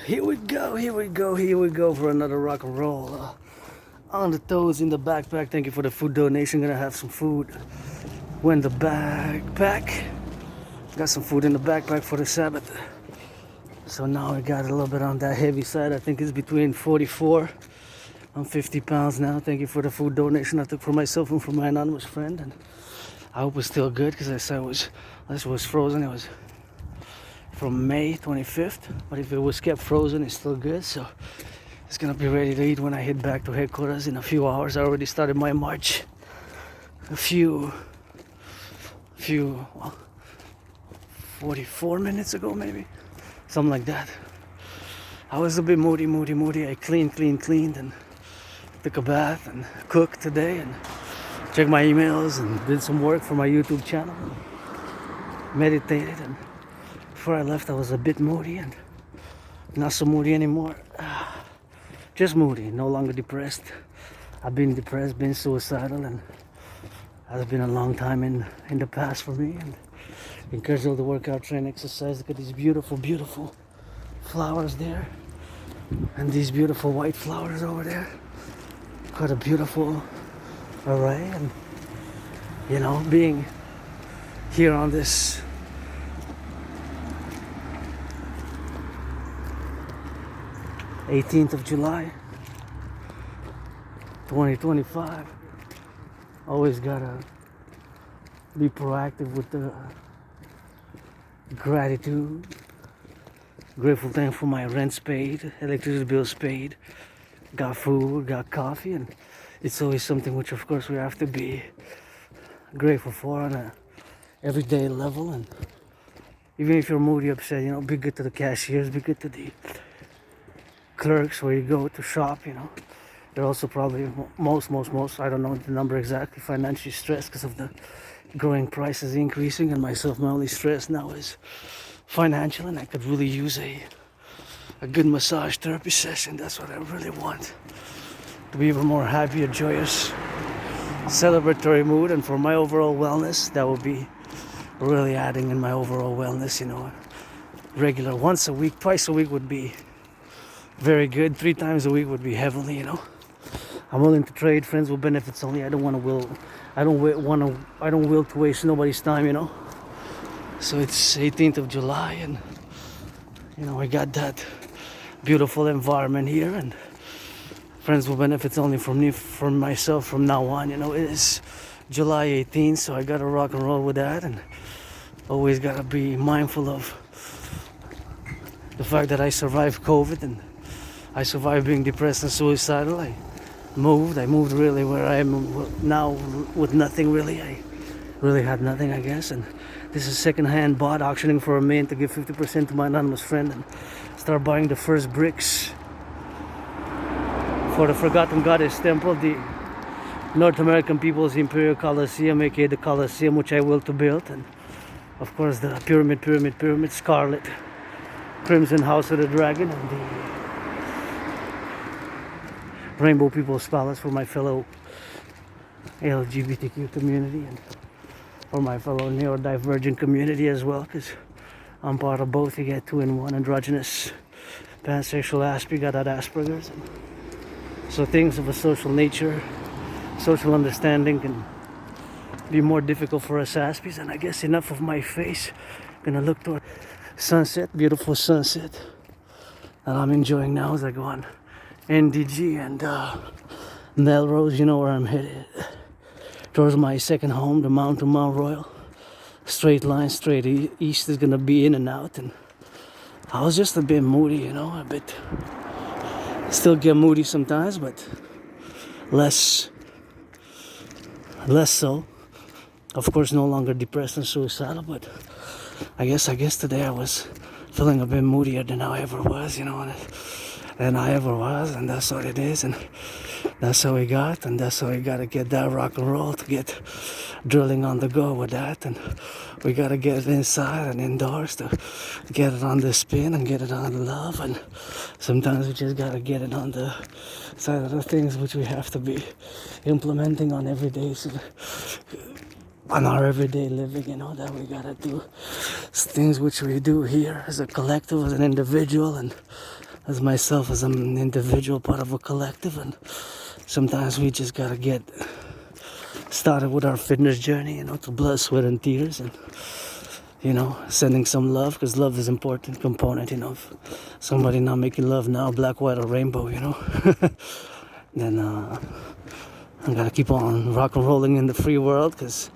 Here we go for another rock and roll. On the toes in the backpack. Thank you for the food donation. Gonna have some food when the backpack. Got some food in the backpack for the Sabbath. So now I got a little bit on that heavy side. I think it's between 44 and 50 pounds now. Thank you for the food donation I took for myself and for my anonymous friend. And I hope it's still good because I said this was frozen. It was from May 25th, but if it was kept frozen, it's still good. So it's gonna be ready to eat when I head back to headquarters in a few hours. I already started my march a few 44 minutes ago, maybe something like that. I was a bit moody. I cleaned and took a bath and cooked today and checked my emails and did some work for my YouTube channel, meditated, and before I left I was a bit moody and not so moody anymore. Just moody, no longer depressed. I've been depressed, been suicidal, and that's been a long time in the past for me. And encourage all the workout, train, exercise. Look at these beautiful flowers there, and these beautiful white flowers over there. Quite a beautiful array, and you know, being here on this '18th of July, 2025. Always gotta be proactive with the gratitude. Grateful, thankful my rent's paid, electricity bill's paid, got food, got coffee, and it's always something which of course we have to be grateful for on a everyday level. And even if you're moody, upset, you know, be good to the cashiers, be good to the clerks where you go to shop, you know. They're also probably most, I don't know the number exactly, financially stressed because of the growing prices increasing, and myself, my only stress now is financial, and I could really use a good massage therapy session. That's what I really want, to be even more happier, joyous, celebratory mood, and for my overall wellness, that would be really adding in my overall wellness, you know. Regular once a week, twice a week would be very good. 3 times a week would be heavenly, you know. I'm willing to trade friends with benefits only. I don't will to waste nobody's time, you know. So it's 18th of July, and you know, I got that beautiful environment here, and friends with benefits only from myself from now on, you know. It is July 18th, so I gotta rock and roll with that, and always gotta be mindful of the fact that I survived COVID and I survived being depressed and suicidal. I moved really where I am now with nothing really. I really had nothing, I guess, and this is second-hand bought, auctioning for $1 million to give 50% to my anonymous friend and start buying the first bricks for the Forgotten Goddess Temple, the North American People's Imperial Coliseum, aka the Coliseum, which I will to build, and of course the pyramid, Scarlet, Crimson House of the Dragon, and the Rainbow People's Palace for my fellow LGBTQ community, and for my fellow neurodivergent community as well, because I'm part of both. You get 2-in-1, androgynous, pansexual, Asperger, got that Asperger's. So things of a social nature, social understanding can be more difficult for us Aspies. And I guess enough of my face. Gonna look toward sunset, beautiful sunset that I'm enjoying now as I go on NDG and Melrose. You know where I'm headed, towards my second home, the Mount Royal. Straight line, straight east is gonna be in and out, and I was just a bit moody, you know, still get moody sometimes, but less so. Of course, no longer depressed and suicidal, but I guess today I was feeling a bit moodier than I ever was, you know, and that's what it is, and that's how we got, and that's how we gotta get that rock and roll, to get drilling on the go with that, and we gotta get it inside and indoors to get it on the spin and get it on the love, and sometimes we just gotta get it on the side of the things which we have to be implementing on our everyday living, you know, that we gotta do things which we do here as a collective, as an individual, and as myself, as an individual, part of a collective, and sometimes we just gotta get started with our fitness journey, through blood, sweat, and tears, and sending some love, because love is an important component, of somebody not making love now, black, white, or rainbow, then I gotta keep on rock and rolling in the free world, because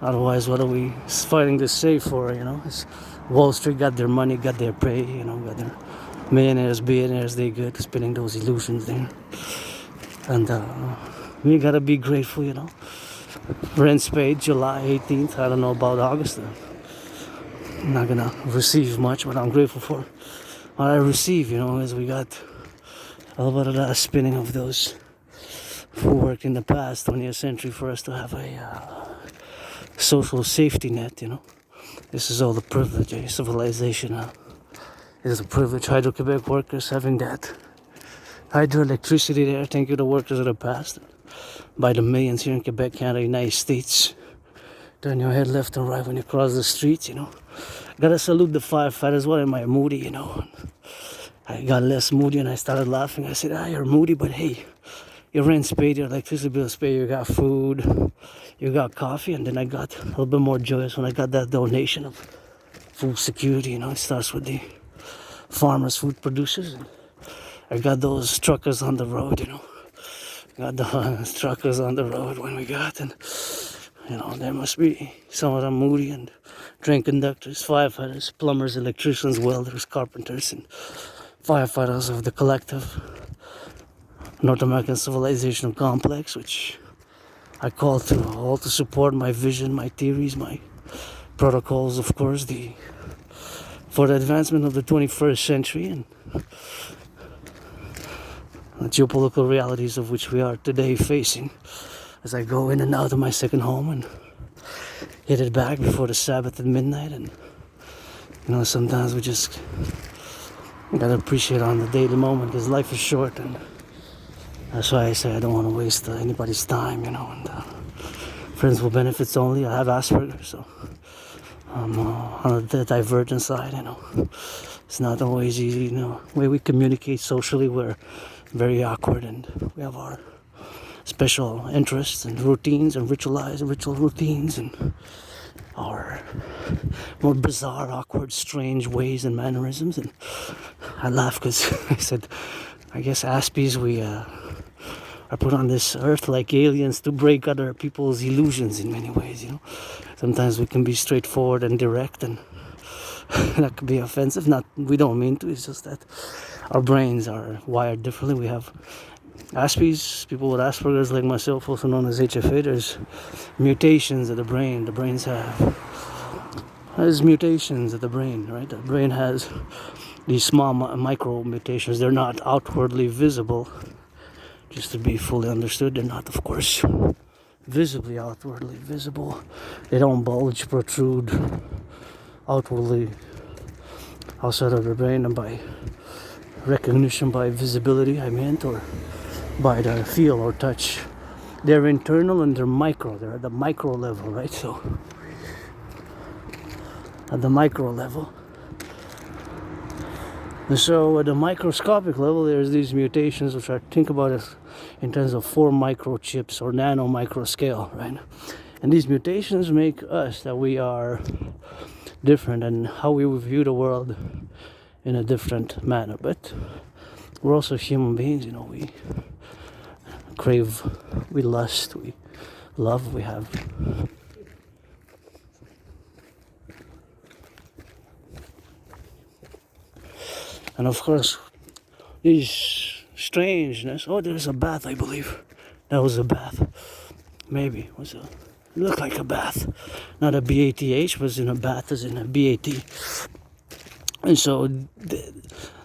otherwise, what are we fighting to save for, It's Wall Street got their money, got their pay, got their millionaires, billionaires, they good, spinning those illusions there. And we gotta be grateful, Rent's paid July 18th, I don't know about August. I'm not gonna receive much, but I'm grateful for what I receive, as we got a little bit of that spinning of those who worked in the past 20th century for us to have a social safety net, This is all the privilege, civilization. It is a privilege. Hydro-Quebec workers having that hydroelectricity there. Thank you to workers of the past. By the millions here in Quebec, Canada, United States. Turn your head left and right when you cross the streets, Gotta salute the firefighters. What am I, moody, I got less moody and I started laughing. I said, you're moody, but hey, your rent's paid, your electricity bill's paid, you got food, you got coffee. And then I got a little bit more joyous when I got that donation of food security, It starts with the farmers, food producers. And I got those truckers on the road, Got the truckers on the road when we got, and there must be some of them moody and train conductors, firefighters, plumbers, electricians, welders, carpenters, and firefighters of the Collective North American Civilisation Complex, which I call to all to support my vision, my theories, my protocols, of course, for the advancement of the 21st century and the geopolitical realities of which we are today facing, as I go in and out of my second home and hit it back before the Sabbath at midnight. And sometimes we just gotta appreciate on the daily moment, because life is short, and that's why I say I don't want to waste anybody's time, and friends with benefits only. I have Asperger's, so I'm on the divergent side, It's not always easy, The way we communicate socially, we're very awkward, and we have our special interests and routines and ritual routines, and our more bizarre, awkward, strange ways and mannerisms. And I laugh because I said, I guess Aspies, we are put on this earth like aliens to break other people's illusions in many ways, Sometimes we can be straightforward and direct, and that could be offensive. We don't mean to, it's just that our brains are wired differently. We have Aspies, people with Asperger's like myself, also known as HFA. There's mutations of the brain. The brains has mutations of the brain, right? The brain has these small micro mutations. They're not outwardly visible, just to be fully understood. They're not, of course, visibly outwardly visible. They don't bulge, protrude outwardly outside of the brain, and by recognition, by visibility, I meant, or by the feel or touch. They're internal and they're micro. They're at the micro level, right? So at the micro level. And so at the microscopic level, there's these mutations, which I think about as in terms of 4 microchips or nano micro scale, right? And these mutations make us that we are different, and how we view the world in a different manner. But we're also human beings, we crave, we lust, we love, we have and of course these strangeness. Oh, there's a bath, I believe. That was a bath. Maybe it looked like a bath. Not a BATH, was in a bath as in a BAT. And so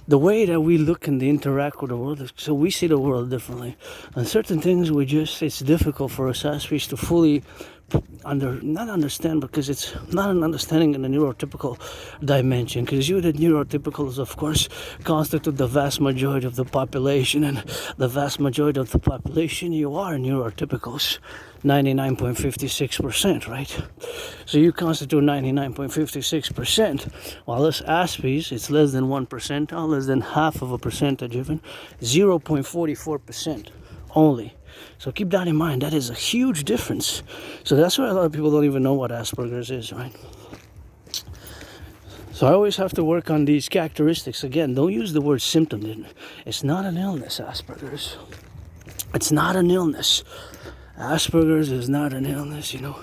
the way that we look and interact with the world, so we see the world differently. And certain things it's difficult for us as to fully not understand, because it's not an understanding in the neurotypical dimension, because you, the neurotypicals, of course, constitute the vast majority of the population, and the vast majority of the population, you are neurotypicals, 99.56%, right? So you constitute 99.56%, while us Aspies, it's less than 1%, less than half of a percentage even, 0.44% only. So keep that in mind. That is a huge difference. So that's why a lot of people don't even know what Asperger's is, right? So I always have to work on these characteristics. Again, don't use the word symptom. It's not an illness, Asperger's. It's not an illness. Asperger's is not an illness, you know.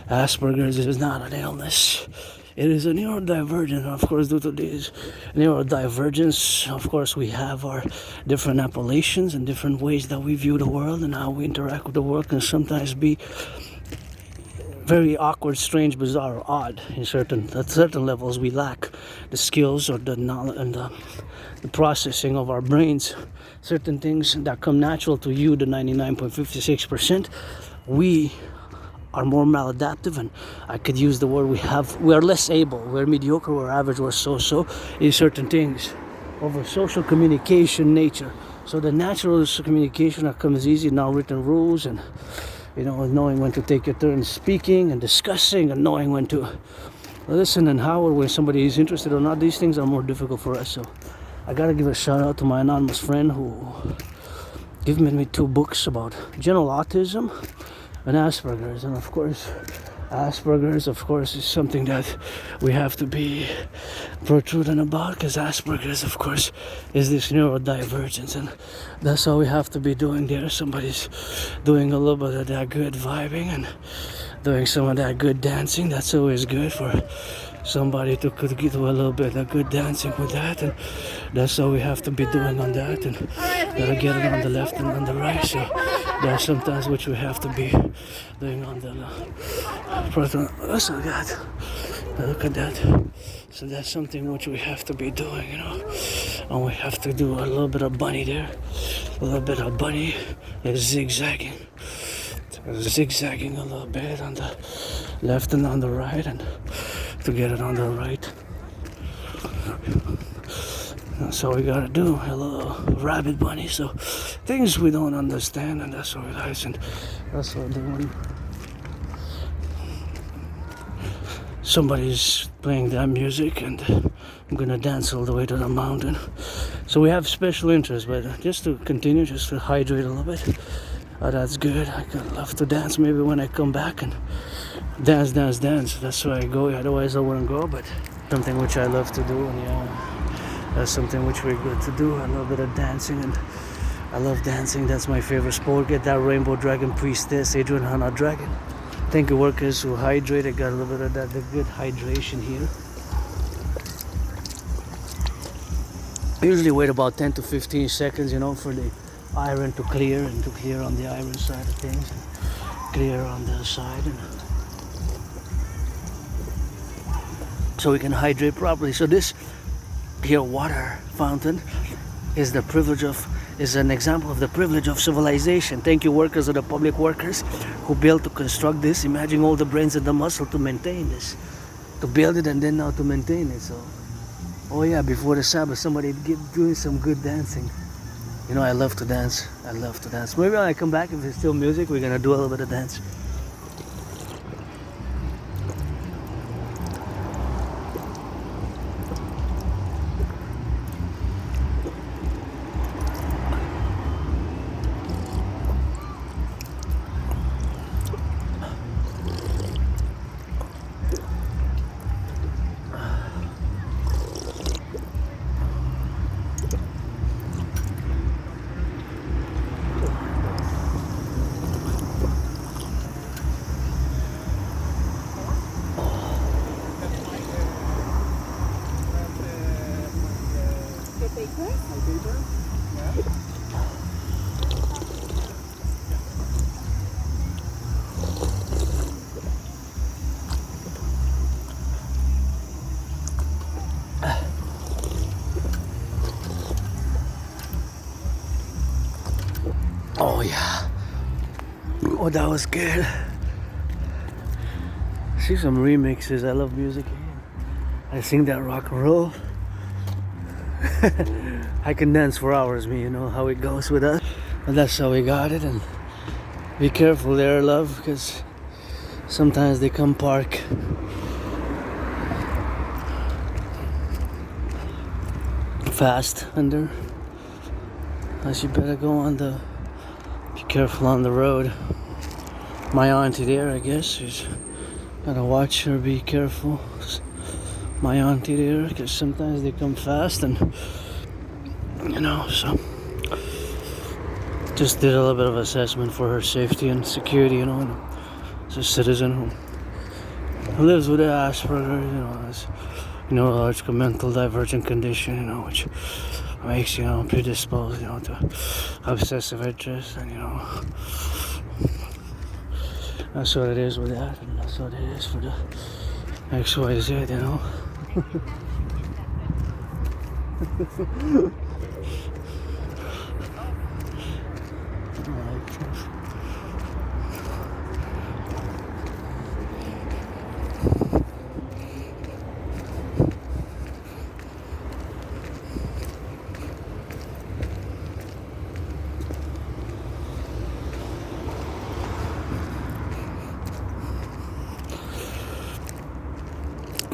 Asperger's is not an illness. It is a neurodivergence, of course. Due to this neurodivergence, of course, we have our different appellations and different ways that we view the world and how we interact with the world can sometimes be very awkward, strange, bizarre, or odd. At certain levels, we lack the skills or the knowledge and the processing of our brains. Certain things that come natural to you, the 99.56%, we are more maladaptive, and I could use the word we are less able, we're mediocre, we're average, we're so in certain things of a social communication nature. So the natural communication that comes easy, now written rules, and you know, knowing when to take your turn speaking and discussing, and knowing when to listen and how, or when somebody is interested or not, these things are more difficult for us. So I gotta give a shout out to my anonymous friend who given me 2 books about general autism and Asperger's. And of course, Asperger's, of course, is something that we have to be prudent about, because Asperger's, of course, is this neurodivergence, and that's all we have to be doing there. Somebody's doing a little bit of that good vibing and doing some of that good dancing. That's always good for somebody to could do a little bit of good dancing with that, and that's all we have to be doing on that, and gotta get it on the left and on the right. So there's sometimes which we have to be doing on the listen to that, look at that. So that's something which we have to be doing, you know, and we have to do a little bit of bunny there, a little bit of bunny is zigzagging a little bit on the left and on the right, and to get it on the right. That's all we gotta do, a little rabbit bunny. So things we don't understand, and that's what we like, and that's what we're doing. Somebody's playing that music, and I'm gonna dance all the way to the mountain. So we have special interest, but just to continue, just to hydrate a little bit. Oh, that's good. I could love to dance maybe when I come back and dance. That's where I go. Otherwise I wouldn't go, but something which I love to do, and yeah, that's something which we're good to do. A little bit of dancing, and I love dancing. That's my favorite sport. Get that rainbow dragon priestess, Adrian Hana dragon. Thank you, workers who hydrate. I got a little bit of that, the good hydration here. I usually wait about 10 to 15 seconds, you know, for the iron to clear, and to clear on the iron side of things, and clear on the other side, and so we can hydrate properly. So this here water fountain is an example of the privilege of civilization. Thank you, workers of the public workers who built to construct this. Imagine all the brains and the muscle to maintain this, to build it, and then now to maintain it. So, oh yeah, before the Sabbath, somebody doing some good dancing. You know, I love to dance. Maybe when I come back, if there's still music, we're gonna do a little bit of dance. Oh yeah. Oh, that was good. see some remixes. I love music. I sing that rock and roll. I can dance for hours, me, you know how it goes with us. But that's how we got it. And be careful there, love, because sometimes they come park fast under. As you better go on the, be careful on the road. My auntie there, I guess, she's gotta watch her, be careful. My auntie there, because sometimes they come fast, and you know, so just did a little bit of assessment for her safety and security, you know, and as a citizen who lives with Asperger, you know, has, you know, a large mental divergent condition, you know, which makes, you know, predisposed, you know, to obsessive interest, and you know, that's what it is with that, and that's what it is for the XYZ, you know.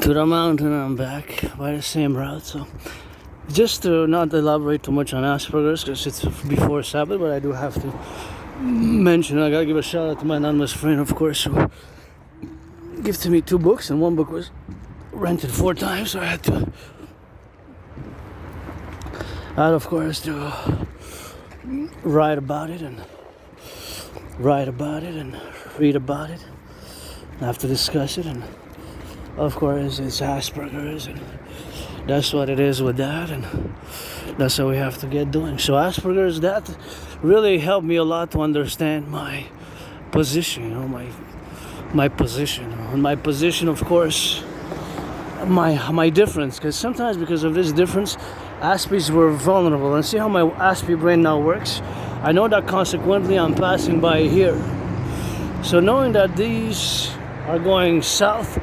To the mountain, I'm back by the same route. So just to not elaborate too much on Asperger's, because it's before Sabbath, but I do have to mention, I gotta give a shout out to my anonymous friend, of course, who gifted me 2 books, and 1 book was rented 4 times, so I had, of course, to write about it and read about it. I have to discuss it, and of course it's Asperger's, and that's what it is with that, and that's what we have to get doing. So Asperger's, that really helped me a lot to understand my position, you know, my position, and my position, of course, my difference, because sometimes because of this difference, Aspies were vulnerable, and see how my Aspie brain now works. I know that consequently I'm passing by here, so knowing that these are going south,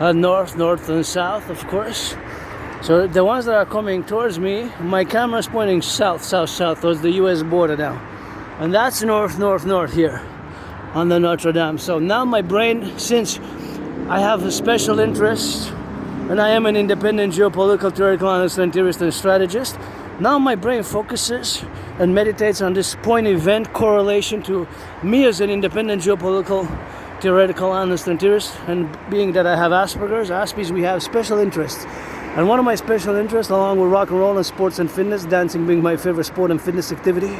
north and south, of course. So the ones that are coming towards me, my camera is pointing south towards the US border now. And that's north here on the Notre Dame. So now my brain, since I have a special interest and I am an independent geopolitical theoretical analyst and theorist and strategist, now my brain focuses and meditates on this point event correlation to me as an independent geopolitical theoretical analyst and theorist, and being that I have Asperger's, Aspies, we have special interests. And one of my special interests, along with rock and roll and sports and fitness, dancing being my favorite sport and fitness activity,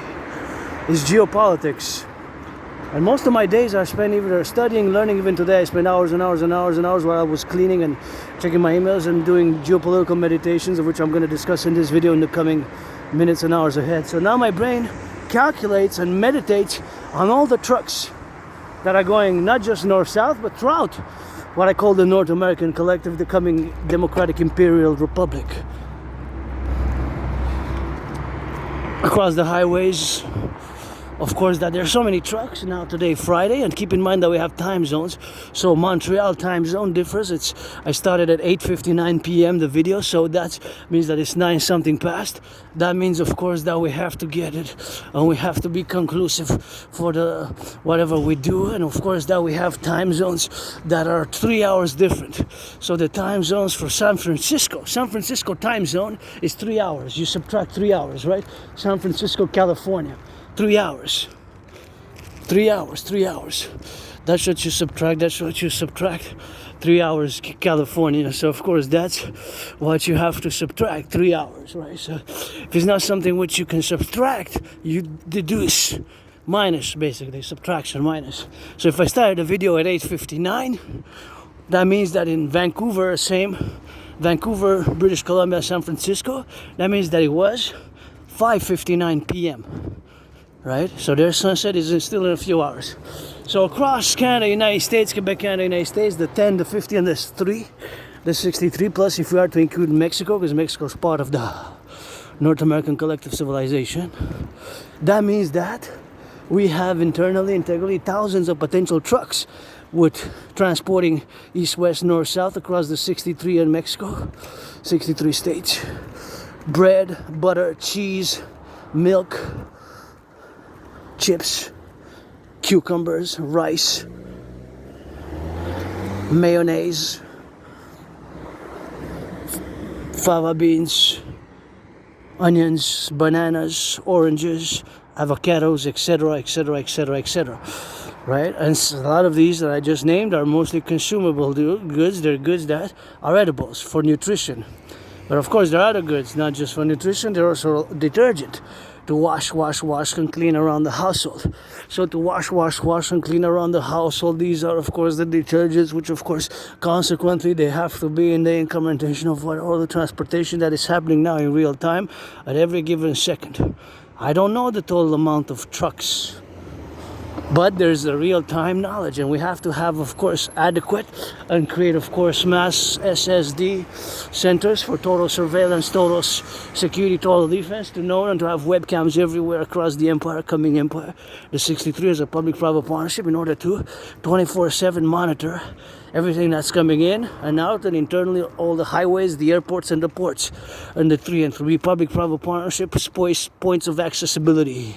is geopolitics. And most of my days are spent either studying, learning. Even today I spent hours and hours while I was cleaning and checking my emails and doing geopolitical meditations, of which I'm going to discuss in this video in the coming minutes and hours ahead. So now my brain calculates and meditates on all the trucks that are going not just north-south, but throughout what I call the North American Collectif, the coming democratic Imperial Republic. Across the highways, of course, that there are so many trucks now today, Friday, and keep in mind that we have time zones. So Montreal time zone differs. I started at 8:59 p.m. the video, so that means that it's 9 something past. That means, of course, that we have to get it, and we have to be conclusive for the whatever we do, and of course that we have time zones that are 3 hours different. So the time zones for San Francisco time zone is 3 hours. You subtract 3 hours, right? San Francisco, California. 3 hours. 3 hours. That's what you subtract. 3 hours California. So of course that's what you have to subtract. 3 hours, right? So if it's not something which you can subtract, you deduce. Minus, basically, subtraction, minus. So if I started the video at 8:59, that means that in Vancouver, British Columbia, San Francisco, that means that it was 5:59 p.m. Right? So their sunset is still in a few hours. So across Canada, United States, Quebec, Canada, United States, the 10, the 50, and the 3, the 63, plus if we are to include Mexico, because Mexico is part of the North American collective civilization, that means that we have internally, integrally, thousands of potential trucks with transporting east, west, north, south across the 63 in Mexico, 63 states. Bread, butter, cheese, milk, chips, cucumbers, rice, mayonnaise, fava beans, onions, bananas, oranges, avocados, etc., etc., etc., etc. Right? And a lot of these that I just named are mostly consumable goods. They're goods that are edibles for nutrition. But of course, there are other goods, not just for nutrition. They're also detergent to wash, and clean around the household. So to wash, and clean around the household, these are, of course, the detergents, which, of course, consequently, they have to be in the implementation of all the transportation that is happening now in real time at every given second. I don't know the total amount of trucks, but there's the real-time knowledge, and we have to have, of course, adequate and create, of course, mass SSD centers for total surveillance, total security, total defense, to know and to have webcams everywhere across the coming empire. The 63 is a public-private partnership in order to 24/7 monitor everything that's coming in and out, and internally all the highways, the airports, and the ports. And the 3 and 3 public-private partnerships points of accessibility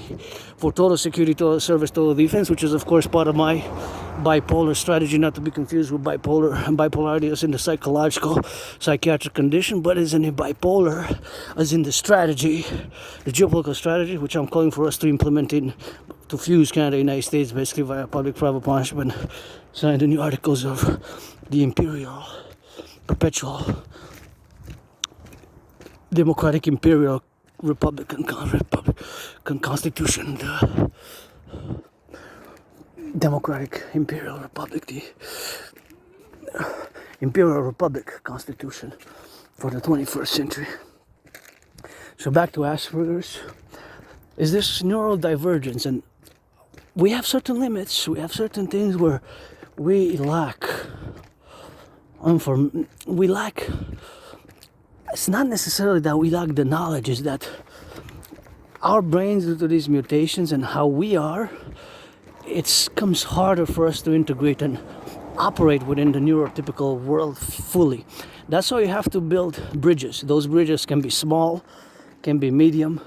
for total security, total service, total defense, which is, of course, part of my bipolar strategy, not to be confused with bipolarity as in the psychological, psychiatric condition, but as in a bipolar, as in the strategy, the geopolitical strategy, which I'm calling for us to implement to fuse Canada and the United States, basically via public-private partnership, and sign the new articles of the Imperial, perpetual, democratic Imperial Republican Constitution, the Democratic Imperial Republic, the Imperial Republic Constitution for the 21st century. So back to Asperger's, is this neural divergence, and we have certain limits, we have certain things where we lack, it's not necessarily that we lack the knowledge, it's that our brains, due to these mutations and how we are, it comes harder for us to integrate and operate within the neurotypical world fully. That's why you have to build bridges. Those bridges can be small, can be medium,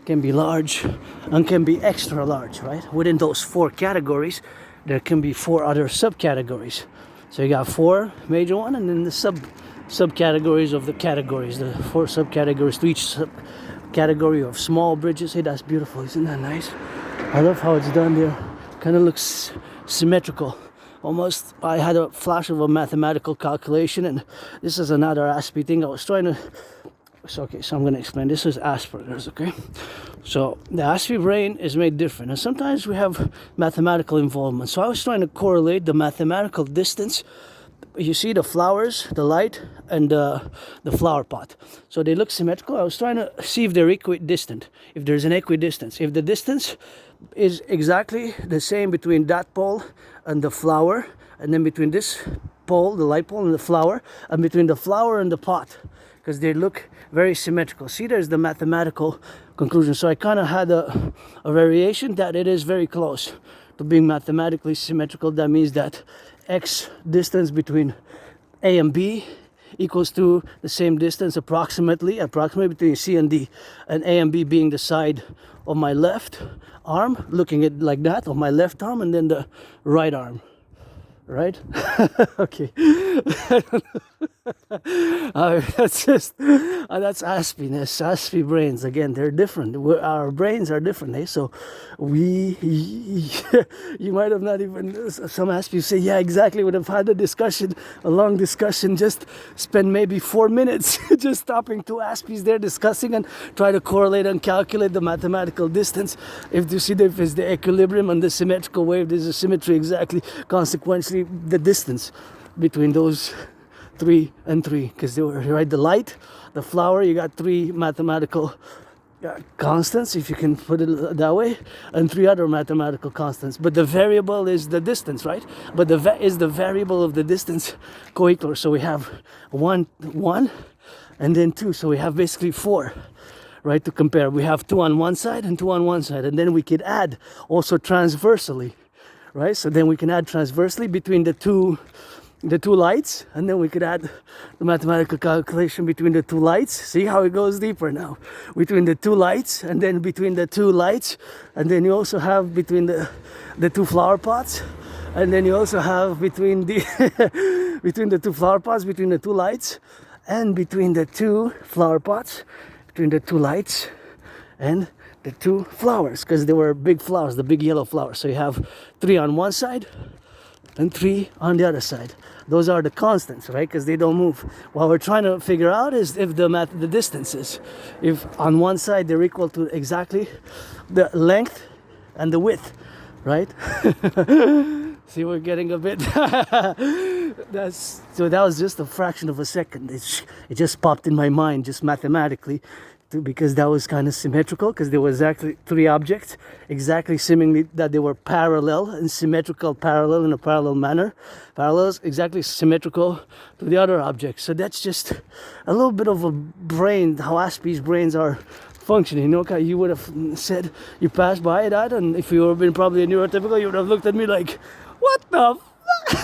can be large, and can be extra large, right? Within those 4 categories, there can be 4 other subcategories. So you got 4 major ones, and then the subcategories of the categories, the 4 subcategories to each subcategory of small bridges. Hey, that's beautiful, isn't that nice? I love how it's done there. Kind of looks symmetrical. Almost, I had a flash of a mathematical calculation, and this is another ASPE thing. I was trying to, so I'm going to explain. This is Asperger's, okay? So the ASPE brain is made different, and sometimes we have mathematical involvement. So I was trying to correlate the mathematical distance. You see the flowers, the light, and the flower pot. So they look symmetrical. I was trying to see if they're equidistant, if there's an equidistance. If the distance is exactly the same between that pole and the flower, and then between this pole, the light pole, and the flower, and between the flower and the pot, because they look very symmetrical. See, there's the mathematical conclusion. So I kind of had a variation that it is very close to being mathematically symmetrical. That means that X distance between A and B equals to the same distance approximately between C and D, and A and B being the side of my left arm, looking at like that, of my left arm, and then the right arm, right? Okay. That's just that's Aspiness, Aspie brains. Again, they're different. Our brains are different, eh? So you might have not even, some Aspies say, yeah, exactly, would have had a long discussion, just spend maybe 4 minutes just stopping 2 Aspies there discussing and try to correlate and calculate the mathematical distance. If you see if it's the equilibrium and the symmetrical wave, there's a symmetry exactly, consequently the distance between those 3 and 3, because they were right. The light, the flower, you got 3 mathematical constants, if you can put it that way, and 3 other mathematical constants. But the variable is the distance, right? But is the variable of the distance co-equal? So we have 1, and then 2. So we have basically 4, right? To compare, we have 2 on one side and 2 on one side, and then we could add also transversally, right? So then we can add transversely between the two lights, and then we could add the mathematical calculation between the two lights. See how it goes deeper now, between the two lights, and then between the two lights, and then you also have between the two flower pots, and then you also have between the between the two flower pots, between the two lights, and between the two flower pots, between the two lights and the two flowers, because they were big flowers, the big yellow flowers. So you have 3 on one side and 3 on the other side. Those are the constants, right? Because they don't move. What we're trying to figure out is if the distances, if on one side they're equal to exactly the length and the width, right? See, we're getting a bit. So that was just a fraction of a second. It just popped in my mind, just mathematically, because that was kind of symmetrical, because there was actually 3 objects exactly seemingly that they were parallel and symmetrical, parallel in a parallel manner, parallels exactly symmetrical to the other objects. So that's just a little bit of a brain, how Aspie's brains are functioning. You know, you would have said, you passed by that, and if you would have been probably a neurotypical, you would have looked at me like, what the fuck?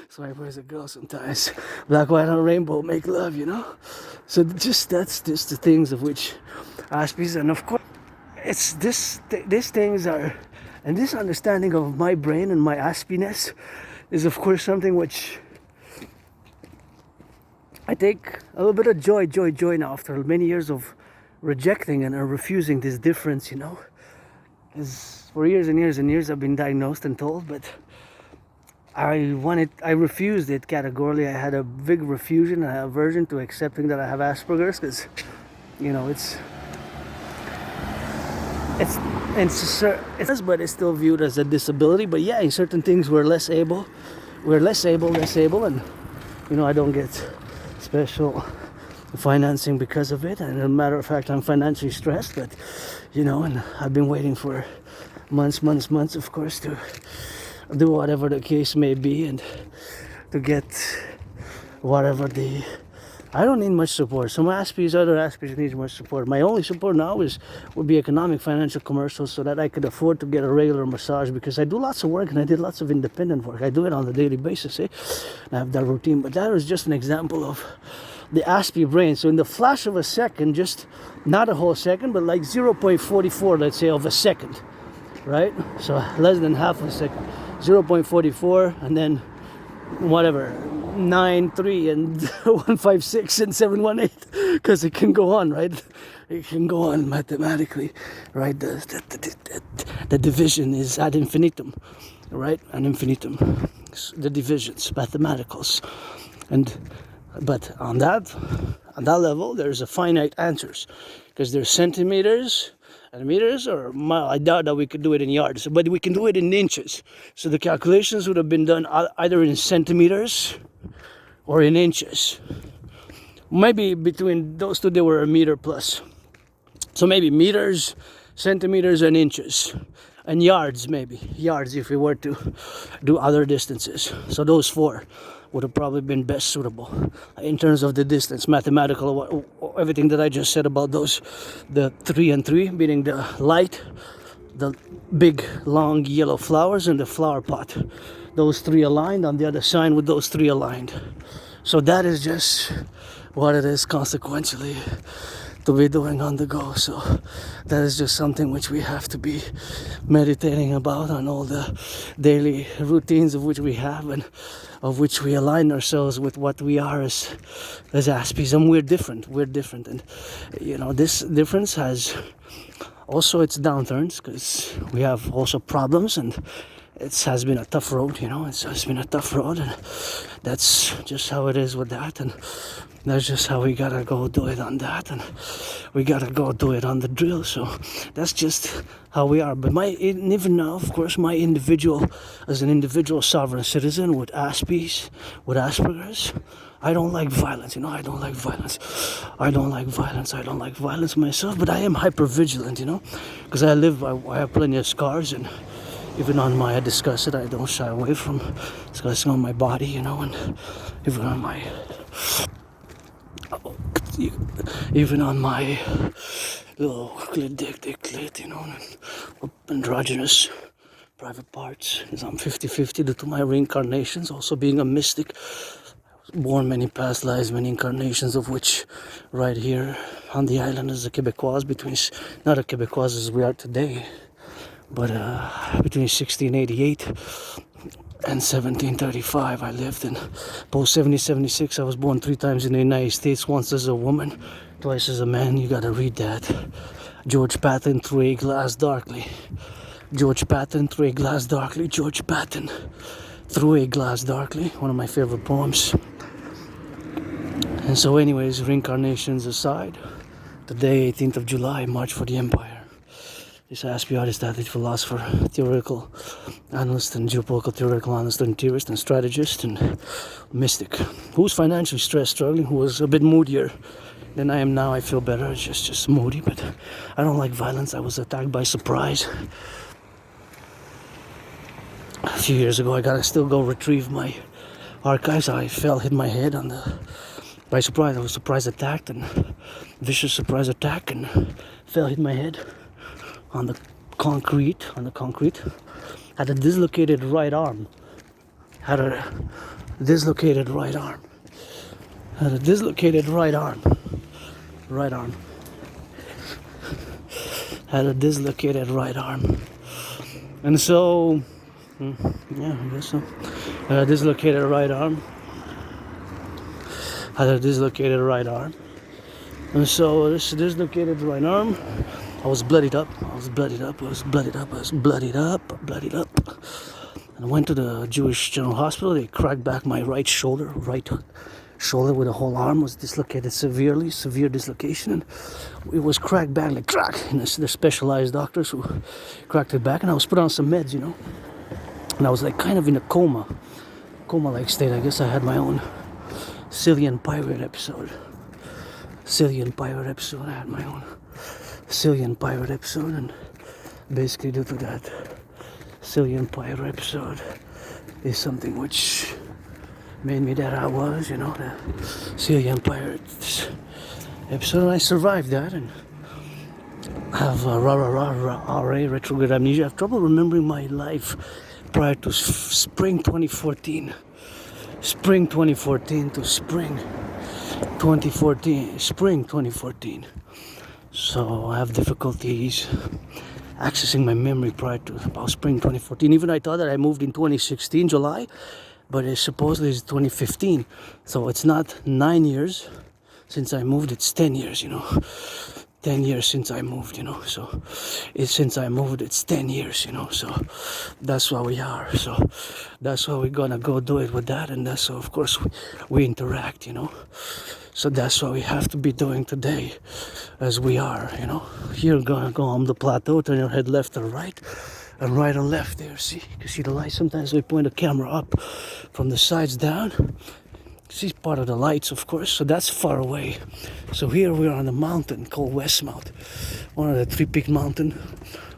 So I boys and girls sometimes, black, white, and rainbow make love, you know. So that's just the things of which Aspies, and of course, it's these things are, and this understanding of my brain and my Aspiness is of course something which I take a little bit of joy now after many years of rejecting and refusing this difference, you know. Because for years and years and years I've been diagnosed and told, but I refused it categorically. I had a big refusion and aversion to accepting that I have Asperger's, because, you know, it's but it's still viewed as a disability. But yeah, in certain things we're less able, and, you know, I don't get special financing because of it. And as a matter of fact, I'm financially stressed, but, you know, and I've been waiting for months, of course, to do whatever the case may be, and to get whatever I don't need much support. Some Aspies, other Aspies need much support. My only support now would be economic, financial, commercial, so that I could afford to get a regular massage, because I do lots of work and I did lots of independent work. I do it on a daily basis, I have that routine. But that was just an example of the Aspie brain. So in the flash of a second, just not a whole second, but like 0.44, let's say, of a second, right? So less than half a second. 0.44, and then whatever 9.3 and 156 and 718, because it can go on, right? It can go on mathematically, right? The division is ad infinitum, right? Ad infinitum, the divisions, mathematicals, but on that level there's a finite answers, because there's centimeters and meters or mile. I doubt that we could do it in yards, but we can do it in inches. So the calculations would have been done either in centimeters or in inches. Maybe between those two they were a meter plus. So maybe meters, centimeters, and inches. And yards, maybe. Yards if we were to do other distances. So those 4 would have probably been best suitable in terms of the distance, mathematical, everything that I just said about those, the 3 and 3 being the light, the big long yellow flowers, and the flower pot. Those 3 aligned on the other side with those 3 aligned. So that is just what it is consequentially to be doing on the go. So that is just something which we have to be meditating about on all the daily routines of which we have, and of which we align ourselves with what we are as Aspies. And we're different, and, you know, this difference has also its downturns, because we have also problems, and it has been a tough road, you know. It's been a tough road, and that's just how it is with that, and that's just how we gotta go do it on that, and we gotta go do it on the drill. So that's just how we are. But even now, of course, my individual, as an individual sovereign citizen with Aspies, with Asperger's, I don't like violence, you know. I don't like violence myself, but I am hyper vigilant, you know, because I have plenty of scars, and even on I discuss it, I don't shy away from discussing on my body, you know, and even on my even on my little clit, you know, androgynous private parts, because I'm 50-50 due to my reincarnations, also being a mystic. I was born many past lives, many incarnations, of which right here on the island as a Quebecois, not a Quebecois as we are today, but between 1688 and 1735 I lived. In post 70-76 I was born 3 times in the United States, once as a woman, twice as a man. You gotta read that. George Patton, Through a Glass Darkly. George Patton, Through a Glass Darkly. George Patton, Through a Glass Darkly. One of my favorite poems. And so anyways, reincarnations aside, today 18th of July, March for the Empire. This Aspie artist, athlete, philosopher, theoretical analyst, and geopolitical theoretical analyst, and theorist, and strategist, and mystic. Who was financially stressed, struggling, who was a bit moodier than I am now. I feel better, it's just moody, but I don't like violence. I was attacked by surprise a few years ago. I gotta still go retrieve my archives. I hit my head by surprise. I was surprise attacked, and vicious surprise attack, and hit my head on the concrete. Had a dislocated right arm. Had a dislocated right arm. And so, yeah, I guess so. Had a dislocated right arm. And so this dislocated right arm, I was bloodied up. And I went to the Jewish General Hospital. They cracked back my right shoulder with the whole arm was dislocated severe dislocation, and it was cracked back like crack. And the specialized doctors who cracked it back, and I was put on some meds, you know. And I was like kind of in a coma-like state. I guess I had my own Cillian pirate episode. I had my own Cillian pirate episode, and basically due to that Cillian pirate episode is something which made me that I was, you know, the Cillian pirate episode, and I survived that, and I have RA, retrograde amnesia. I have trouble remembering my life prior to spring 2014 to spring 2014. So I have difficulties accessing my memory prior to about spring 2014. Even I thought that I moved in 2016 July, but it supposedly is 2015. So it's not 9 years since I moved, it's 10 years, you know. 10 years since I moved, you know. So since I moved, it's 10 years, you know. So that's why we are. So that's why we're gonna go do it with that, and that's so of course we interact, you know. So that's what we have to be doing today, as we are, you know. You're gonna go on the plateau, turn your head left or right, and right or left there. See, you can see the light. Sometimes we point the camera up from the sides down. See part of the lights, of course. So that's far away. So here we are on a mountain called Westmount, one of the 3-peak mountain,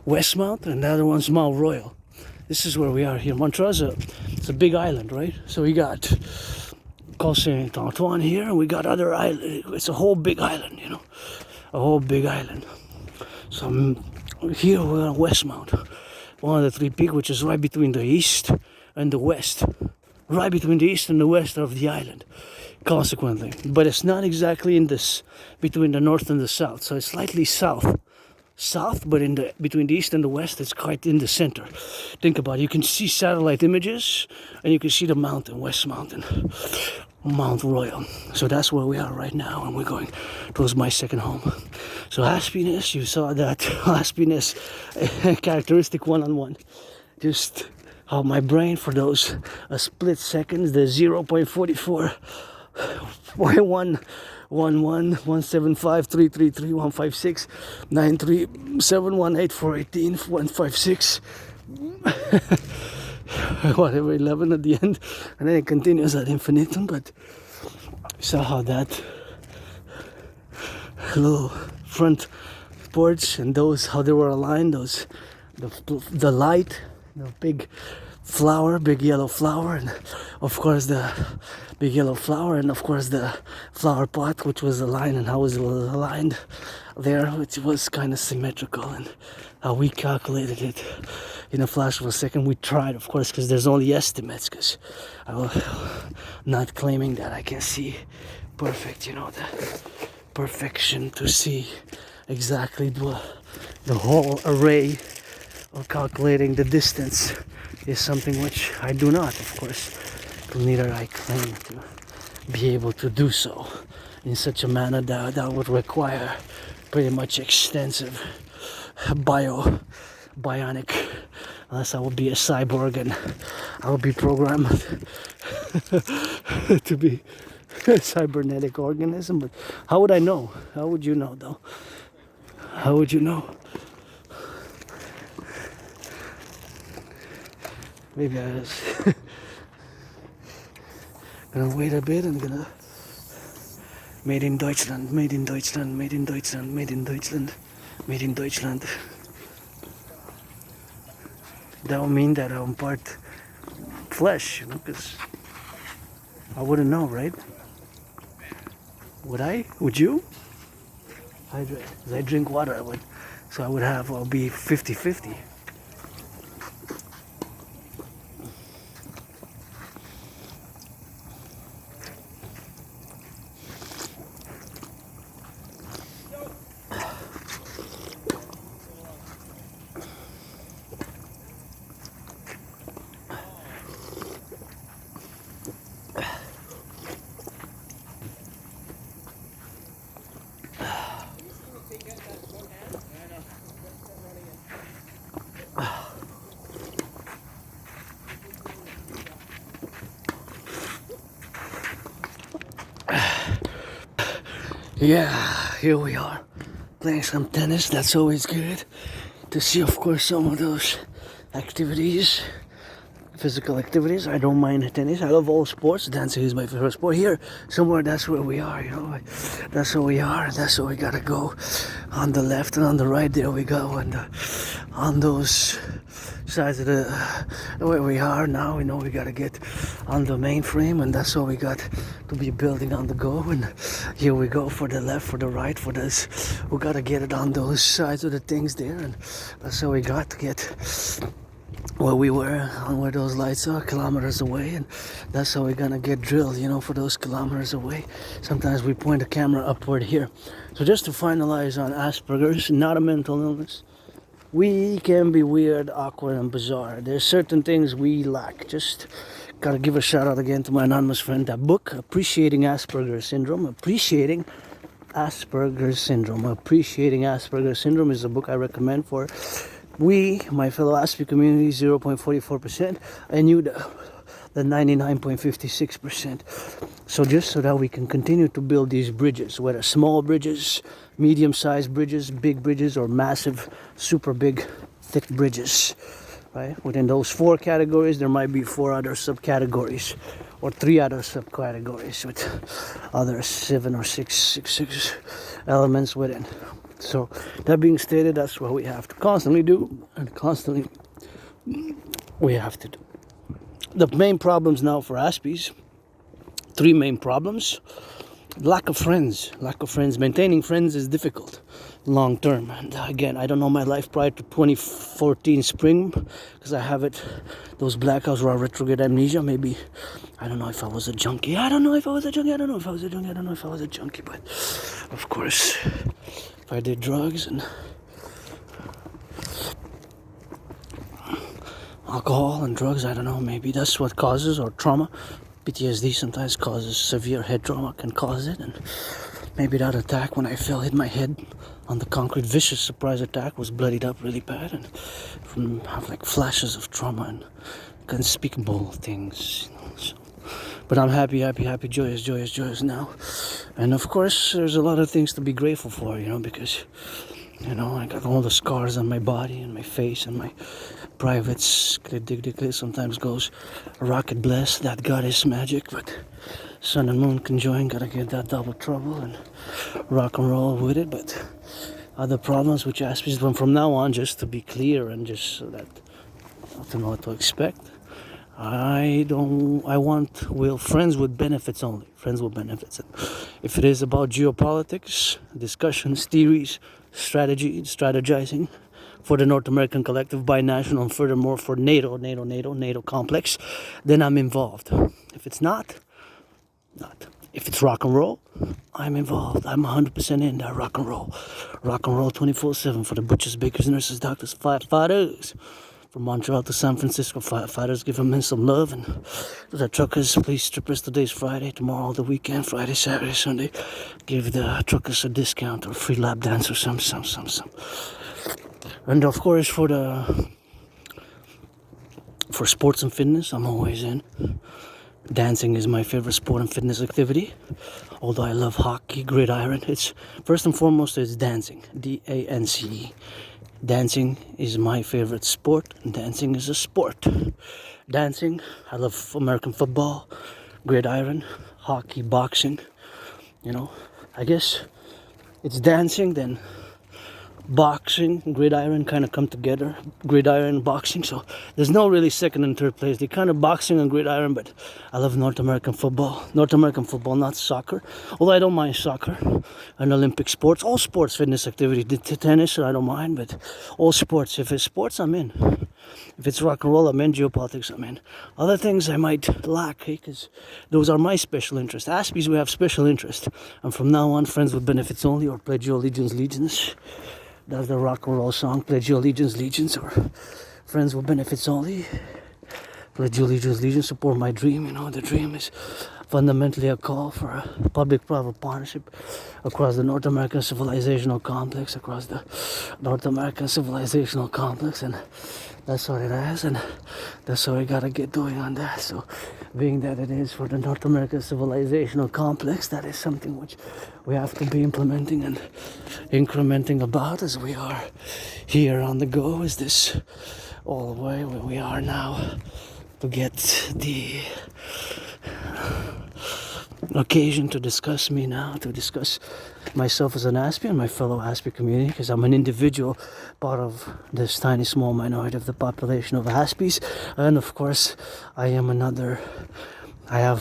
Westmount, and the other one's Mount Royal. This is where we are here. Montreal's it's a big island, right? So we got called Saint Antoine here, and we got other islands. It's a whole big island, you know, a whole big island. So here we're on Westmount, one of the 3 peaks, which is right between the east and the west, right between the east and the west of the island, consequently. But it's not exactly in this between the north and the south, so it's slightly south, but in the between the east and the west, it's quite in the center. Think about it. You can see satellite images, and you can see the mountain, West Mountain, Mount Royal. So that's where we are right now, and we're going towards my second home. So happiness, you saw that happiness characteristic one-on-one. Just how my brain, for those split seconds, the 0.44 175 156 whatever, 11 at the end, and then it continues ad infinitum. But you saw how that little front porch and those, how they were aligned, the light, the big flower, big yellow flower, and of course the big yellow flower, and of course the flower pot, which was aligned, and how it was aligned there, which was kind of symmetrical, and how we calculated it in a flash of a second. We tried, of course, because there's only estimates, because I will not claiming that I can see perfect, you know, the perfection to see exactly the whole array of calculating the distance is something which I do not, of course. Neither I claim to be able to do so in such a manner that would require pretty much extensive bionic, unless I would be a cyborg and I would be programmed to be a cybernetic organism. But how would I know? How would you know, though? How would you know? Maybe I was gonna wait a bit and gonna made in Deutschland, made in Deutschland, made in Deutschland, made in Deutschland, made in Deutschland. That would mean that I'm part flesh, you know, because I wouldn't know, right? Would I? Would you? I drink water, I would. So I'll be 50-50. Yeah, here we are, playing some tennis. That's always good to see, of course, some of those activities, physical activities. I don't mind tennis. I love all sports. Dancing is my favorite sport. Here, somewhere, that's where we are, you know. That's where we are. That's where we gotta go. On the left and on the right, there we go. And on those sides of where we are now, we know we gotta get on the mainframe, and that's all we got to be building on the go. And here we go, for the left, for the right, for this. We gotta get it on those sides of the things there, and that's how we got to get where we were, on where those lights are, kilometers away, and that's how we're gonna get drilled, you know, for those kilometers away. Sometimes we point the camera upward here. So just to finalize on Asperger's, not a mental illness. We can be weird, awkward, and bizarre. There's certain things we lack. Just gotta give a shout out again to my anonymous friend. That book, Appreciating Asperger's Syndrome. Appreciating Asperger's Syndrome is a book I recommend for we, my fellow Asper community, 0.44%, and you, the 99.56%. So just so that we can continue to build these bridges, whether small bridges, medium-sized bridges, big bridges, or massive, super big, thick bridges, right? Within those 4 categories, there might be 4 other subcategories, or 3 other subcategories with other 7 or 6 elements within. So that being stated, that's what we have to constantly do, and constantly we have to do. The main problems now for Aspies, 3 main problems. Lack of friends. Maintaining friends is difficult long term. And again, I don't know my life prior to 2014 spring, because I have those blackouts or retrograde amnesia. Maybe, I don't know if I was a junkie. But of course, if I did drugs and alcohol and drugs, I don't know, maybe that's what causes, or trauma. PTSD sometimes causes, severe head trauma can cause it, and maybe that attack when I fell, hit my head on the concrete, vicious surprise attack, was bloodied up really bad, and have like flashes of trauma and unspeakable things, you know, so. But I'm happy, joyous now. And of course, there's a lot of things to be grateful for, you know, because, you know, I got all the scars on my body and my face and my privates. Sometimes goes rocket blast, that goddess magic, but sun and moon conjoined, gotta get that double trouble and rock and roll with it. But other problems which ask me from now on, just to be clear and just so that to know what to expect. I want friends with benefits only. Friends with benefits. If it is about geopolitics, discussions, theories, strategizing for the North American Collective, binational, and furthermore for NATO complex, then I'm involved. If it's not. If it's rock and roll, I'm involved. I'm 100% in that rock and roll. Rock and roll 24/7 for the butchers, bakers, nurses, doctors, firefighters. From Montreal to San Francisco, firefighters, give them some love. And the truckers, police, strippers, today's Friday, tomorrow the weekend, Friday, Saturday, Sunday. Give the truckers a discount or free lap dance or some. And of course for sports and fitness, I'm always in. Dancing is my favorite sport and fitness activity. Although I love hockey, gridiron, it's first and foremost it's dancing. DANCE. Dancing is my favorite sport, and dancing is a sport. Dancing, I love American football, gridiron, hockey, boxing. I guess it's dancing, then boxing, gridiron kind of come together. Gridiron, boxing, so there's no really second and third place. They kind of boxing and gridiron, but I love North American football. North American football, not soccer. Although I don't mind soccer and Olympic sports. All sports, fitness activity. Tennis, I don't mind, but all sports. If it's sports, I'm in. If it's rock and roll, I'm in. Geopolitics, I'm in. Other things I might lack, because those are my special interests. Aspies, we have special interest. And from now on, friends with benefits only, or pledge your allegiance, legions. That's the rock and roll song, pledge your allegiance, legions, or friends with benefits only. Pledge your allegiance, legions, support my dream. The dream is fundamentally a call for a public-private partnership across the North American civilizational complex, and that's what it is, and that's what we gotta get doing on that. So, being that it is for the North American civilizational complex, that is something which we have to be implementing and incrementing about as we are here on the go. Is this all the way where we are now to get the occasion to discuss myself as an Aspie and my fellow Aspie community, because I'm an individual part of this tiny small minority of the population of Aspies, and of course I have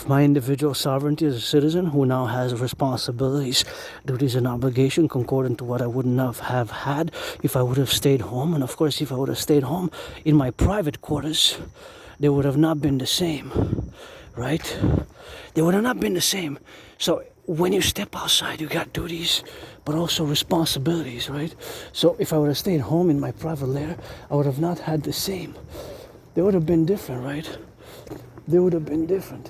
my individual sovereignty as a citizen who now has responsibilities, duties, and obligation concordant to what I wouldn't have had if I would have stayed home. And of course, if I would have stayed home in my private quarters, they would have not been the same, right? They would have not been the same. So when you step outside, you got duties, but also responsibilities, right? So if I would have stayed home in my private lair, I would have not had the same. They would have been different, right? They would have been different,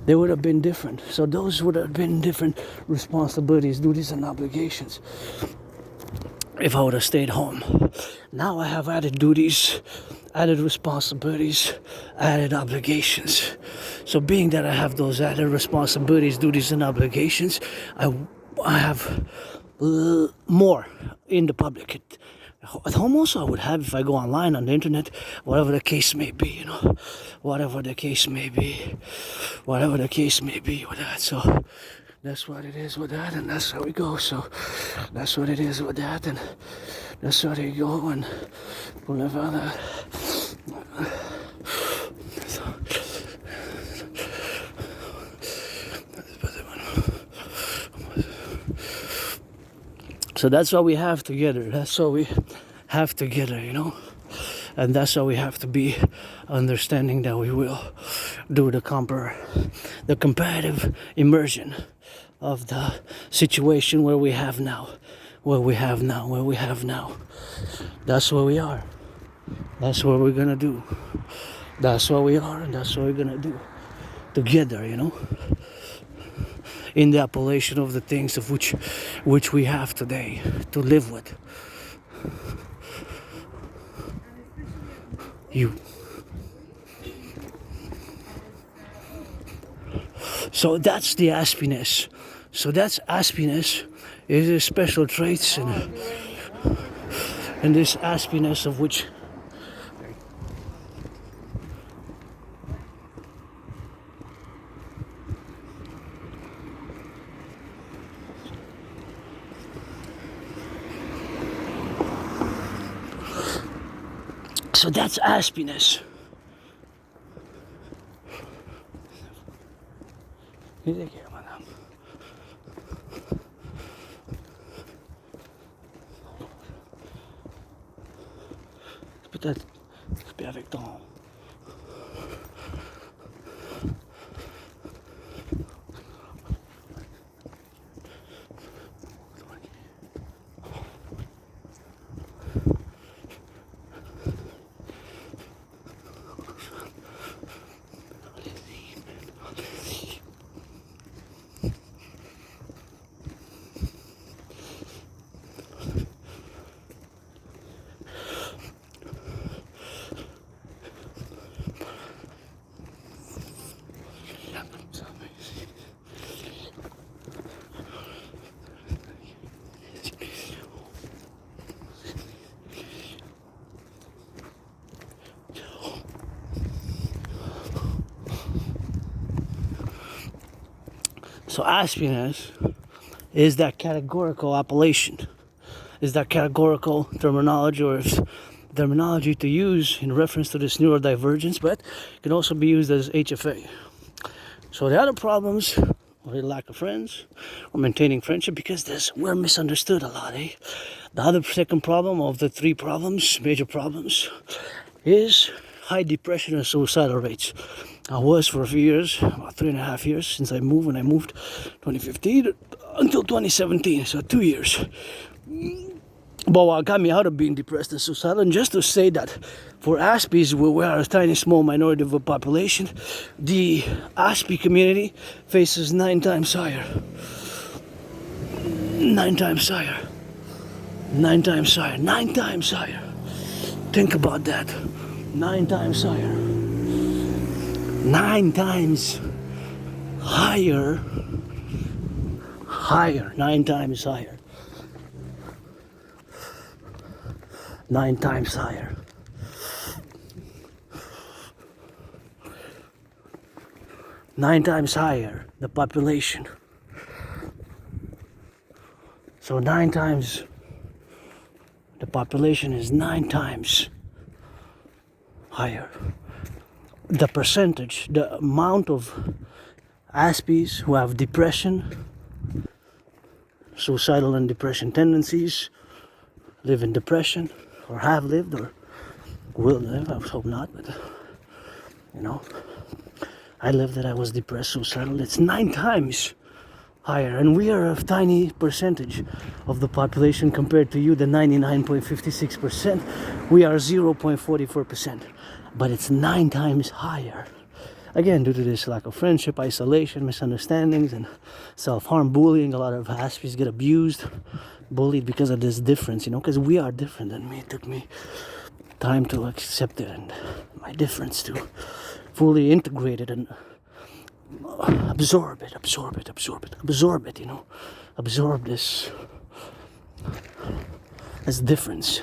They would have been different. So those would have been different responsibilities, duties, and obligations if I would have stayed home. Now I have added duties, added responsibilities, added obligations. So being that I have those added responsibilities, duties, and obligations, I have more in the public. At home also I would have if I go online on the internet, whatever the case may be, whatever the case may be with that. So that's what it is with that, and that's how we go. So that's what it is with that, and that's how they go, and whatever that. So that's what we have together. That's what we have together, And that's how we have to be understanding that we will do the comparative immersion of the situation where we have now. That's where we are. That's what we're gonna do. That's what we are, and that's what we're gonna do together, in the appellation of the things of which we have today to live with. You. So that's the Aspiness. So that's Aspiness. Is the special traits and this Aspiness of which so that's Aspiness. Dédié, madame. Peut-être avec ton... So aspiness is that categorical appellation, is that categorical terminology, or terminology to use in reference to this neurodivergence, but it can also be used as HFA. So the other problems, or the lack of friends, or maintaining friendship, because we're misunderstood a lot, eh? The other second problem of the three problems, major problems, is high depression and suicidal rates. I was for a few years, about 3.5 years since I moved. When I moved 2015 until 2017, so 2 years. But what got me out of being depressed and suicidal, and just to say that for Aspies, we are a tiny small minority of a population, the Aspie community faces 9 times higher. 9 times higher. 9 times higher. 9 times higher. Think about that. 9 times higher. 9 times higher. Higher. 9 times higher. 9 times higher. Nine times higher, the population. So 9 times, the population is 9 times higher. The percentage, the amount of Aspies who have depression, suicidal and depression tendencies, live in depression, or have lived, or will live, I hope not, but you know, I lived it, I was depressed, suicidal. It's 9 times higher, and we are a tiny percentage of the population compared to you, the 99.56%. We are 0.44%, but it's 9 times higher. Again, due to this lack of friendship, isolation, misunderstandings, and self-harm, bullying. A lot of Aspies get abused, bullied because of this difference, you know, because we are different than me. It took me time to accept it, and my difference to fully integrate it and absorb it, you know, absorb this difference.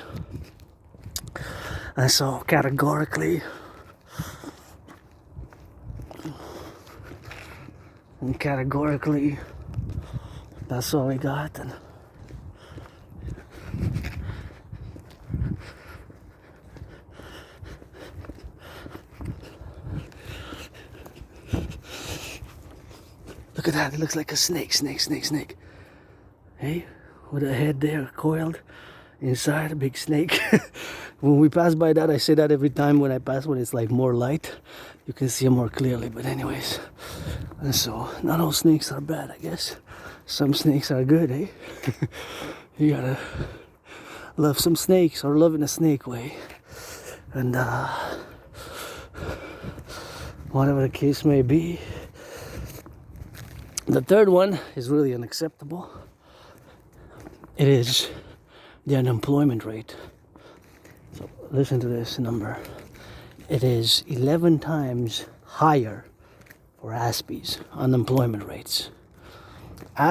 And so categorically, that's all we got. And look at that, it looks like a snake. Hey, with a head there coiled inside, a big snake. When we pass by that, I say that every time when I pass, when it's like more light, you can see them more clearly. But anyways, and so not all snakes are bad, I guess. Some snakes are good, eh? You gotta love some snakes, or love in a snake way. And whatever the case may be. The third one is really unacceptable. It is the unemployment rate. So listen to this number. It is 11 times higher for Aspies unemployment rates. For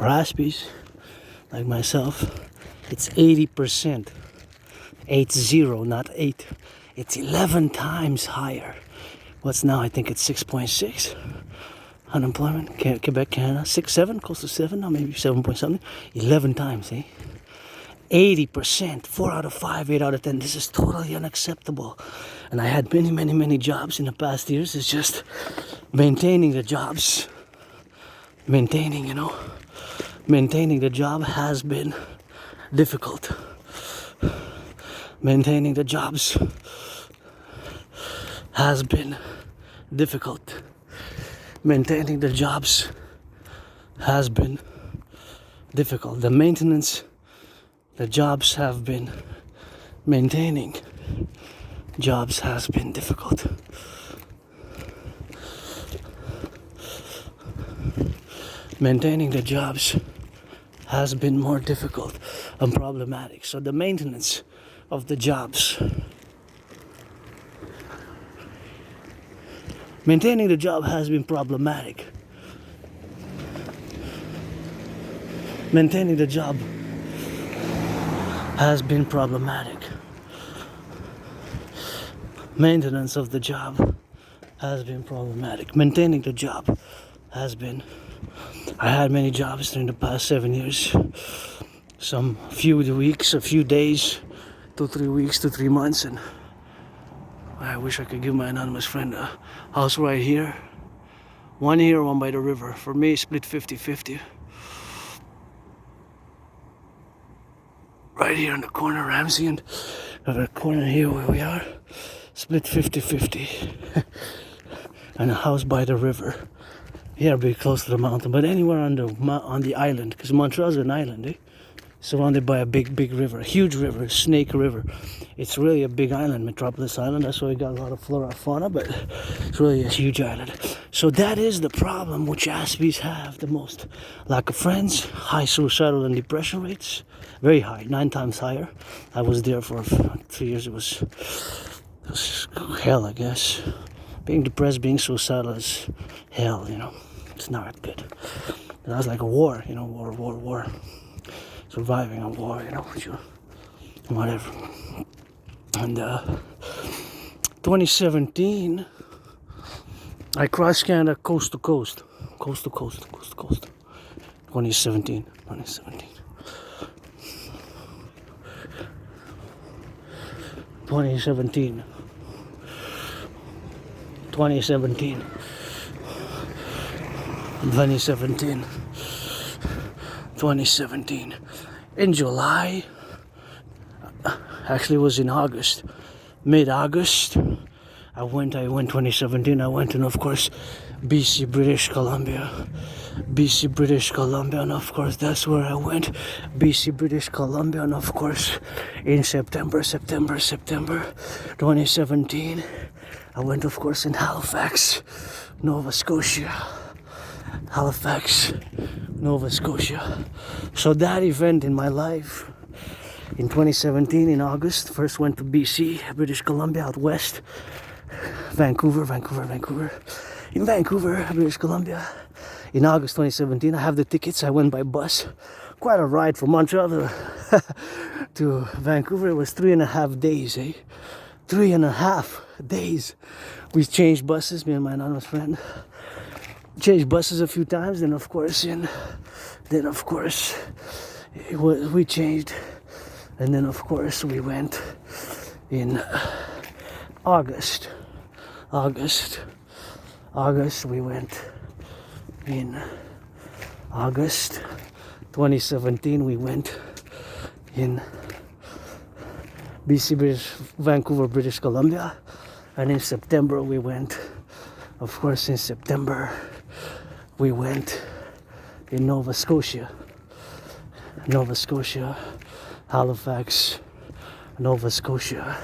Aspies like myself, it's 80%. 80, not 8. It's 11 times higher. What's now? I think it's 6.6 unemployment. Quebec, Canada, 6, 7, close to 7, or maybe 7 point something. 11 times, eh? 80%, 4 out of 5, 8 out of 10. This is totally unacceptable. And I had many jobs in the past years. It's just maintaining the jobs, maintaining the job has been difficult. Maintaining the jobs has been difficult. Maintaining the jobs has been difficult. The maintenance, the jobs have been maintaining. Jobs has been difficult. Maintaining the jobs has been more difficult and problematic. So the maintenance of the jobs. Maintaining the job has been problematic. Maintaining the job has been problematic. Maintenance of the job has been problematic. Maintaining the job has been. I had many jobs during the past 7 years. Some few weeks, a few days, 2 3 weeks, 2 3 months, and I wish I could give my anonymous friend a house right here. One here, one by the river. For me, split 50-50. Right here in the corner, Ramsey, and the corner here where we are, split 50-50. And a house by the river. Here, be close to the mountain, but anywhere on the island, because Montreal's an island, eh? Surrounded by a big river, a huge river, Snake River. It's really a big island, Metropolis Island. That's why we got a lot of flora and fauna, but it's really a huge island. So that is the problem which Aspies have the most. Lack of friends, high suicidal and depression rates, very high, 9 times higher. I was there for 3 years. It was hell, I guess. Being depressed, being suicidal is hell, It's not good. That was like a war, war. Surviving a war, whatever. And 2017, I crossed Canada coast to coast. 2017. 2017. In July, actually it was in August, mid-August, I went 2017, I went and of course BC, British Columbia, and of course that's where I went, BC, British Columbia, and of course in September 2017, I went of course in Halifax, Nova Scotia. So that event in my life in 2017 in August, first went to BC, British Columbia, out west, Vancouver. In Vancouver, British Columbia, in August 2017, I have the tickets. I went by bus. Quite a ride from Montreal to Vancouver. It was 3.5 days, 3.5 days. We changed buses, me and my anonymous friend. Changed buses a few times, then of course we changed, and then of course we went in August we went in August 2017, we went in Vancouver, British Columbia, and in September we went, of course in September we went in Nova Scotia, Halifax, Nova Scotia.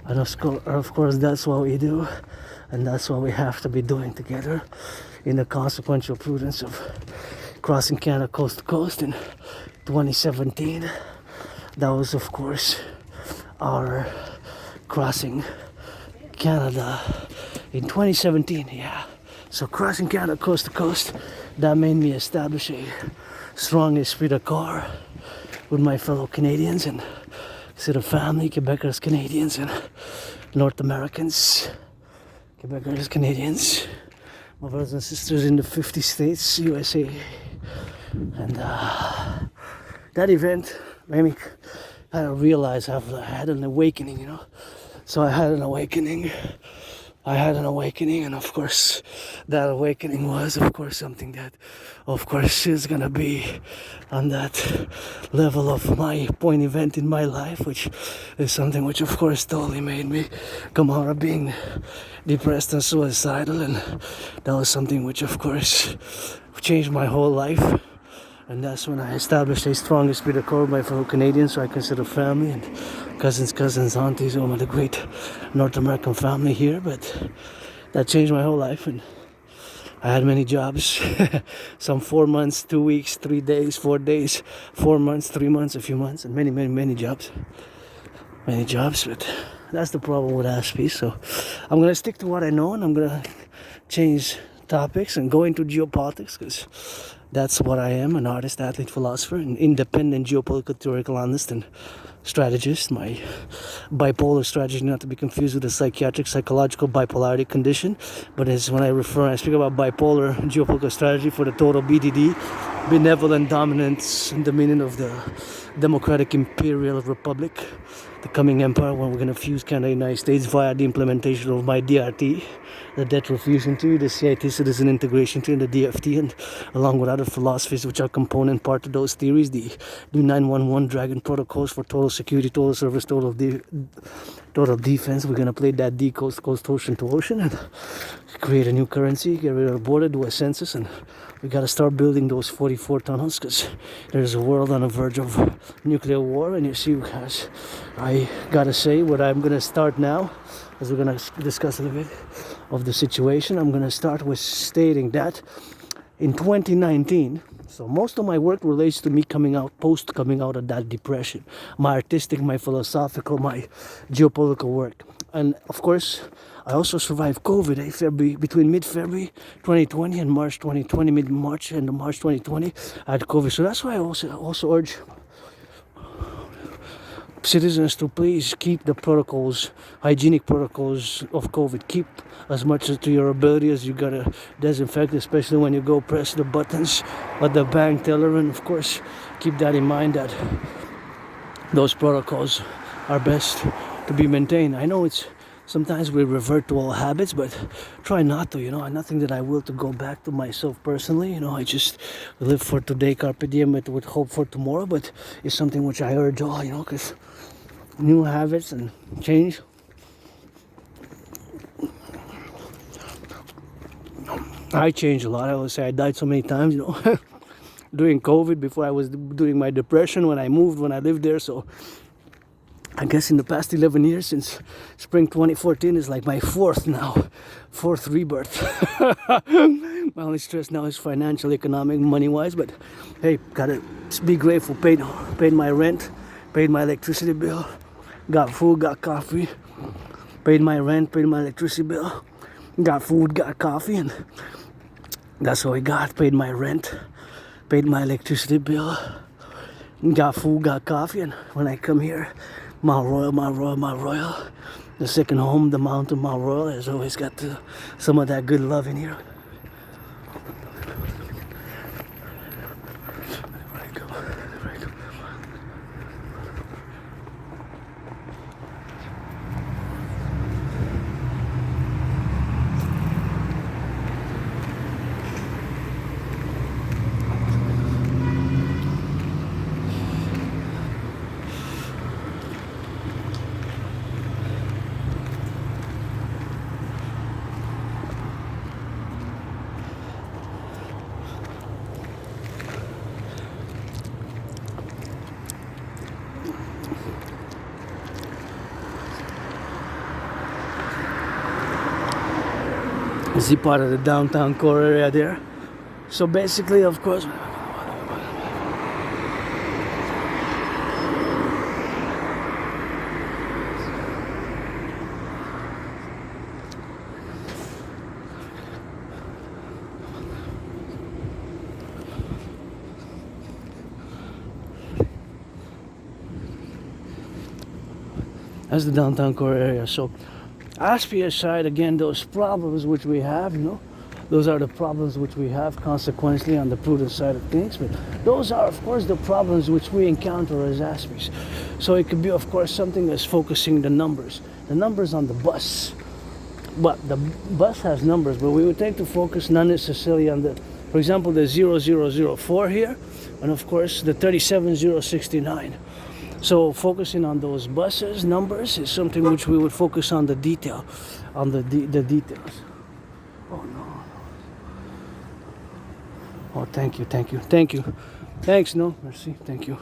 And of course that's what we do, and that's what we have to be doing together in the consequential prudence of crossing Canada coast to coast in 2017. That was of course our crossing Canada in 2017, yeah. So crossing Canada coast to coast, that made me establish a strong esprit de corps with my fellow Canadians and sort of family, Quebecers, Canadians, and North Americans, Quebecers, Canadians, my brothers and sisters in the 50 states, USA. And that event made me kind of realize I had an awakening, So I had an awakening. And of course, that awakening was, of course, something that, of course, is gonna be on that level of my point event in my life, which is something which, of course, totally made me come out of being depressed and suicidal, and that was something which, of course, changed my whole life. And that's when I established a strong esprit de corps with my fellow Canadians, so I consider family, and cousins, aunties, all of the great North American family here. But that changed my whole life, and I had many jobs. Some 4 months, 2 weeks, 3 days, 4 days, 4 months, 3 months, a few months, and many jobs. Many jobs, but that's the problem with ASPI. So I'm gonna stick to what I know, and I'm gonna change topics and go into geopolitics, because that's what I am, an artist, athlete, philosopher, an independent geopolitical theoretical analyst and strategist. My bipolar strategy, not to be confused with a psychiatric, psychological bipolarity condition, but it's when I speak about bipolar geopolitical strategy for the total BDD, benevolent dominance and dominion of the democratic Imperial Republik, the coming empire, when we're going to fuse Canada and the United States via the implementation of my DRT, the debt refusion theory, the CIT citizen integration theory, and the DFT, and along with other philosophies which are component part of those theories, the new 911 Dragon protocols for total security, total service, total defense. We're going to play that D coast to coast, ocean to ocean, and create a new currency, get rid of the border, do a census, and we got to start building those 44 tunnels, because there's a world on the verge of nuclear war. And you see, guys, I gotta say what I'm gonna start now, as we're gonna discuss a little bit of the situation. I'm gonna start with stating that in 2019, so most of my work relates to me coming out of that depression, my artistic, my philosophical, my geopolitical work. And of course, I also survived COVID, between mid-February 2020 and March 2020, mid-March and March 2020, I had COVID. So that's why I also urge citizens to please keep the protocols, hygienic protocols of COVID. Keep as much to your ability as you gotta disinfect, especially when you go press the buttons at the bank teller. And of course, keep that in mind, that those protocols are best to be maintained. I know it's sometimes we revert to old habits, but try not to, nothing that I will to go back to myself personally. I just live for today, carpe diem, with hope for tomorrow. But it's something which I urge all, because new habits and change. I changed a lot. I always say I died so many times, during COVID, before I was doing my depression, when I moved, when I lived there. So I guess in the past 11 years, since spring 2014, is like my fourth rebirth. My only stress now is financial, economic, money-wise. But hey, gotta be grateful. Paid my rent, paid my electricity bill, got food, got coffee. Paid my rent, paid my electricity bill, got food, got coffee, and that's what we got. Paid my rent, paid my electricity bill, got food, got coffee, and when I come here, Mount Royal, the second home, the mountain Mount Royal, has always got some of that good love in here. See part of the downtown core area there. So basically, of course, that's the downtown core area. So ASPI aside, again, those problems which we have, Those are the problems which we have consequently on the prudent side of things. But those are, of course, the problems which we encounter as aspies. So it could be, of course, something that's focusing the numbers on the bus. But the bus has numbers, but we would tend to focus not necessarily on the, for example, the 0004 here, and of course the 37069. So focusing on those buses numbers is something which we would focus on the detail, on the details. Oh no. Oh, thank you. Thanks, no, merci, thank you.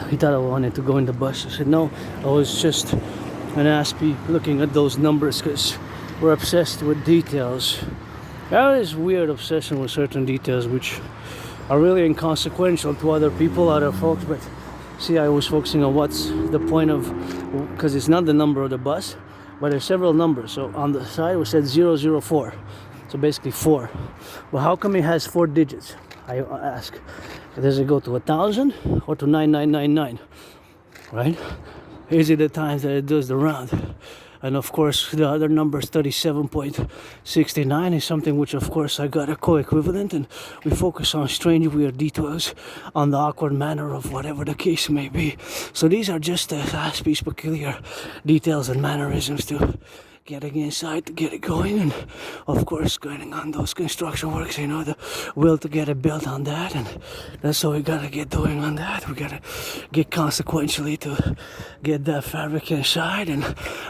He thought I wanted to go in the bus. I said no, I was just an aspie looking at those numbers because we're obsessed with details. There is weird obsession with certain details which are really inconsequential to other people, other folks, but see, I was focusing on what's the point of, because it's not the number of the bus, but there's several numbers. So on the side we said 004, so basically 4. But how come it has 4 digits? I ask. Does it go to 1,000 or to 9999? Right? Is it the times that it does the round? And of course the other number, 37.69, is something which of course I got a co-equivalent, and we focus on strange weird details, on the awkward manner of whatever the case may be. So these are just the aspie's peculiar details and mannerisms to getting inside to get it going, and of course going on those construction works, you know, the will to get it built on that, and that's what we gotta get doing on that. We gotta get consequentially to get that fabric inside, and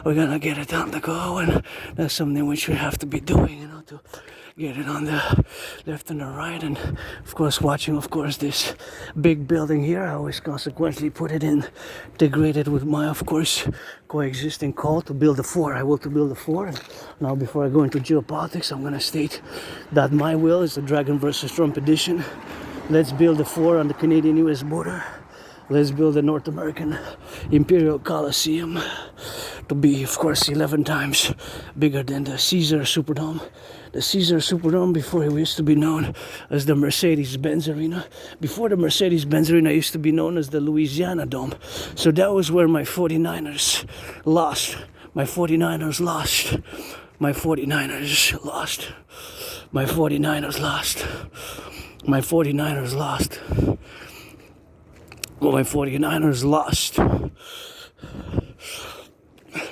we're gonna get it on the go, and that's something which we have to be doing, you know, to get it on the left and the right. And of course watching, of course, this big building here, I always consequently put it in integrated with my, of course, coexisting call to build a 4. I will to build a 4. And now before I go into geopolitics, I'm gonna state that my will is the Dragon versus Trump edition. Let's build a 4 on the Canadian-US border. Let's build a North American Imperial Coliseum to be, of course, 11 times bigger than the Caesar Superdome. The Caesar Superdome, before it used to be known as the Mercedes-Benz Arena. Before the Mercedes-Benz Arena, it used to be known as the Louisiana Dome. So that was where my 49ers lost. My 49ers lost. My 49ers lost. My 49ers lost. My 49ers lost. Well, my 49ers lost.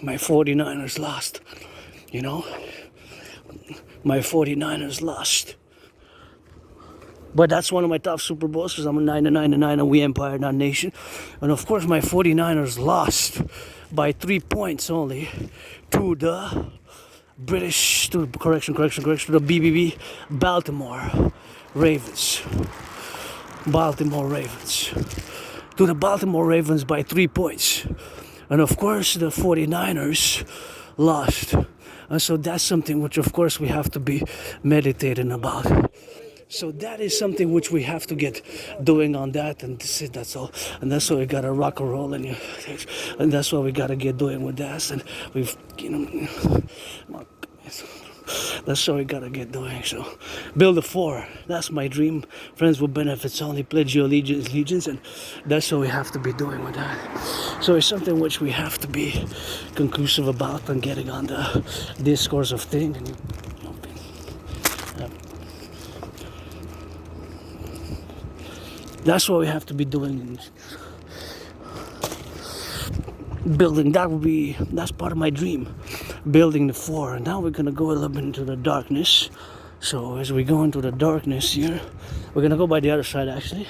My 49ers lost. You know? My 49ers lost. But that's one of my top Super Bowls because I'm a 9-9-9 and we Empire, not nation. And of course my 49ers lost by 3 points only to the British, to the BBB, Baltimore Ravens. Baltimore Ravens. To the Baltimore Ravens by 3 points. And of course the 49ers lost. And so that's something which of course we have to be meditating about. So that is something which we have to get doing on that, and that's all. And that's what we gotta rock and roll, and that's what we gotta get doing with that. And we've, you know, that's what we gotta get doing. So build a 4. That's my dream. Friends with benefits only. Pledge your allegiance, and that's what we have to be doing with that. So it's something which we have to be conclusive about and getting on the discourse of things. And that's what we have to be doing. Building, that's part of my dream. Building the 4. And now we're gonna go a little bit into the darkness. So as we go into the darkness here, we're gonna go by the other side actually.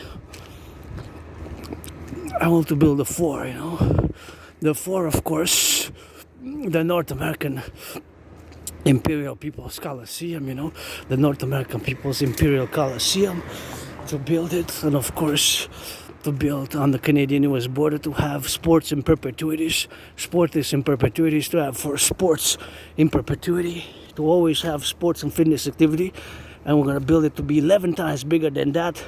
I want to build a 4, you know. The 4, of course, the North American Imperial People's Coliseum, you know. The North American People's Imperial Coliseum. To build it, and of course to build on the Canadian-US border, to have sports in perpetuities. Sport is in perpetuities, to have for sports in perpetuity, to always have sports and fitness activity. And we're going to build it to be 11 times bigger than that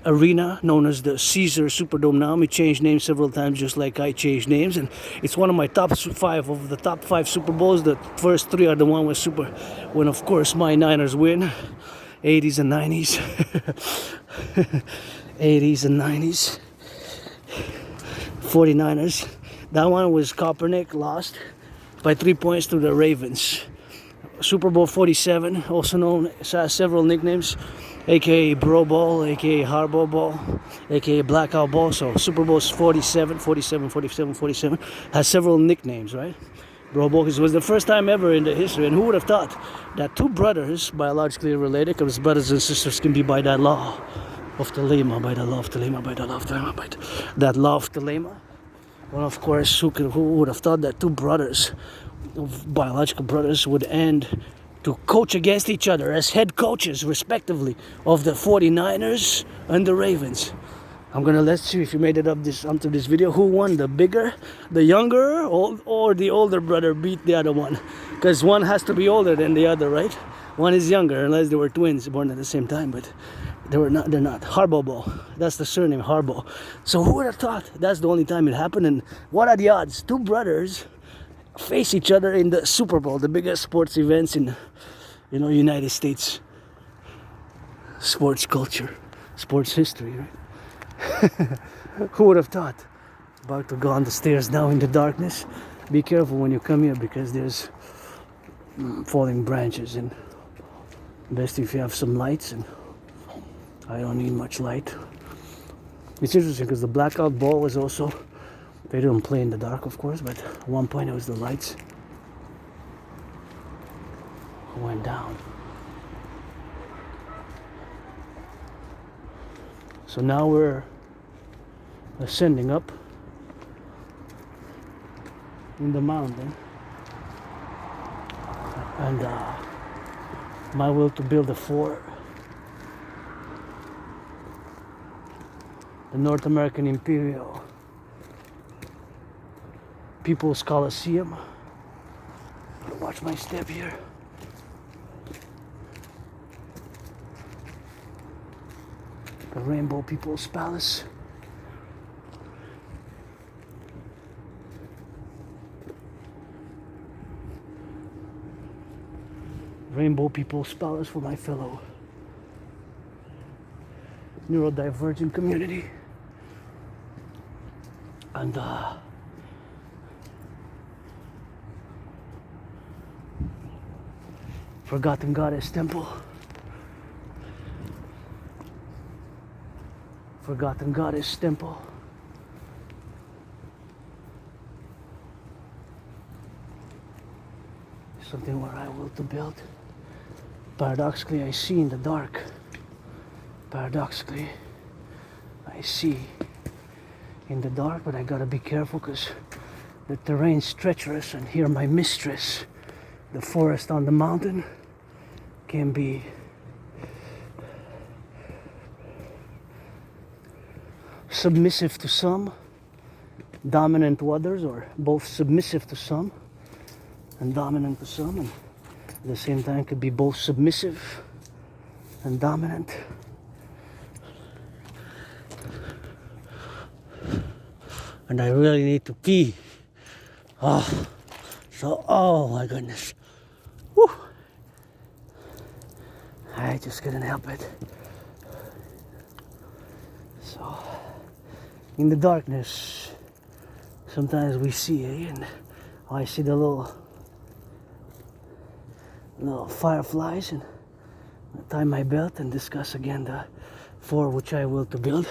arena known as the Caesar Superdome. Now we changed names several times, just like I changed names, and it's one of my top 5 of the top 5 Super Bowls. The first 3 are the one with super, when of course my Niners win. 80s and 90s. 80s and 90s. 49ers. That one was Kaepernick lost by 3 points to the Ravens. Super Bowl 47, also known as several nicknames, aka Bro Ball, aka Hardball Ball, aka Blackout Ball. So Super Bowl 47, 47, 47, 47 has several nicknames, right? Bro Ball was the first time ever in the history, and who would have thought that two brothers, biologically related, because brothers and sisters can be by that law of Telema, by the law of Telema, by the law of Telema, by that law of Telema. Well, of course, who would have thought that two brothers, biological brothers, would end to coach against each other as head coaches, respectively, of the 49ers and the Ravens. I'm gonna let you, if you made it up onto this video, who won, the younger, or the older brother beat the other one, because one has to be older than the other, right? One is younger, unless they were twins born at the same time, but they're not. Harbaughball, that's the surname, Harbaugh. So who would have thought that's the only time it happened? And what are the odds? Two brothers face each other in the Super Bowl, the biggest sports events in, United States sports culture, sports history, right? Who would have thought? About to go on the stairs now in the darkness. Be careful when you come here, because there's falling branches, and best if you have some lights, and I don't need much light. It's interesting because the blackout ball was also, they don't play in the dark, of course, but at one point it was the lights went down. So now we're ascending up in the mountain, and my will to build a fort, the North American Imperial People's Coliseum. Watch my step here. The Rainbow People's Palace. Rainbow People's Palace for my fellow neurodivergent community. And Forgotten Goddess Temple. Forgotten Goddess Temple. Something where I will to build. Paradoxically, I see in the dark. Paradoxically, I see in the dark, but I gotta be careful because the terrain's treacherous, and here my mistress, the forest on the mountain, can be submissive to some, dominant to others, or both submissive to some and dominant to some, and at the same time could be both submissive and dominant. And I really need to pee. Oh my goodness. Whew. I just couldn't help it. So, in the darkness, sometimes we see, and I see the little fireflies, and I tie my belt and discuss again the fort which I will to build.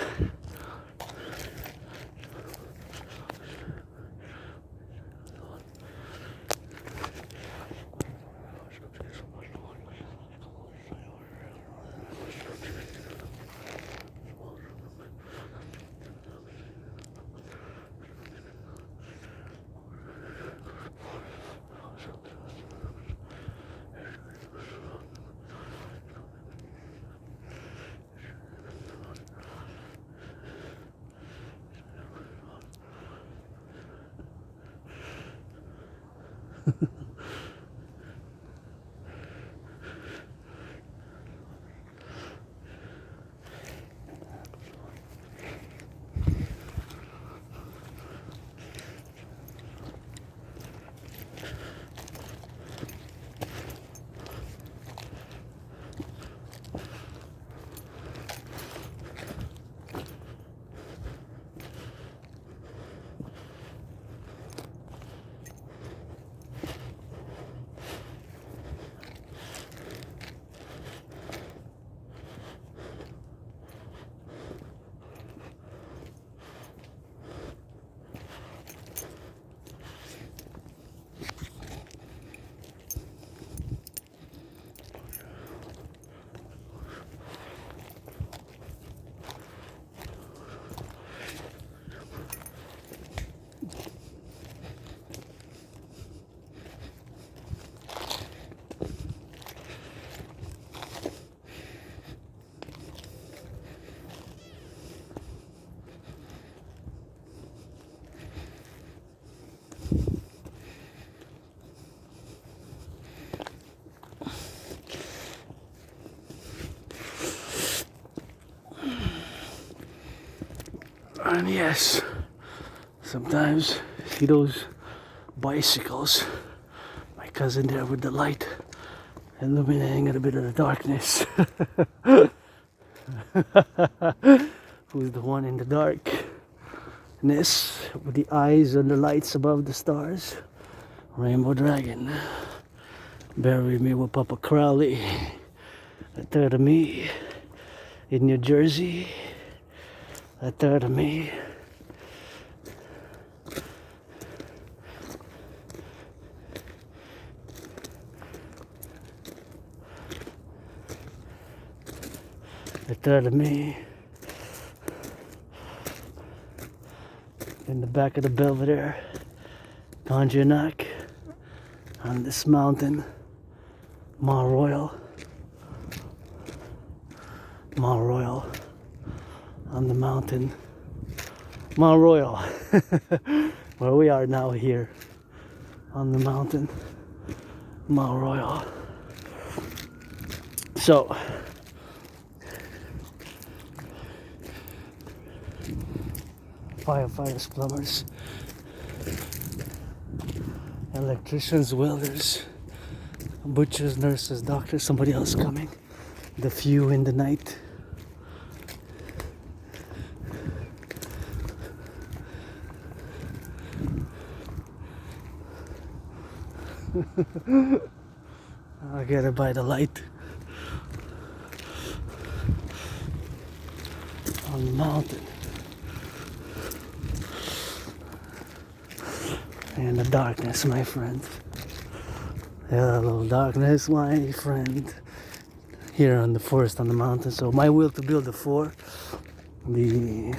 And yes, sometimes see those bicycles. My cousin there with the light illuminating a bit of the darkness. Who's the one in the darkness with the eyes and the lights above the stars? Rainbow Dragon. Bury me with Papa Crowley. A third of me in New Jersey. A third of me. A third of me in the back of the Belvedere, Pontiac, on this mountain, Mount Royal, on the mountain, Mount Royal, where we are now here, on the mountain, Mount Royal. So, firefighters, plumbers, electricians, welders, butchers, nurses, doctors, somebody else coming, the few in the night. I'll get it by the light on the mountain. And the darkness, my friend. Hello, darkness, my friend. Here on the forest, on the mountain. So my will to build a fort, the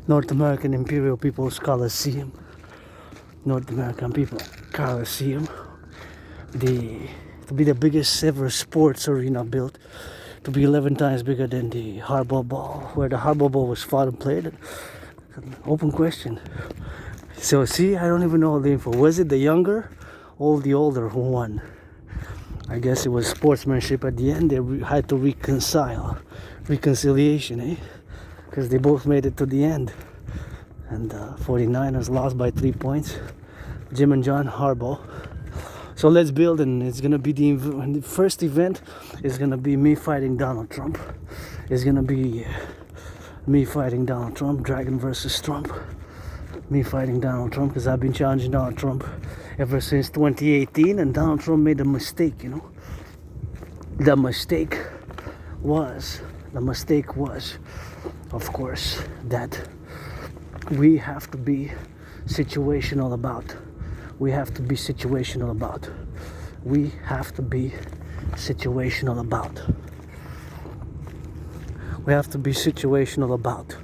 North American Imperial People's Coliseum. North American People Coliseum. To be the biggest ever sports arena built. To be 11 times bigger than the Harbor Ball, where the Harbor Ball was fought and played. Open question. So see, I don't even know the info. Was it the younger or the older who won? I guess it was sportsmanship at the end. They had to reconciliation, eh? Because they both made it to the end. And 49ers lost by 3 points. Jim and John Harbaugh. So let's build, and it's gonna be the first event is gonna be me fighting Donald Trump. It's gonna be me fighting Donald Trump, Dragon versus Trump. Me fighting Donald Trump, because I've been challenging Donald Trump ever since 2018, and Donald Trump made a mistake, you know. The mistake was, of course, that we have to be situational about. We have to be situational about. We have to be situational about. We have to be situational about.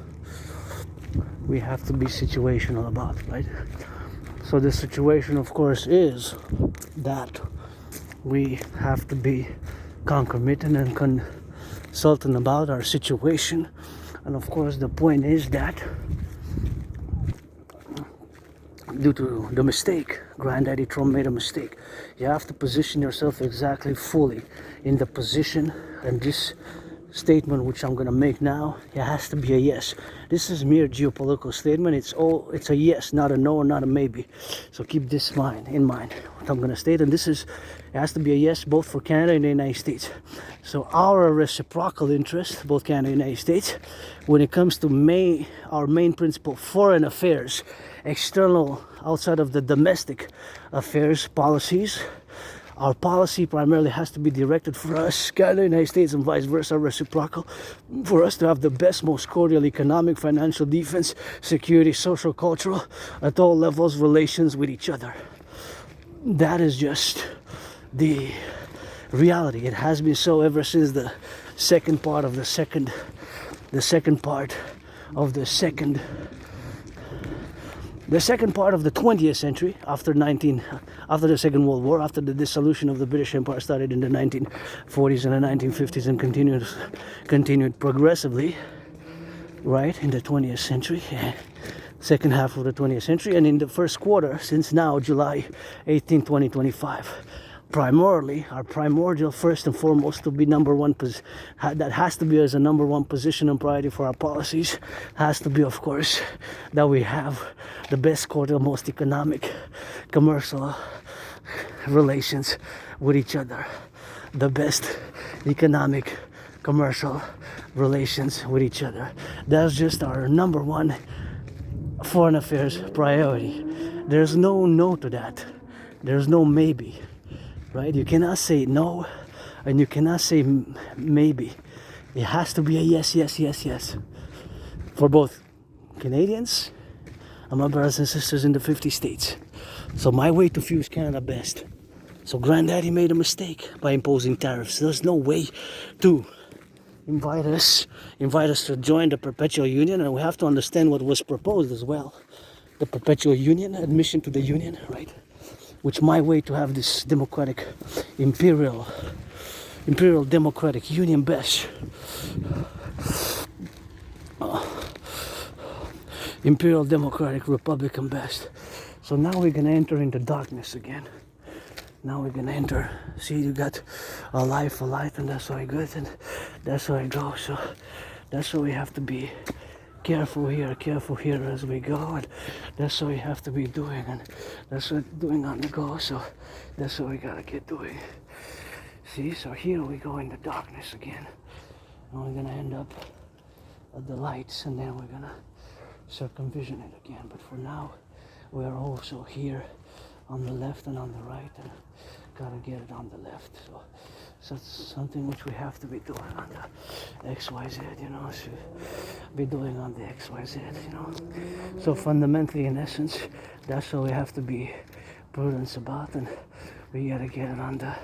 We have to be situational about, right? So the situation, of course, is that we have to be concomitant and consultant about our situation. And of course, the point is that due to the mistake, Granddaddy Trump made a mistake. You have to position yourself exactly fully in the position, and this statement which I'm gonna make now, it has to be a yes. This is mere geopolitical statement. It's a yes, not a no or not a maybe. So keep this in mind what I'm gonna state, and it has to be a yes both for Canada and the United States. So our reciprocal interest, both Canada and the United States, when it comes to our main principle, foreign affairs, external, outside of the domestic affairs policies, our policy primarily has to be directed for us, Canada, United States, and vice versa, reciprocal, for us to have the best, most cordial economic, financial, defense, security, social, cultural, at all levels, relations with each other. That is just the reality. It has been so ever since the second part of the 20th century, after the Second World War, after the dissolution of the British Empire started in the 1940s and the 1950s and continued progressively, right, in the 20th century, second half of the 20th century, and in the first quarter, since now, July 18, 2025, primarily, our primordial, first and foremost, to be number one, that has to be as a number one position and priority for our policies, has to be, of course, that we have the best cordial, most economic, commercial relations with each other. The best economic, commercial relations with each other. That's just our number one foreign affairs priority. There's no to that. There's no maybe, right? You cannot say no, and you cannot say maybe. It has to be a yes, yes, yes, yes. For both Canadians and my brothers and sisters in the 50 states. So my way to fuse Canada best. So Granddaddy made a mistake by imposing tariffs. There's no way to invite us to join the perpetual union, and we have to understand what was proposed as well. The perpetual union, admission to the union, right? Which my way to have this democratic, imperial democratic union best. Imperial democratic Republican best. So now we're gonna enter into darkness again. Now we're gonna enter. See, you got a life, a light, and that's why good, and that's why it goes. So that's why we have to be careful here as we go, and that's what we have to be doing, and that's what we're doing on the go. So that's what we gotta get doing. See, so here we go in the darkness again, and we're gonna end up at the lights, and then we're gonna circumvision it again. But for now, we are also here on the left and on the right, and gotta get it on the left. So that's something which we have to be doing on the XYZ, you know, so be doing on the XYZ, you know. So fundamentally, in essence, that's what we have to be prudent about, and we gotta get it on the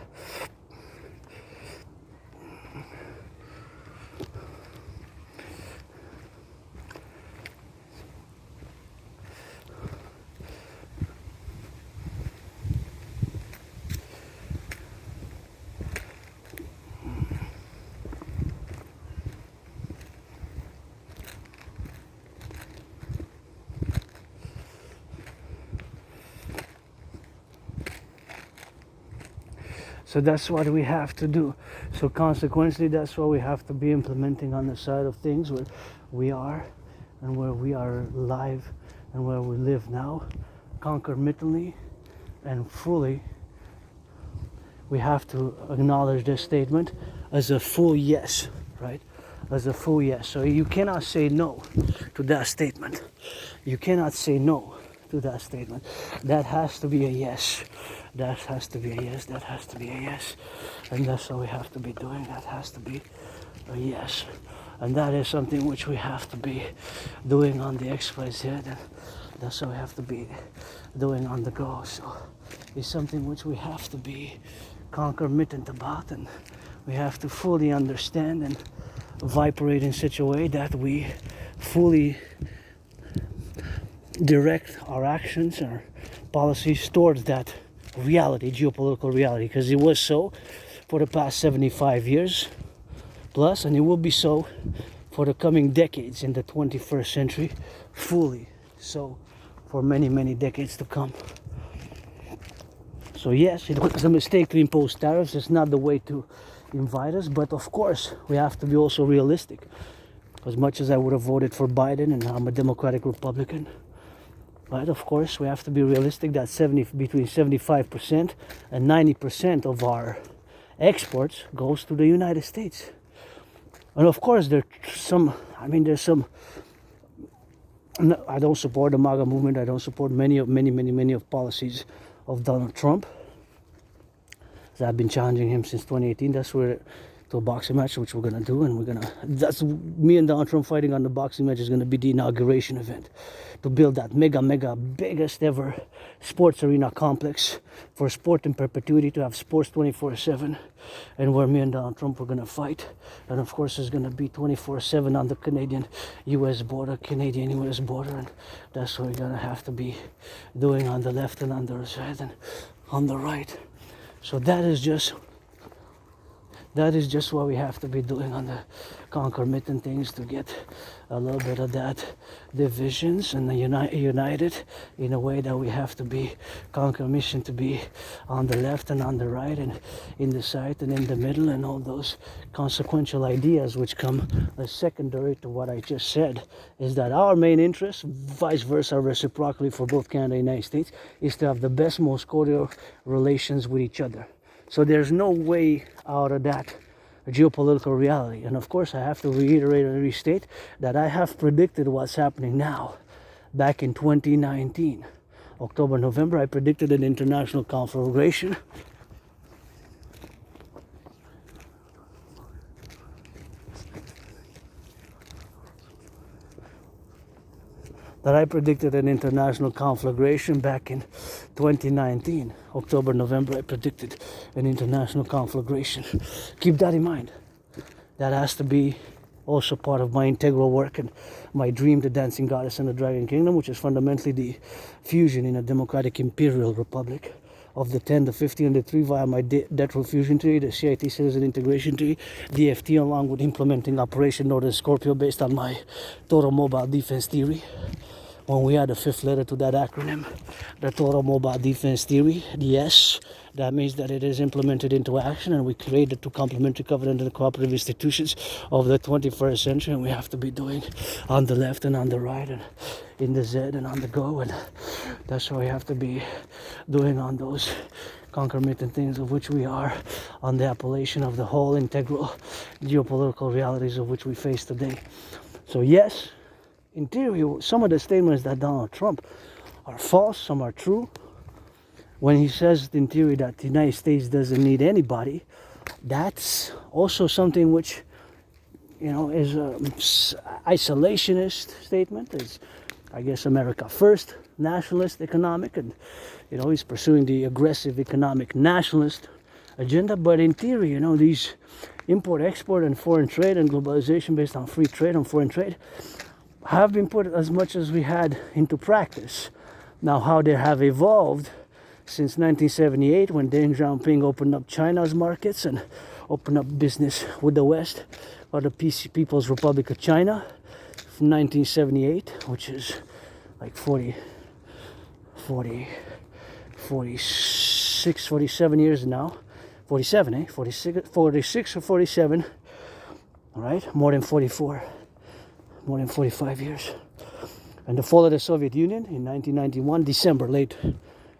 So that's what we have to do. So consequently, that's what we have to be implementing on the side of things where we are and where we are live and where we live now, concomitantly and fully. We have to acknowledge this statement as a full yes, right? As a full yes. So you cannot say no to that statement. You cannot say no to that statement. That has to be a yes. That has to be a yes. That has to be a yes. And that's what we have to be doing. That has to be a yes. And that is something which we have to be doing on the XYZ. And that's what we have to be doing on the go. So it's something which we have to be concomitant about, and we have to fully understand and vibrate in such a way that we fully direct our actions, our policies towards that reality, geopolitical reality, because it was so for the past 75 years plus, and it will be so for the coming decades in the 21st century, fully so for many, many decades to come. So yes, it was a mistake to impose tariffs. It's not the way to invite us, but of course we have to be also realistic. As much as I would have voted for Biden, and I'm a Democratic Republican, but of course we have to be realistic that between 75% and 90% of our exports goes to the United States. And of course there's some, I don't support the MAGA movement. I don't support many of policies of Donald Trump. So I've been challenging him since 2018. That's where to a boxing match, which we're gonna do, and that's me and Donald Trump fighting on the boxing match is gonna be the inauguration event to build that mega biggest ever sports arena complex for sport in perpetuity, to have sports 24/7, and where me and Donald Trump are gonna fight. And of course it's gonna be 24/7 on the Canadian-US border, Canadian-US border, and that's what we're gonna have to be doing on the left and on the side and on the right. So that is just that is just what we have to be doing on the concomitant things to get a little bit of that divisions and united in a way that we have to be concomitant to be on the left and on the right and in the side and in the middle, and all those consequential ideas which come as secondary to what I just said, is that our main interest, vice versa reciprocally for both Canada and the United States, is to have the best, most cordial relations with each other. So there's no way out of that geopolitical reality. And of course, I have to reiterate and restate that I have predicted what's happening now. Back in 2019, October, November, I predicted an international conflagration. Back in 2019, October, November, I predicted an international conflagration. Keep that in mind. That has to be also part of my integral work and my dream, the dancing goddess and the dragon kingdom, which is fundamentally the fusion in a democratic imperial republic of the 10, the 50, and the 3 via my debt fusion theory, the CIT citizen integration theory, DFT, along with implementing Operation Northern Scorpio based on my total mobile defense theory. When we add the 5th letter to that acronym, the total mobile defense theory, the S, that means that it is implemented into action, and we created 2 complementary covenant and cooperative institutions of the 21st century, and we have to be doing on the left and on the right and in the Z and on the go, and that's what we have to be doing on those concomitant things of which we are on the appellation of the whole integral geopolitical realities of which we face today. So yes, in theory, some of the statements that Donald Trump are false, some are true. When he says in theory that the United States doesn't need anybody, that's also something which, you know, is an isolationist statement. Is, I guess, America first, nationalist economic, and, you know, he's pursuing the aggressive economic nationalist agenda. But in theory, you know, these import, export, and foreign trade and globalization based on free trade and foreign trade have been put as much as we had into practice. Now, how they have evolved since 1978, when Deng Xiaoping opened up China's markets and opened up business with the West, or the People's Republic of China, from 1978, which is like 46, 47 years now. 47, 46 or 47, all right, more than 44. More than 45 years. And the fall of the Soviet Union in 1991, December, late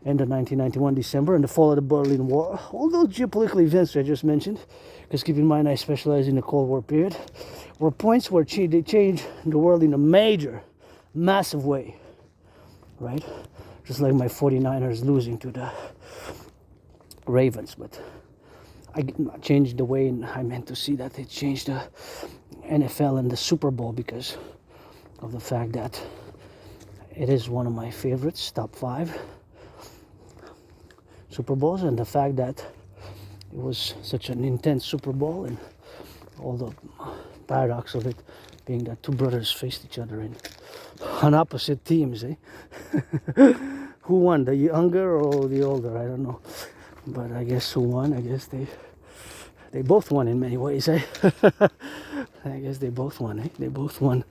end of 1991, December, and the fall of the Berlin Wall. All those geopolitical events I just mentioned, because keep in mind I specialize in the Cold War period, were points where they changed the world in a major, massive way, right? Just like my 49ers losing to the Ravens, but I changed the way, and I meant to see that they changed the NFL and the Super Bowl because of the fact that it is one of my favorites, top 5 Super Bowls, and the fact that it was such an intense Super Bowl, and all the paradox of it being that 2 brothers faced each other on opposite teams, eh? Who won, the younger or the older? I don't know, but I guess who won? I guess they both won in many ways, eh? I guess they both won, eh? They both won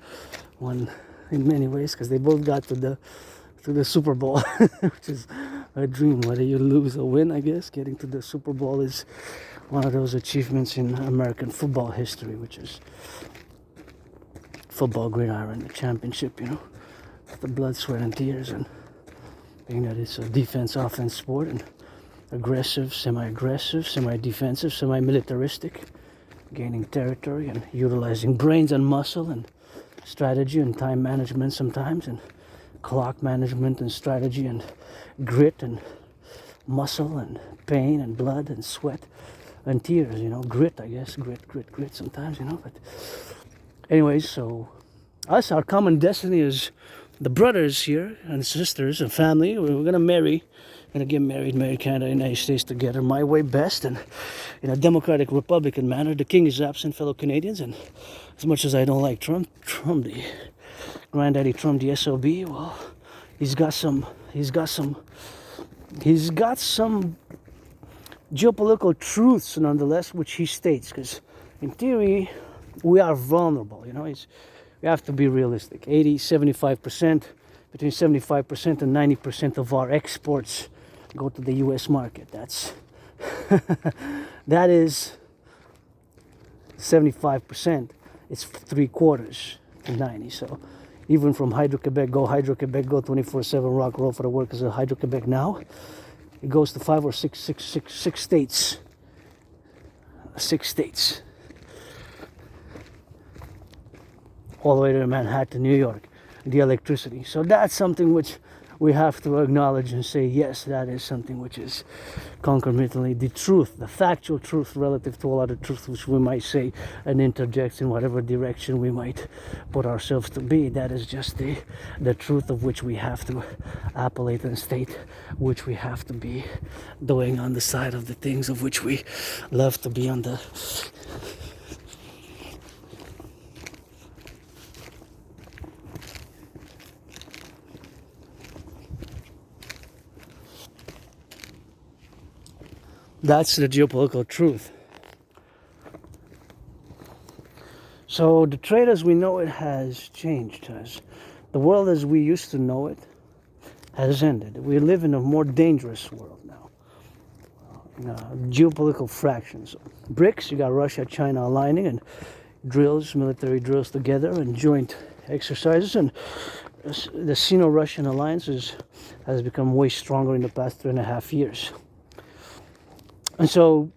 in many ways, because they both got to the Super Bowl, which is a dream. Whether you lose or win, I guess getting to the Super Bowl is one of those achievements in American football history, which is football gridiron, the championship, you know, the blood, sweat, and tears, and being that it's a defense-offense sport, and aggressive, semi-aggressive, semi-defensive, semi-militaristic, gaining territory and utilizing brains and muscle and strategy and time management sometimes, and clock management and strategy and grit and muscle and pain and blood and sweat and tears, you know, grit, I guess, grit sometimes, you know. But anyways, so us, our common destiny is the brothers here and sisters and family. We're gonna get married, marry Canada and the United States together my way best, and in a democratic Republican manner. The king is absent, fellow Canadians, and as much as I don't like Trump, the granddaddy Trump, the SOB, well, he's got some geopolitical truths nonetheless, which he states, because in theory we are vulnerable, we have to be realistic. 75%, between 75% and 90% of our exports go to the US market. That is 75%. It's 3/4 to 90. So even from Hydro-Quebec, go 24/7, rock, roll for the workers of Hydro-Quebec now, it goes to 5 or 6 states. 6 states. All the way to Manhattan, New York, the electricity. So that's something which we have to acknowledge and say, yes, that is something which is concomitantly the truth, the factual truth relative to all other truths which we might say and interject in whatever direction we might put ourselves to be. That is just the truth of which we have to appellate and state, which we have to be doing on the side of the things of which we love to be on the That's the geopolitical truth. So the trade as we know it has changed. The world as we used to know it has ended. We live in a more dangerous world now. Geopolitical fractions. BRICS, you got Russia, China aligning, and drills, military drills together, and joint exercises. And the Sino-Russian alliance has become way stronger in the past 3.5 years. And so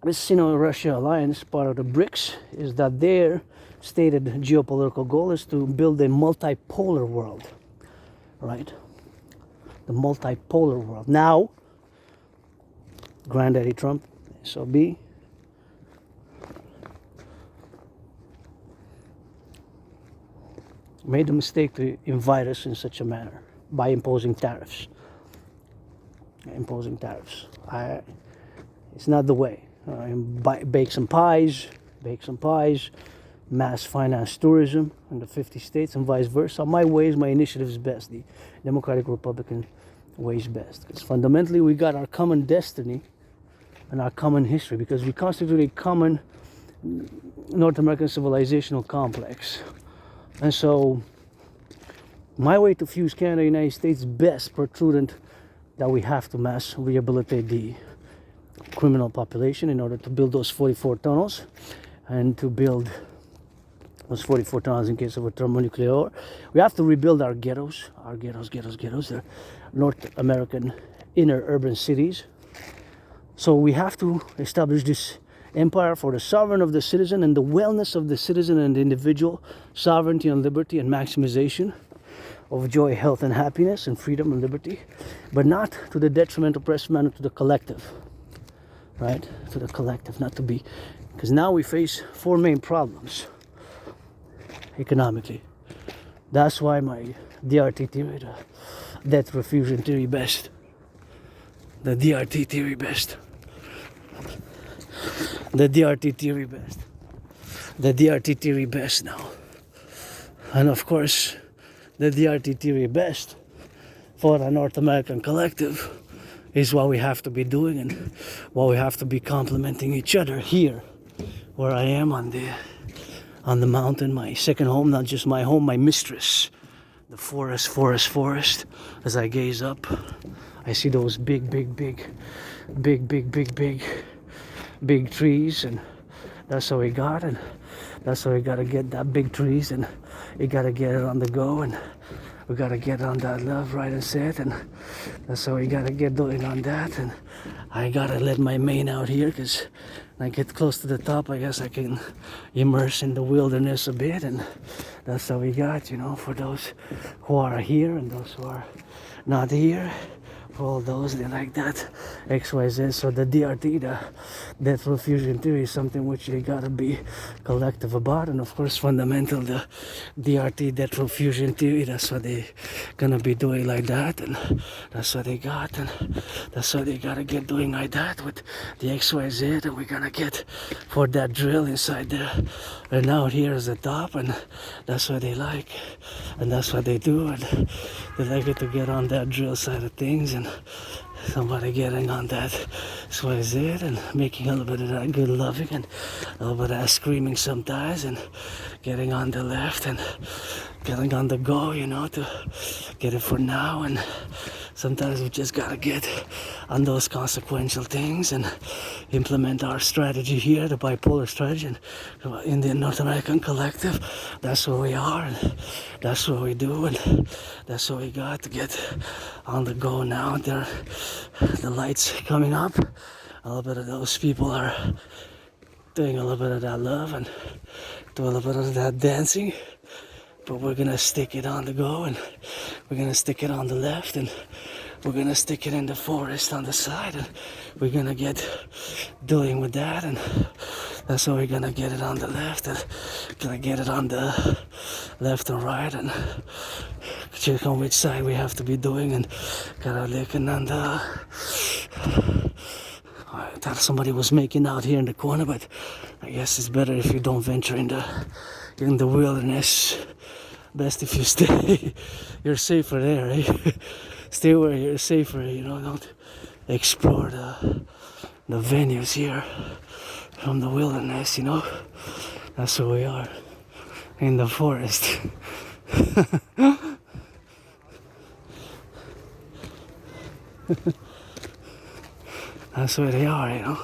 this Sino-Russia alliance, part of the BRICS, is that their stated geopolitical goal is to build a multipolar world, right? The multipolar world. Now, Granddaddy Trump, SOB, made the mistake to invite us in such a manner by imposing tariffs. It's not the way. Bake some pies, mass finance tourism in the 50 states and vice versa. My initiative is best. The Democratic Republican way is best. Because fundamentally we got our common destiny and our common history, because we constitute a common North American civilizational complex. And so my way to fuse Canada and the United States best prudent that we have to mass rehabilitate the criminal population in order to build those 44 tunnels and to build those 44 tunnels in case of a thermonuclear war. We have to rebuild our ghettos, the North American inner urban cities. So we have to establish this empire for the sovereign of the citizen and the wellness of the citizen and the individual, sovereignty and liberty and maximization of joy, health and happiness and freedom and liberty, but not to the detriment of oppressed man, to the collective, right? To the collective, not to be, because now we face 4 main problems economically. That's why my DRT theory, the debt refusion theory best. The DRT theory best. The DRT theory best. The DRT theory best now. And of course, the DRT theory best for the North American collective is what we have to be doing and what we have to be complementing each other here, where I am on the mountain, my second home, not just my home, my mistress. The forest. As I gaze up, I see those big trees, and that's how we got, and that's how we gotta get that big trees, and you gotta get it on the go, and we gotta get on that love, right and set, and that's how we gotta get doing on that. And I gotta let my mane out here, because when I get close to the top, I guess I can immerse in the wilderness a bit, and that's how we got, for those who are here and those who are not here. For all those, they like that XYZ. So the DRT, the death fusion theory, is something which they gotta be collective about. And of course, fundamental, the DRT death fusion theory, that's what they gonna be doing like that, and that's what they got, and that's what they gotta get doing like that with the XYZ, and we're gonna get for that drill inside there and out here is the top, and that's what they like, and that's what they do, and they like it to get on that drill side of things, and Somebody getting on that swayzit and making a little bit of that good loving and a little bit of that screaming sometimes and getting on the left and getting on the go, you know, to get it for now. And sometimes we just gotta get on those consequential things and implement our strategy here, the bipolar strategy, and in the North American Collective. That's what we are, and that's what we do, and that's what we got to get on the go now. There, the lights coming up. A little bit of those people are doing a little bit of that love and doing a little bit of that dancing. But we're gonna stick it on the go, and we're gonna stick it on the left, and we're gonna stick it in the forest on the side, and we're gonna get doing with that, and that's how we're gonna get it on the left, and gonna get it on the left and right, and check on which side we have to be doing, and gotta looking on the. I thought somebody was making out here in the corner, but I guess it's better if you don't venture in the wilderness. Best if you stay. You're safer there, eh? Stay where you're safer, you know. Don't explore the venues here from the wilderness, you know. That's who we are, in the forest. That's where they are, you know.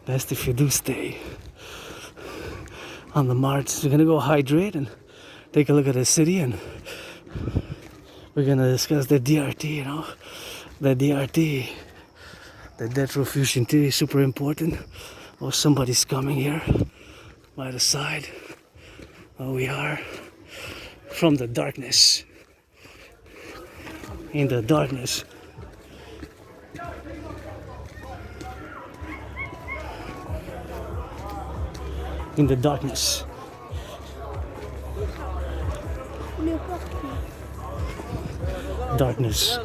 Best if you do stay on the march. We're gonna go hydrate and take a look at the city, and we're gonna discuss the DRT, you know. The DRT, the death refusion theory, is super important. Oh, somebody's coming here by the side. Oh, we are from the darkness. In the darkness. In the darkness. Darkness.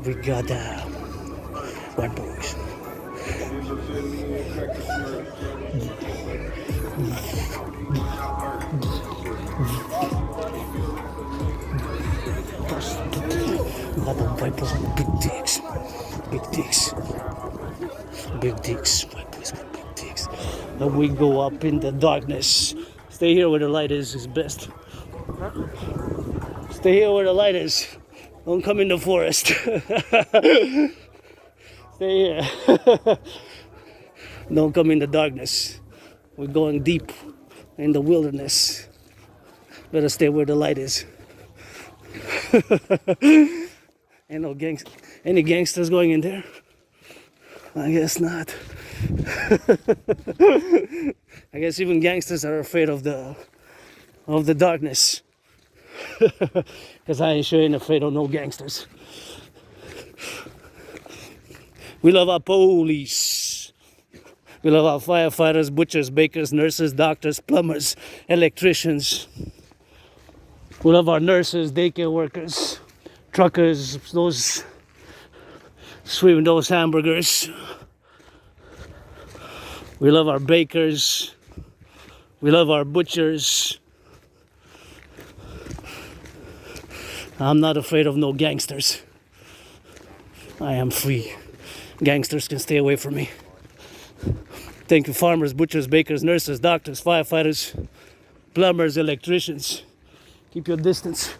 We got white boys. Got the white boys with big dicks. Big dicks. Big dicks. White boys with big dicks. And we go up in the darkness. Stay here where the light is best. Stay here where the light is. Don't come in the forest. Stay here. Don't come in the darkness. We're going deep in the wilderness. Better stay where the light is. Ain't no any gangsters going in there? I guess not. I guess even gangsters are afraid of the darkness. Because I ain't sure ain't afraid of no gangsters. We love our police. We love our firefighters, butchers, bakers, nurses, doctors, plumbers, electricians. We love our nurses, daycare workers, truckers, those sweeping those hamburgers. We love our bakers. We love our butchers. I'm not afraid of no gangsters. I am free. Gangsters can stay away from me. Thank you, farmers, butchers, bakers, nurses, doctors, firefighters, plumbers, electricians. Keep your distance.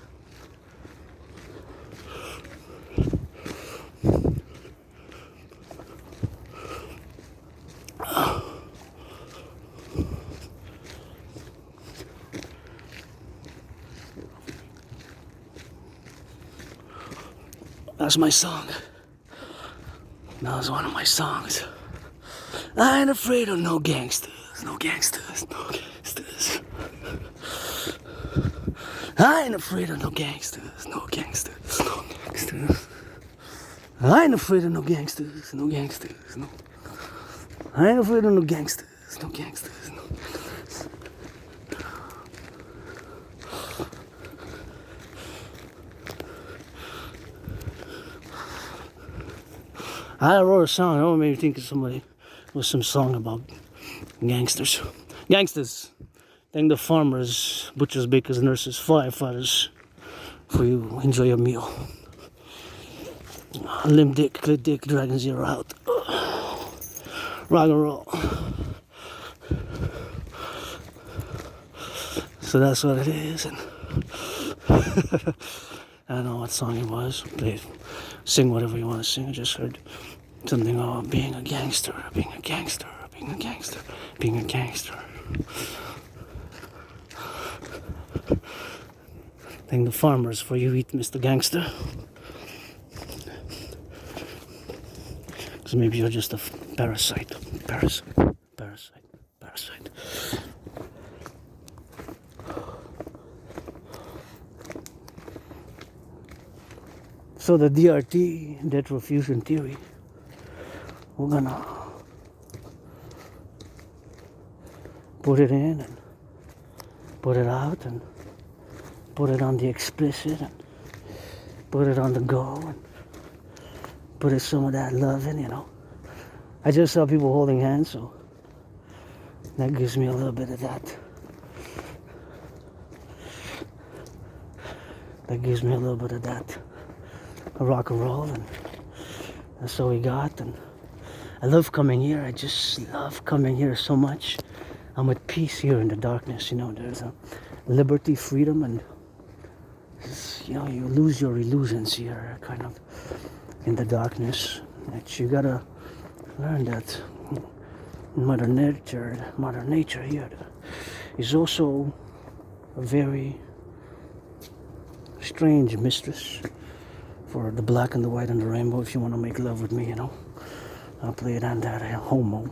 That's my song. That was one of my songs. I ain't afraid of no gangsters, no gangsters, no gangsters. I ain't afraid of no gangsters, no gangsters, no gangsters. I ain't afraid of no gangsters, no gangsters, no. I ain't afraid of no gangsters, no gangsters, no. I wrote a song. It made me think of somebody. It was some song about gangsters. Gangsters. Thank the farmers, butchers, bakers, nurses, firefighters for you. Enjoy your meal. Limb dick, clit dick, dragon zero out. Rock and roll. So that's what it is. And I don't know what song it was. Play, sing whatever you want to sing. I just heard something about being a gangster, being a gangster, being a gangster, being a gangster. Thank the farmers for you eat, Mr. Gangster. Because maybe you're just a parasite. Parasite. So the DRT, debt refusion theory, we're gonna put it in and put it out and put it on the explicit and put it on the go and put it some of that love in, you know. I just saw people holding hands, so that gives me a little bit of that. That gives me a little bit of that rock and roll, and that's all we got. And I love coming here. I just love coming here so much. I'm at peace here in the darkness, you know. There's a liberty, freedom, and you know, you lose your illusions here, kind of in the darkness. That you gotta learn that Mother Nature here is also a very strange mistress for the black and the white and the rainbow. If you want to make love with me, you know, I'll play it on that homo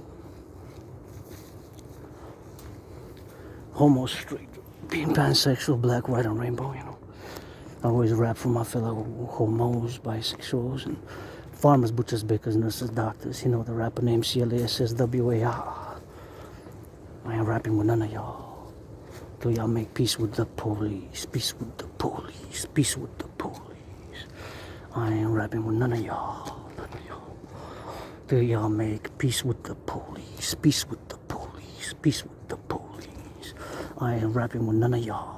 straight, being pansexual, black, white, and rainbow, you know. I always rap for my fellow homos, bisexuals, and farmers, butchers, bakers, nurses, doctors. You know the rapper named CLASSWAR. I ain't rapping with none of y'all. Till y'all make peace with the police, peace with the police, peace with the police. I ain't rapping with none of y'all. Till y'all make peace with the police, peace with the police, peace with the police. I ain't rapping with none of y'all.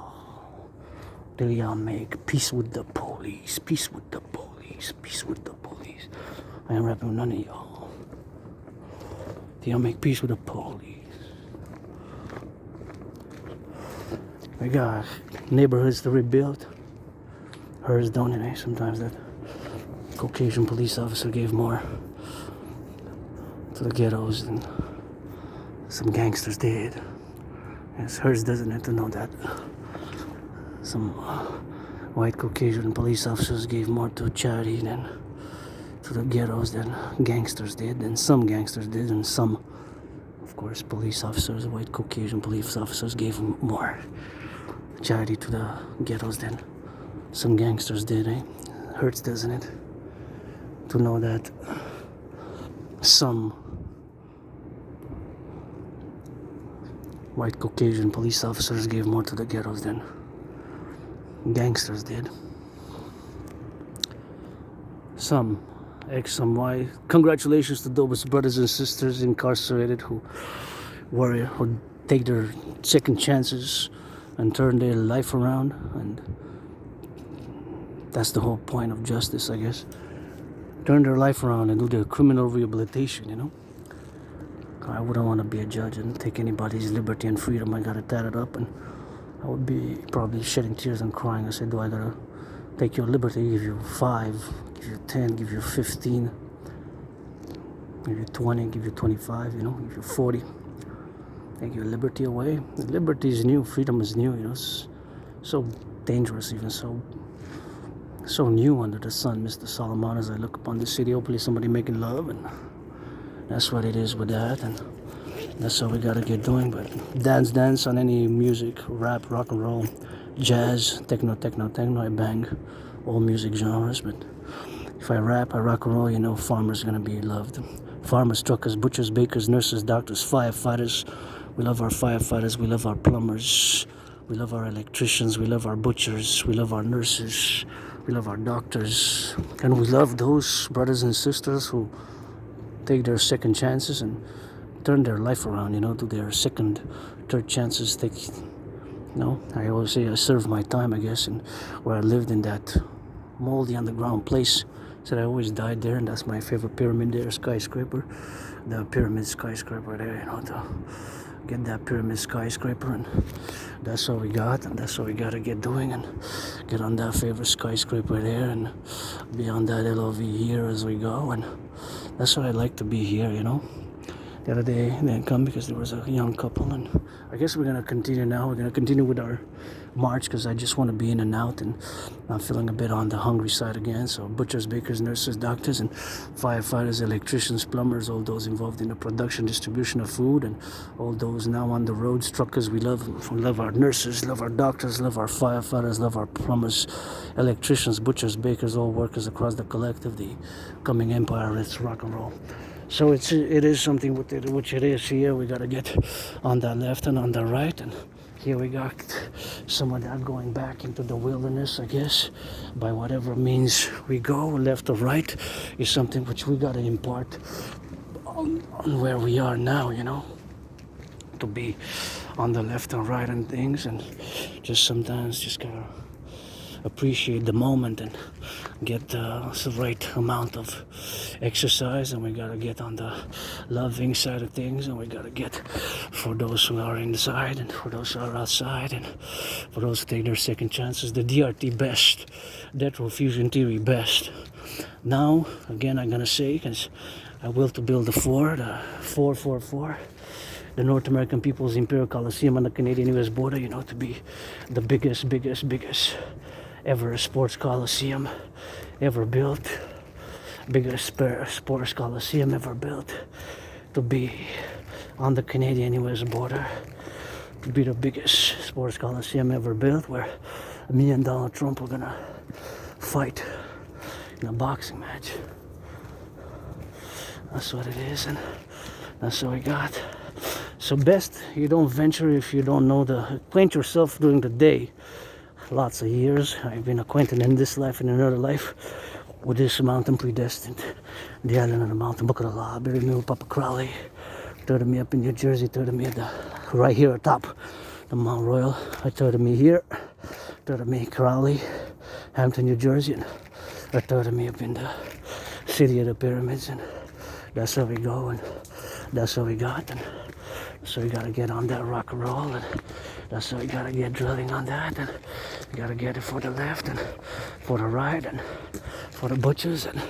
Till y'all make peace with the police, peace with the police, peace with the police. I ain't rapping with none of y'all. Till y'all make peace with the police. We got neighborhoods to rebuild. Hers don't it, eh? Sometimes that Caucasian police officer gave more to the ghettos than some gangsters did. It's hers, doesn't it, to know that some white Caucasian police officers gave more to charity than to the ghettos than gangsters did, and some gangsters did, and some, of course, police officers, white Caucasian police officers gave more charity to the ghettos than some gangsters did, eh? Hurts, doesn't it, to know that some white Caucasian police officers gave more to the ghettos than gangsters did. Some X, some Y. Congratulations to those brothers and sisters incarcerated who take their second chances and turn their life around, and that's the whole point of justice, I guess. Turn their life around and do their criminal rehabilitation, you know. I wouldn't want to be a judge and take anybody's liberty and freedom. I gotta tat it up, and I would be probably shedding tears and crying. I said, do I gotta take your liberty, give you 5, give you 10, give you 15, give you 20, give you 25, you know, give you 40. Take your liberty away. Liberty is new, freedom is new, you know. It's so dangerous, even so new under the sun, Mr. Solomon, as I look upon this city. Hopefully somebody making love, and that's what it is with that, and that's all we gotta get doing. But dance on any music, rap, rock and roll, jazz, techno, I bang all music genres. But if I rap, I rock and roll, you know, farmers are gonna be loved. Farmers, truckers, butchers, bakers, nurses, doctors, firefighters. We love our firefighters, we love our plumbers, we love our electricians, we love our butchers, we love our nurses, we love our doctors, and we love those brothers and sisters who take their second chances and turn their life around, to their second, third chances. I always say I served my time, I guess, and where I lived in that moldy underground place. So I always died there, and that's my favorite pyramid there, skyscraper. The pyramid skyscraper there, to get that pyramid skyscraper, and that's what we got, and that's what we gotta get doing, and get on that favorite skyscraper there, and be on that LOV here as we go, and that's what I like to be here, The other day they didn't come because there was a young couple, and I guess we're gonna continue now. We're gonna continue with our march because I just want to be in and out, and I'm feeling a bit on the hungry side again. So butchers, bakers, nurses, doctors, and firefighters, electricians, plumbers, all those involved in the production, distribution of food, and all those now on the roads, truckers. We love our nurses, love our doctors, love our firefighters, love our plumbers, electricians, butchers, bakers, all workers across the collective, the coming empire. Let's rock and roll. So it is something which it is here. We gotta get on the left and on the right, and here we got some of that going back into the wilderness, I guess, by whatever means we go, left or right, is something which we gotta impart on where we are now, to be on the left and right and things, and just sometimes just gotta appreciate the moment and get the right amount of exercise, and we gotta get on the loving side of things, and we gotta get for those who are inside and for those who are outside, and for those who take their second chances, the DRT best, death row fusion theory best. Now again I'm gonna say, because I will to build the 444, the North American People's Imperial Coliseum on the Canadian-US border, to be the biggest ever sports coliseum ever built, biggest sports coliseum ever built, to be on the Canadian-US border, to be the biggest sports coliseum ever built, where me and Donald Trump are gonna fight in a boxing match. That's what it is, and that's what we got. So best you don't venture if you don't know acquaint yourself during the day. Lots of years I've been acquainted in this life and another life with this mountain predestined, the island of the mountain, Book of the Law, buried me with Papa Crowley, third of me up in New Jersey, third of me right here atop the Mount Royal, a third of me here, third of me Crowley, Hampton, New Jersey, and a third of me up in the city of the pyramids, and that's how we go, and that's how we got, and so we gotta get on that rock and roll, and that's how we gotta get drilling on that, and we gotta get it for the left and for the right, and for the butchers and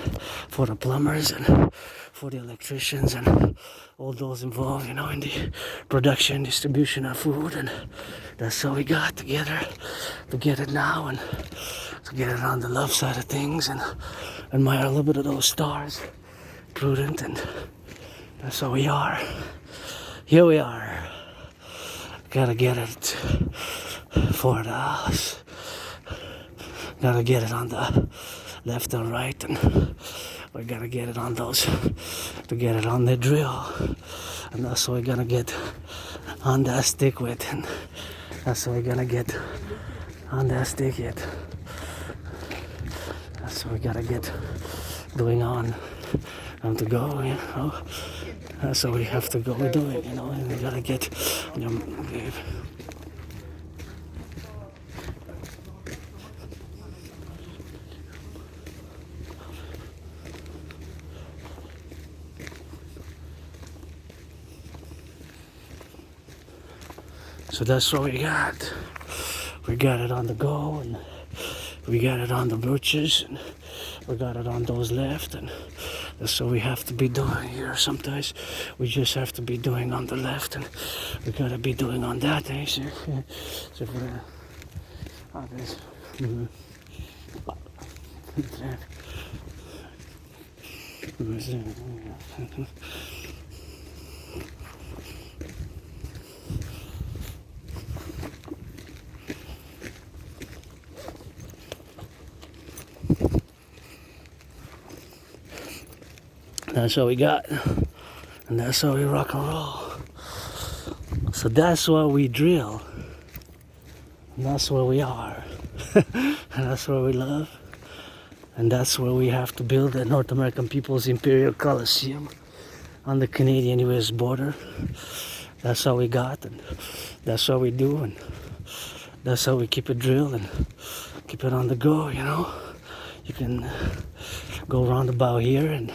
for the plumbers and for the electricians and all those involved, in the production, distribution of food, and that's how we got together to get it now, and to get it on the love side of things, and admire a little bit of those stars, prudent, and that's how we are. Here we are. Gotta get it for the house. Gotta get it on the left and right, and we gotta get it on those to get it on the drill, and that's what we're gonna get on that stick with, and that's what we're gonna get on that stick yet. That's what we gotta get doing on to go, That's what we have to go do it, and we gotta get, So that's what we got. We got it on the go, and we got it on the butchers, and we got it on those left, and that's what we have to be doing here. Sometimes we just have to be doing on the left, and we gotta be doing on that. So for this. That's what we got, and that's how we rock and roll. So that's why we drill, and that's where we are, and that's where we love, and that's where we have to build the North American People's Imperial Coliseum, on the Canadian-US border. That's how we got, and that's how we do, and that's how we keep it drilled and keep it on the go, you know. You can go roundabout here and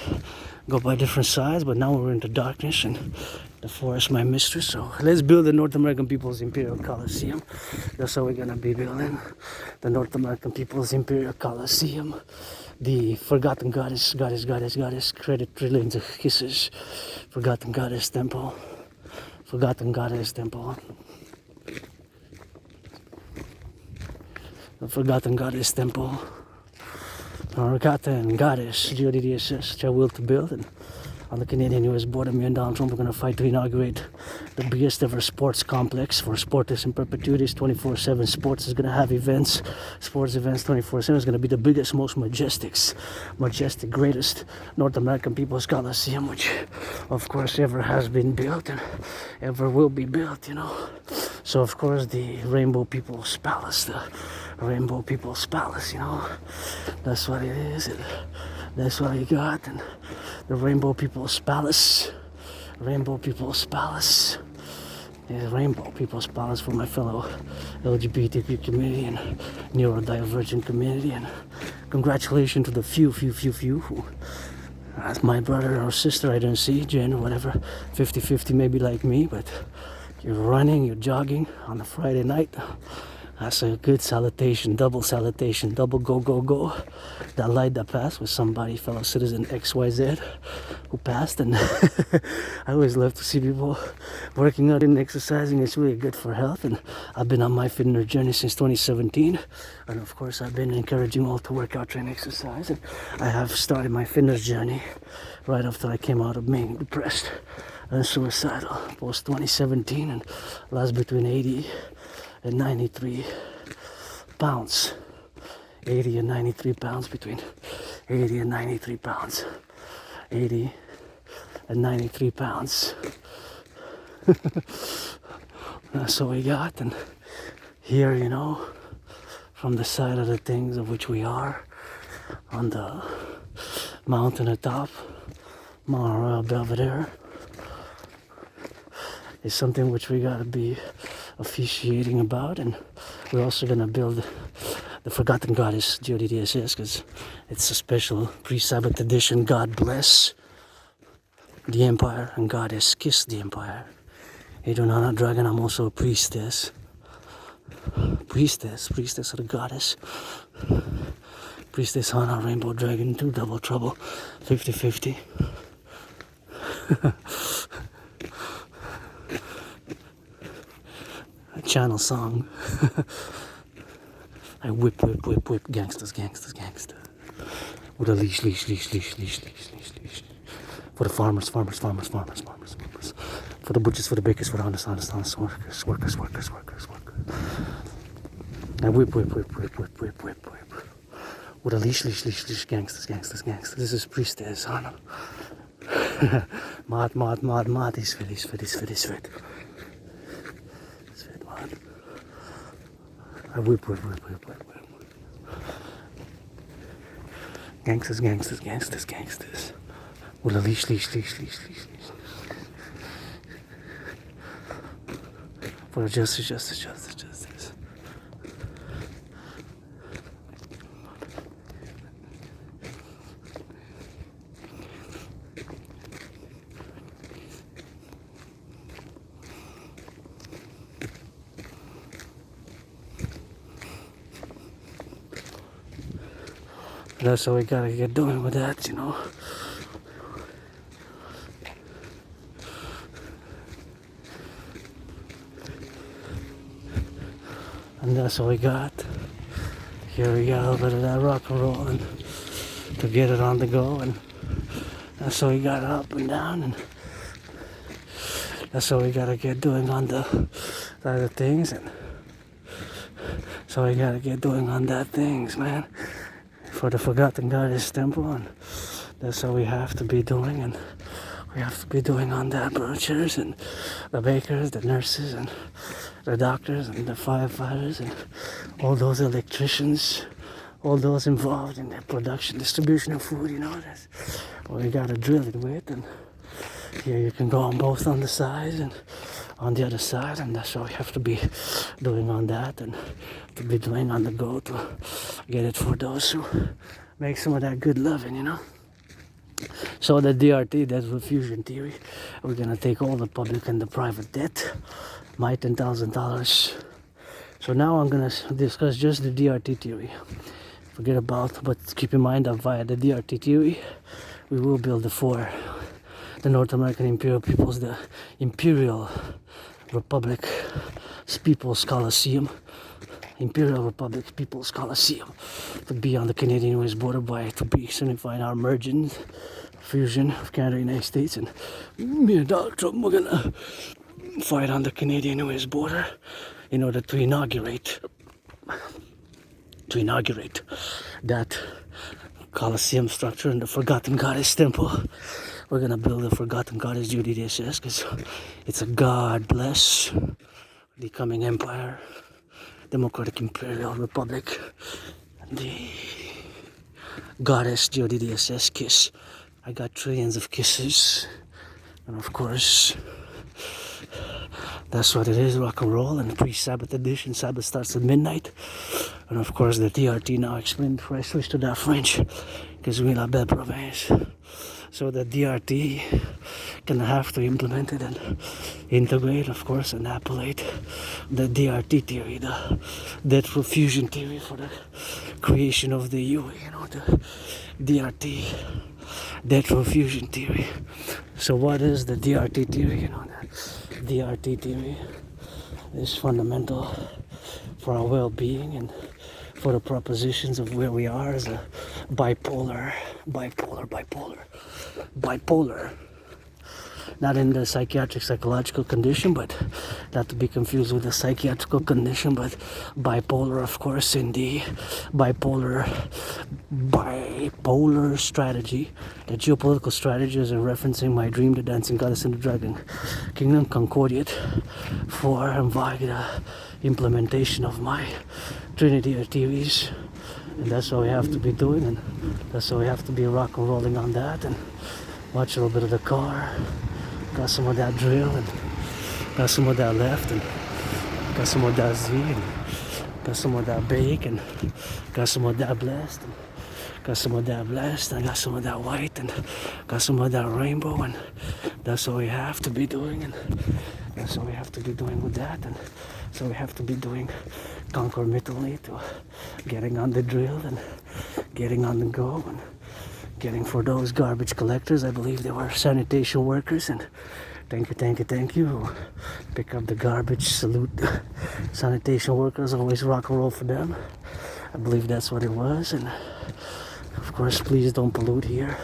go by different sides, but now we're into darkness and the forest my mistress. So let's build the North American People's Imperial Coliseum. That's how we're gonna be building the North American People's Imperial Coliseum. The Forgotten Goddess, credit trillion to Kissx. Forgotten Goddess Temple. Forgotten Goddess Temple. The Forgotten Goddess Temple. Forgotten Goddess, GODDSS, which I will to build. And on the Canadian-US border, me and Donald Trump are going to fight to inaugurate the biggest ever sports complex for sportists in perpetuity. 24/7 sports is going to have events, sports events 24/7. It's going to be the biggest, most majestic, greatest North American People's Coliseum, which of course ever has been built and ever will be built, you know. So of course the Rainbow People's Palace, Rainbow People's Palace, you know, that's what it is, and that's what we got. And the Rainbow People's Palace, Rainbow People's Palace, yeah, Rainbow People's Palace for my fellow LGBTQ community and neurodivergent community. And congratulations to the few who, as my brother or sister, I don't see, Jen or whatever, 50-50 maybe like me, but you're running, you're jogging on a Friday night. That's a good salutation, double go. That light that passed was somebody, fellow citizen XYZ, who passed. And I always love to see people working out and exercising. It's really good for health. And I've been on my fitness journey since 2017. And of course, I've been encouraging all to work out and exercise. And I have started my fitness journey right after I came out of being depressed and suicidal post 2017, and lost between 80 and 93 pounds. 80 and 93 pounds, between 80 and 93 pounds. 80 and 93 pounds. That's what we got. And here, you know, from the side of the things of which we are, on the mountain atop Mount Royal Belvedere, is something which we gotta be officiating about. And we're also gonna build the Forgotten Goddess, GODDSS, because it's a special pre-Sabbath edition. God bless the Empire and Goddess kiss the Empire. Adriana Dragon, I'm also a priestess. Priestess of the Goddess. Priestess Hana, Rainbow Dragon, 2 double trouble, 50-50. A channel song. I whip, gangsters. With a leash. For the farmers. For the butchers, for the bakers, for the honest workers. I whip. With a leash, gangsters. This is priestess, Hana. Mad, he's fit. I whip. Gangsters. With a leash. For justice. That's how we gotta get doing with that, you know. And that's all we got. Here we got a little bit of that rock and roll and to get it on the go, and that's all we got up and down, and that's all we gotta get doing on the other things, and so we gotta get doing on that things, man. For the Forgotten Goddess Temple, and that's how we have to be doing, and we have to be doing on that butchers and the bakers, the nurses and the doctors and the firefighters and all those electricians, all those involved in the production, distribution of food, you know. That's what we gotta drill it with, and Here you can go on both on the sides and on the other side, and that's what we have to be doing on that, and to be doing on the go to get it for those who make some of that good loving, you know. So the DRT, that's refusion theory. We're gonna take all the public and the private debt, my $10,000. So now I'm gonna discuss just the DRT theory. Forget about, but keep in mind that via the DRT theory, we will build for the North American Imperial peoples, the Imperial Republic People's Coliseum, Imperial Republic People's Coliseum, to be on the Canadian-US border by to be signifying our merging, fusion of Canada and United States, and me and Donald Trump, we're gonna fight on the Canadian-US border in order to inaugurate that Coliseum structure in the Forgotten Goddess Temple. We're gonna build the Forgotten Goddess DGD because it's a God-bless the coming empire, Democratic Imperial Republic, the Goddess DGD kiss. I got trillions of kisses, and of course, that's what it is, rock and roll. And pre-Sabbath edition, Sabbath starts at midnight. And of course the DRT now explained before I switch to that French, because we la belle province. So the DRT gonna have to implement it and integrate, of course, and appellate the DRT theory, the debt fusion theory for the creation of the EU, you know, the DRT, debt fusion theory. So what is the DRT theory? You know, the DRT theory is fundamental for our well-being and for the propositions of where we are as a bipolar, not in the psychiatric psychological condition, but not to be confused with the psychiatrical condition, but bipolar, of course, in the bipolar strategy, the geopolitical strategy, is referencing my dream, the dancing goddess in the dragon kingdom, concordiate for and by the implementation of my Trinity theories. And that's what we have to be doing, and that's what we have to be rock and rolling on that, and watch a little bit of the car. Got some of that drill, and got some of that left, and got some of that Z, and got some of that bake, and got some of that blessed, and got some of that blessed, and got some of that white, and got some of that rainbow, and that's what we have to be doing, and that's what we have to be doing with that, and so we have to be doing concomitantly to getting on the drill and getting on the go and getting for those garbage collectors. I believe they were sanitation workers, and thank you who pick up the garbage. Salute sanitation workers, always rock and roll for them. I believe that's what it was. And of course, please don't pollute here.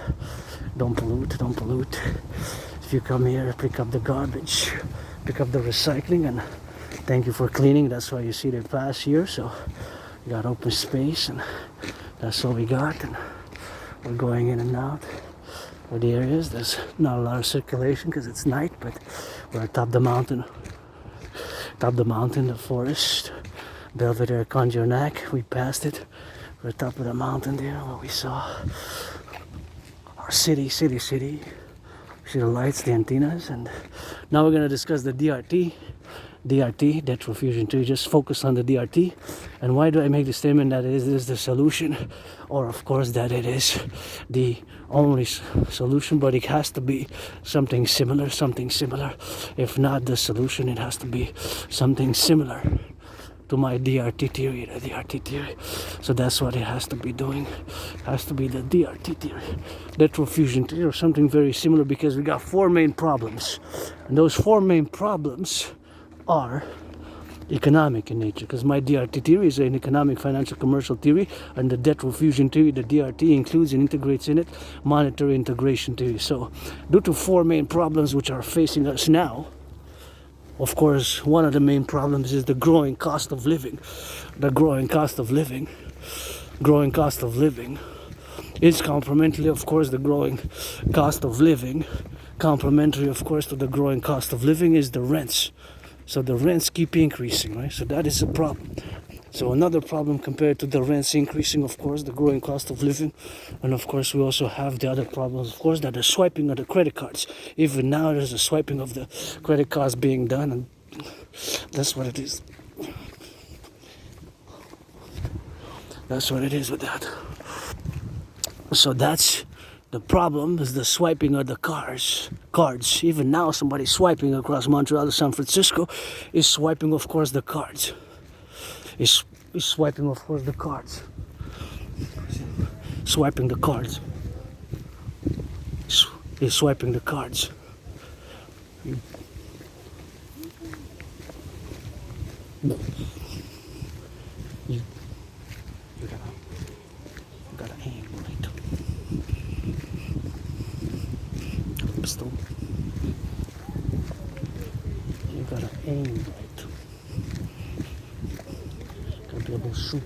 Don't pollute. If you come here, pick up the garbage, pick up the recycling, and thank you for cleaning. That's why you see the pass here. So we got open space, and that's what we got. And we're going in and out where the areas. There's not a lot of circulation because it's night, but we're atop the mountain. The forest, Belvedere Conjurnac. We passed it. We're atop of the mountain there where we saw our city. See the lights, the antennas, and now we're gonna discuss the DRT, debt fusion theory. Just focus on the DRT. And why do I make the statement that it is the solution, or of course that it is the only solution, but it has to be something similar. If not the solution, it has to be something similar to my DRT theory, So that's what it has to be doing. It has to be the DRT theory, debt fusion theory, or something very similar, because we got four main problems, and those four main problems are economic in nature, because my DRT theory is an economic, financial, commercial theory, and the debt fusion theory, the DRT, includes and integrates in it monetary integration theory. So due to four main problems which are facing us now, of course, one of the main problems is the growing cost of living. The growing cost of living is complementary, of course, the growing cost of living. Complementary, of course, to the growing cost of living is the rents. So the rents keep increasing, right? So that is a problem. So another problem compared to the rents increasing, of course, the growing cost of living. And of course, we also have the other problems, of course, that the swiping of the credit cards. Even now, there's a swiping of the credit cards being done, and that's what it is. That's what it is with that. So that's the problem, is the swiping of the cards. Even now, somebody swiping across Montreal to San Francisco is swiping, of course, the cards. Is swiping, of course, the cards. Swiping the cards. Is swiping the cards. You gotta aim right. Pistol. You gotta aim right. Gotta be able to shoot.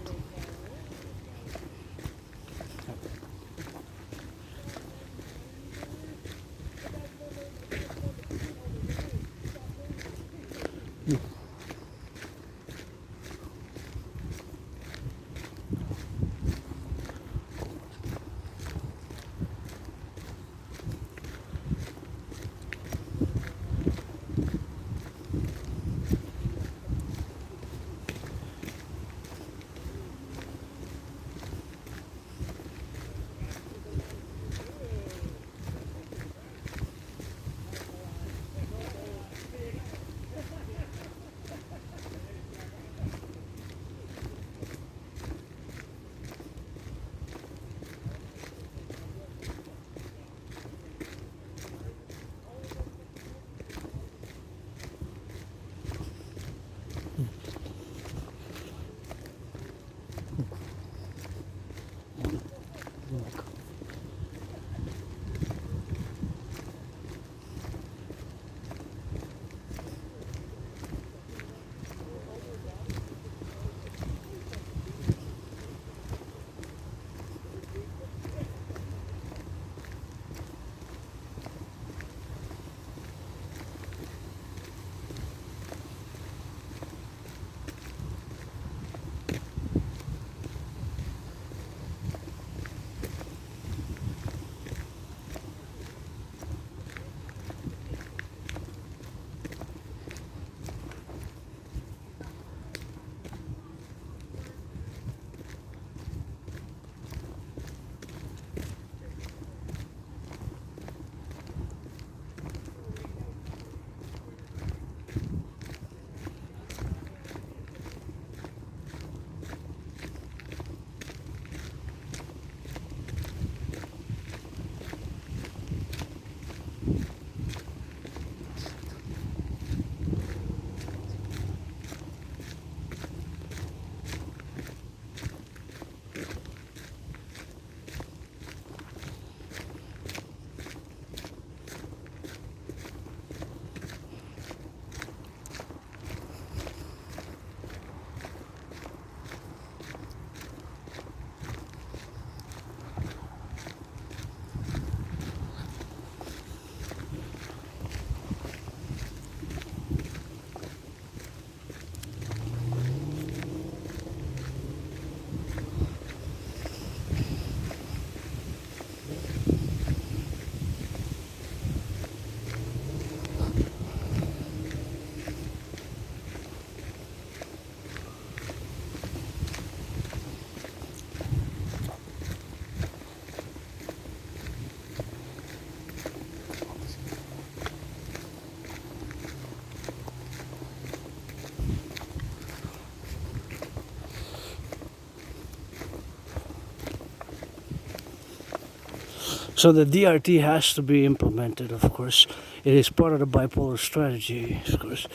So the DRT has to be implemented, of course. It is part of the bipolar strategy, of course.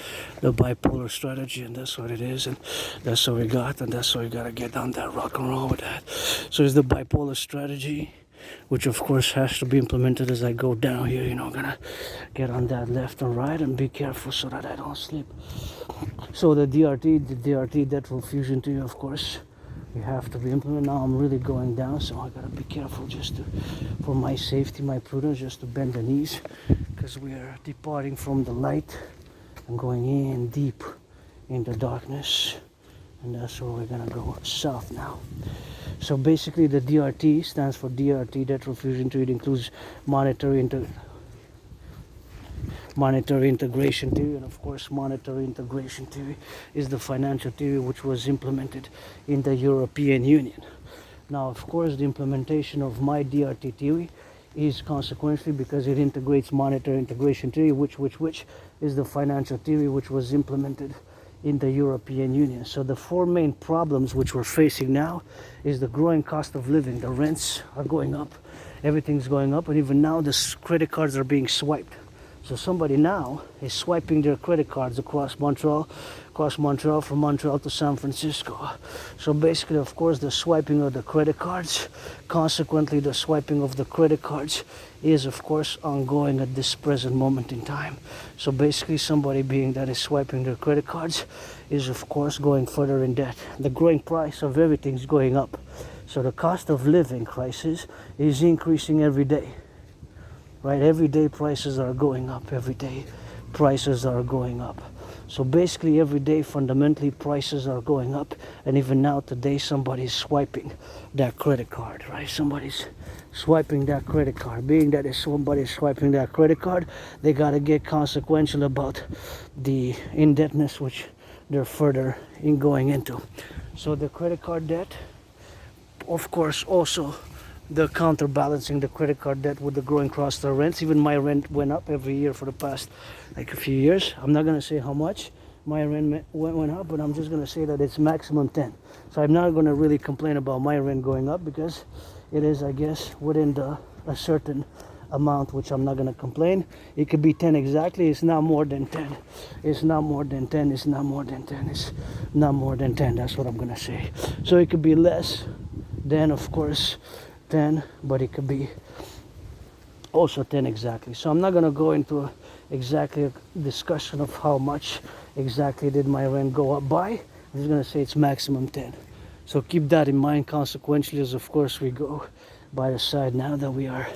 The bipolar strategy, and that's what it is, and that's what we got, and that's what we gotta get on that rock and roll with that. So it's the bipolar strategy, which of course has to be implemented as I go down here, you know, gonna get on that left and right and be careful so that I don't slip. So the DRT, lateral fusion to you, of course, you have to be implemented. Now I'm really going down, so I gotta be careful just to, for my safety, my prudence, just to bend the knees, because we are departing from the light and going in deep in the darkness, and that's where we're gonna go south now. So basically the DRT stands for DRT, debt refusion theory. It includes monetary integration theory, and of course monetary integration theory is the financial theory which was implemented in the European Union. Now of course the implementation of my DRT theory is consequently because it integrates monetary integration theory, which is the financial theory which was implemented in the European Union. So the four main problems which we're facing now is the growing cost of living. The rents are going up, everything's going up, and even now the credit cards are being swiped. So somebody now is swiping their credit cards across Montreal, from Montreal to San Francisco. So basically, of course, the swiping of the credit cards, consequently the swiping of the credit cards is of course ongoing at this present moment in time. So basically somebody being that is swiping their credit cards is of course going further in debt. The growing price of everything is going up. So the cost of living crisis is increasing every day. Right, every day prices are going up, every day prices are going up. So basically every day fundamentally prices are going up, and even now today somebody's swiping that credit card, right? Somebody's swiping that credit card. Being that if somebody's swiping that credit card, they gotta get consequential about the indebtedness which they're further in going into. So the credit card debt, of course, also the counterbalancing the credit card debt with the growing cost of rents. Even my rent went up every year for the past like a few years. I'm not gonna say how much my rent went up, but I'm just gonna say that it's maximum 10. So I'm not gonna really complain about my rent going up because it is, I guess, within a certain amount, which I'm not gonna complain. It could be 10 exactly. It's not more than 10. It's not more than 10. It's not more than 10. It's not more than 10. That's what I'm gonna say. So it could be less than, of course, 10, but it could be also 10 exactly. So I'm not going to go into exactly a discussion of how much exactly did my rent go up by. I'm just going to say it's maximum 10. So keep that in mind consequentially, as of course we go by the side now that we are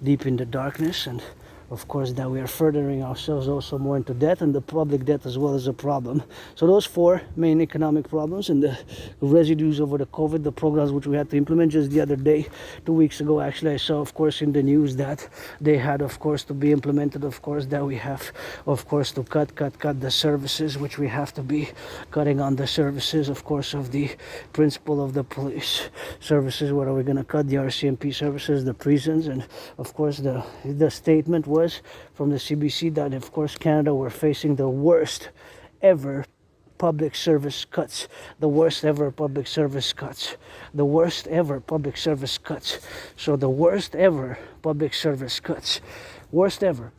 deep in the darkness, and of course that we are furthering ourselves also more into debt, and the public debt as well as a problem. So those four main economic problems and the residues over the COVID, the programs which we had to implement. Just the other day, 2 weeks ago actually, I saw of course in the news that they had of course to be implemented, of course that we have of course to cut the services, which we have to be cutting on the services of course of the principle of the police services. What are we going to cut? The RCMP services, the prisons, and of course the statement was from the CBC that of course Canada were facing the worst ever public service cuts, the worst ever public service cuts, the worst ever public service cuts. So the worst ever public service cuts, worst ever.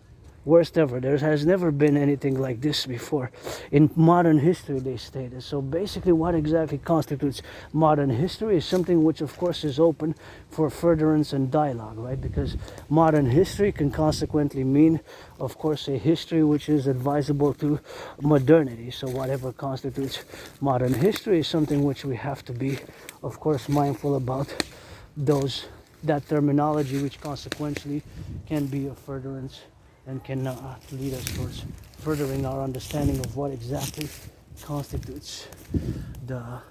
There has never been anything like this before in modern history, they stated. So basically what exactly constitutes modern history is something which of course is open for furtherance and dialogue, right? Because modern history can consequently mean of course a history which is advisable to modernity. So whatever constitutes modern history is something which we have to be of course mindful about that terminology, which consequently can be a furtherance and can lead us towards furthering our understanding of what exactly constitutes the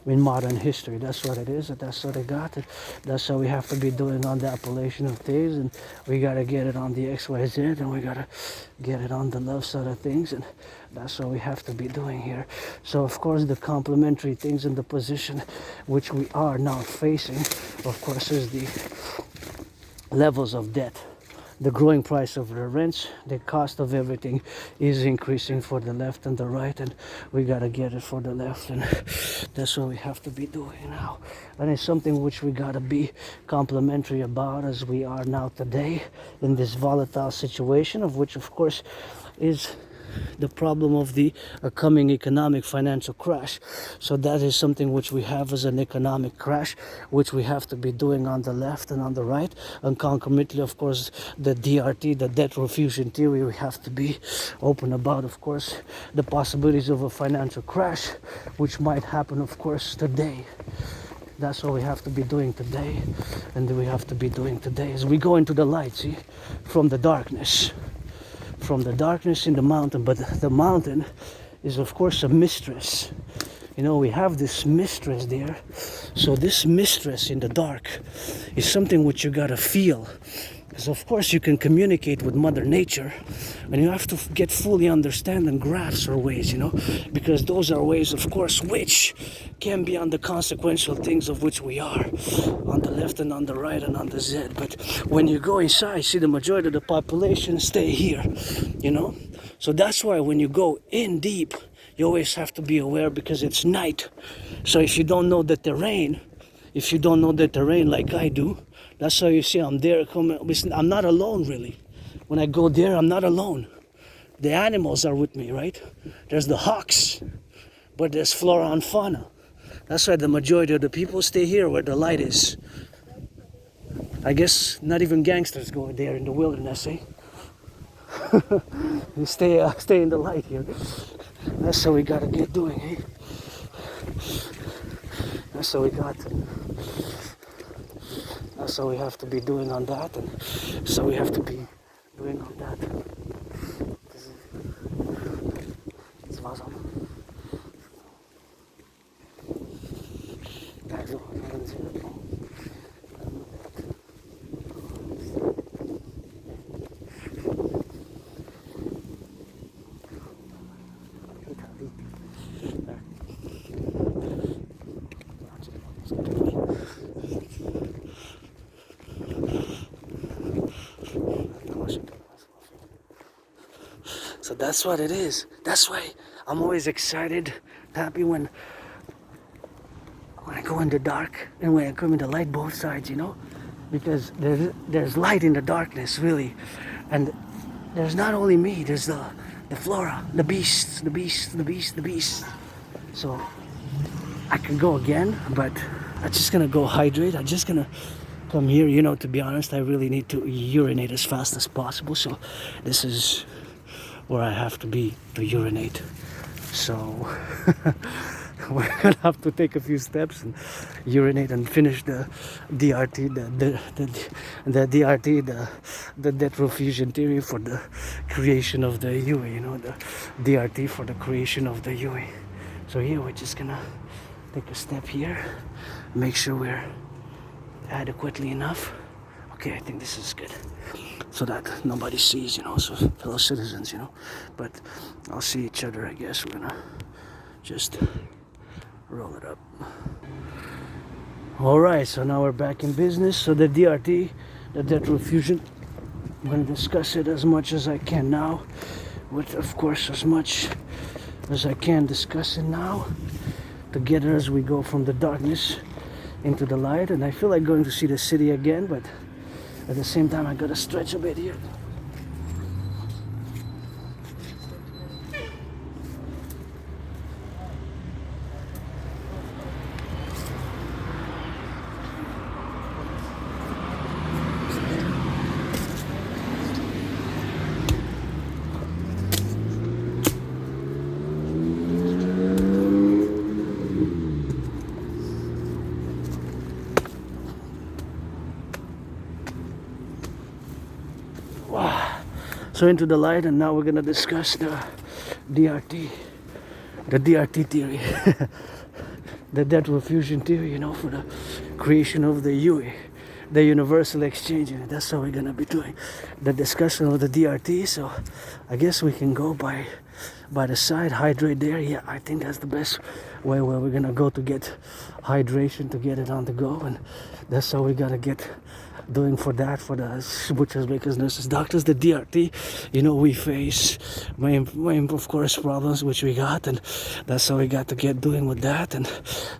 modern history. That's what it is, and that's what I got. That's how we have to be doing on the appellation of things, and we gotta get it on the XYZ, and we gotta get it on the love side of things, and that's what we have to be doing here. So of course the complementary things in the position which we are now facing, of course, is the levels of debt. The growing price of the rents, the cost of everything is increasing for the left and the right, and we gotta get it for the left, and that's what we have to be doing now. And it's something which we gotta be complimentary about as we are now today in this volatile situation, of which of course is the problem of the coming economic financial crash. So that is something which we have as an economic crash, which we have to be doing on the left and on the right. And concomitantly, of course, the DRT, the debt refusion theory, we have to be open about, of course, the possibilities of a financial crash, which might happen, of course, today. That's what we have to be doing today, and we have to be doing today as we go into the light, see, from the darkness in the mountain. But the mountain is of course a mistress. You know, we have this mistress there. So this mistress in the dark is something which you gotta feel. Because of course you can communicate with Mother Nature, and you have to get fully understand and grasp her ways, you know, because those are ways, of course, which can be on the consequential things of which we are, on the left and on the right and on the Z. But when you go inside, see, the majority of the population stay here, you know. So that's why when you go in deep, you always have to be aware, because it's night. So if you don't know the terrain, like I do, that's how you see I'm there. I'm not alone, really. When I go there, I'm not alone. The animals are with me, right? There's the hawks, but there's flora and fauna. That's why the majority of the people stay here where the light is. I guess not even gangsters go there in the wilderness, eh? You stay in the light here. That's how we gotta get doing, eh? That's how we got to. That's how we have to be doing on that, and so we have to be doing on that. Das war's auch. Also, so that's what it is. That's why I'm always excited, happy when I go in the dark and when I come in the light, both sides, you know, because there's light in the darkness, really, and there's not only me. There's the flora, the beasts. So I can go again, but I'm just gonna go hydrate. I'm just gonna come here. You know, to be honest, I really need to urinate as fast as possible. So this is where I have to be to urinate. So we're gonna have to take a few steps and urinate and finish the DRT, the DRT, the death fusion theory for the creation of the UE. You know, the DRT for the creation of the UE. So here we're just gonna take a step here, make sure we're adequately enough. Okay, I think this is good, so that nobody sees, you know, so fellow citizens, you know, but I'll see each other, I guess. We're gonna just roll it up. All right, so now we're back in business. So the DRT, the death fusion, I'm gonna discuss it as much as I can now, with, of course, as much as I can discuss it now, together as we go from the darkness into the light. And I feel like going to see the city again, but at the same time I gotta stretch a bit here. So into the light, and now we're gonna discuss the DRT theory, the death fusion theory, you know, for the creation of the UE, the universal exchange. And that's how we're gonna be doing the discussion of the DRT. So I guess we can go by the side, hydrate there. Yeah, I think that's the best way where we're gonna go to get hydration, to get it on the go, and that's how we gotta get doing for that, for the butchers, bakers, nurses, doctors. The DRT, you know, we face main of course problems which we got, and that's how we got to get doing with that. And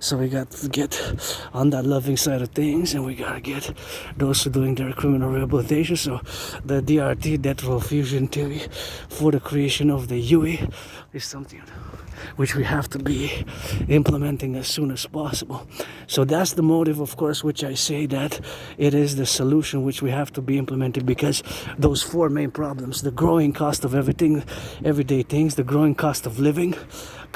so we got to get on that loving side of things, and we gotta get those who are doing their criminal rehabilitation. So the DRT, death fusion theory for the creation of the UE, is something which we have to be implementing as soon as possible. So that's the motive, of course, which I say that it is the solution which we have to be implemented, because those four main problems: the growing cost of everything, everyday things, the growing cost of living,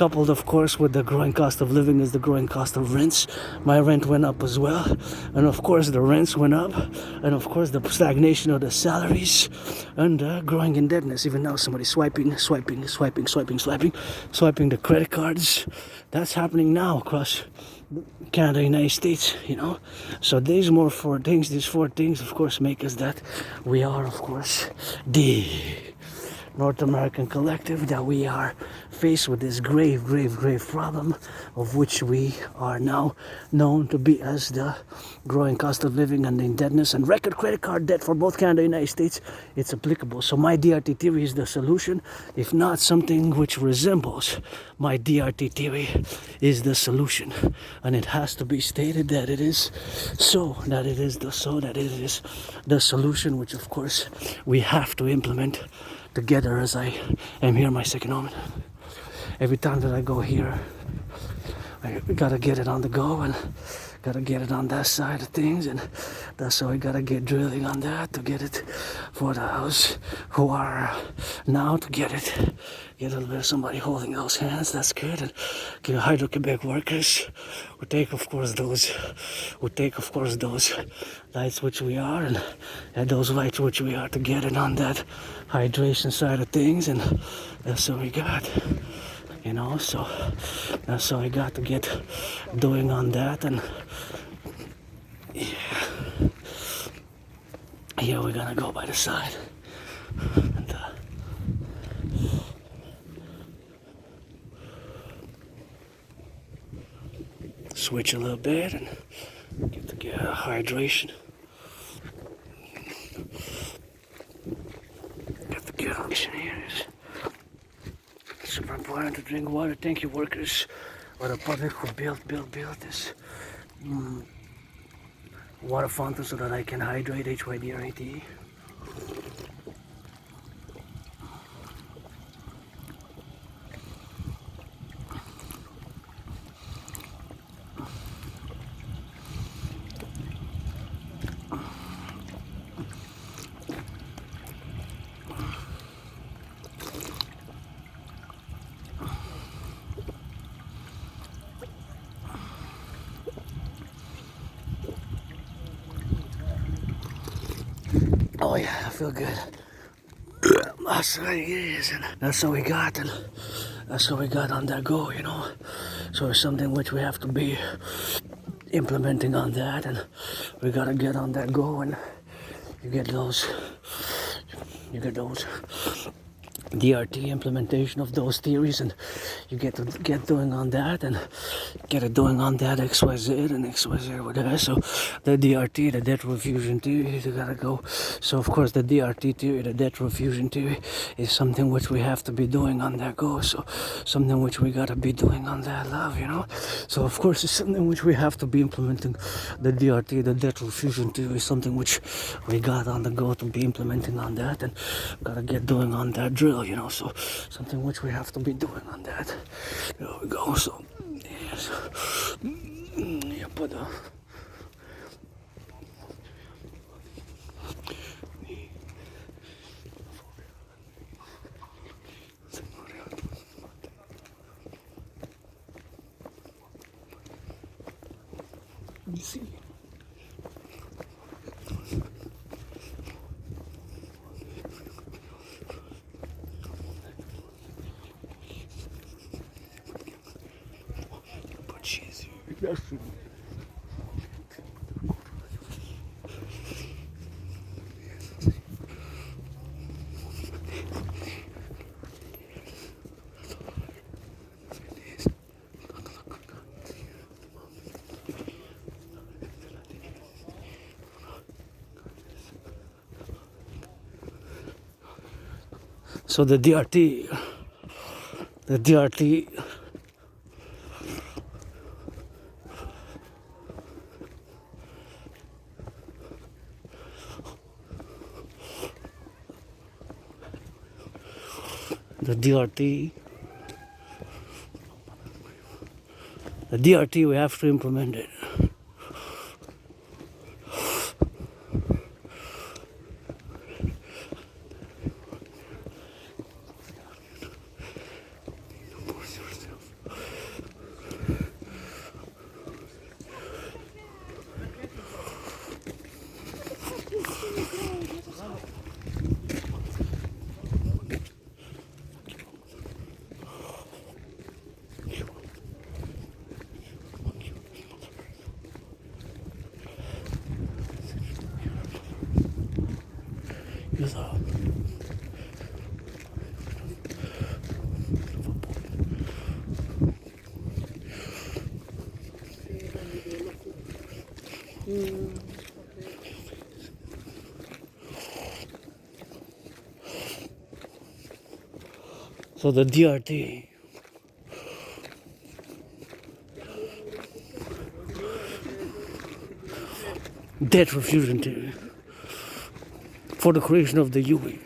coupled of course with the growing cost of living is the growing cost of rents. My rent went up as well, and of course the rents went up, and of course the stagnation of the salaries, and growing indebtedness. Even now somebody swiping the credit cards. That's happening now across Canada, United States, you know. So these four things of course make us that we are of course the North American collective, that we are faced with this grave problem, of which we are now known to be as the growing cost of living and the indebtedness and record credit card debt for both Canada and the United States. It's applicable. So my DRT theory is the solution, if not something which resembles my DRT theory is the solution. And it has to be stated that it is so, that it is the solution, which of course we have to implement together, as I am here my second home. Every time that I go here, I gotta get it on the go and gotta get it on that side of things, and that's how I gotta get drilling on that to get it for the house who are now to get a little bit of somebody holding those hands. That's good. And give Hydro-Quebec workers who take of course those lights which we are, and those lights which we are to get it on that hydration side of things, and that's what we got, you know. So that's how I got to get doing on that. And yeah, we're gonna go by the side and switch a little bit and get hydration. Get the good oxygen here. It's super important to drink water. Thank you, workers or the public who built this water fountain so that I can hydrate. HYDRATE. Oh yeah, I feel good. That's what it is, and that's how we got, and that's how we got on that go, you know. So it's something which we have to be implementing on that, and we gotta get on that go, and you get those DRT implementation of those theories, and you get doing on that, and get it doing on that XYZ and XYZ whatever. So the DRT, the debt refusion theory, you gotta go. So of course the DRT theory, the debt refusion theory, is something which we have to be doing on that go. So something which we gotta be doing on that love, you know. So of course it's something which we have to be implementing. The DRT, the debt refusion theory, is something which we got on the go to be implementing on that, and gotta get doing on that drill, you know. So something which we have to be doing on that. There we go. So yes, yeah, but you see. So the DRT the DRT we have to implement it. So the DRT. Debt refusion theory. For the creation of the UE.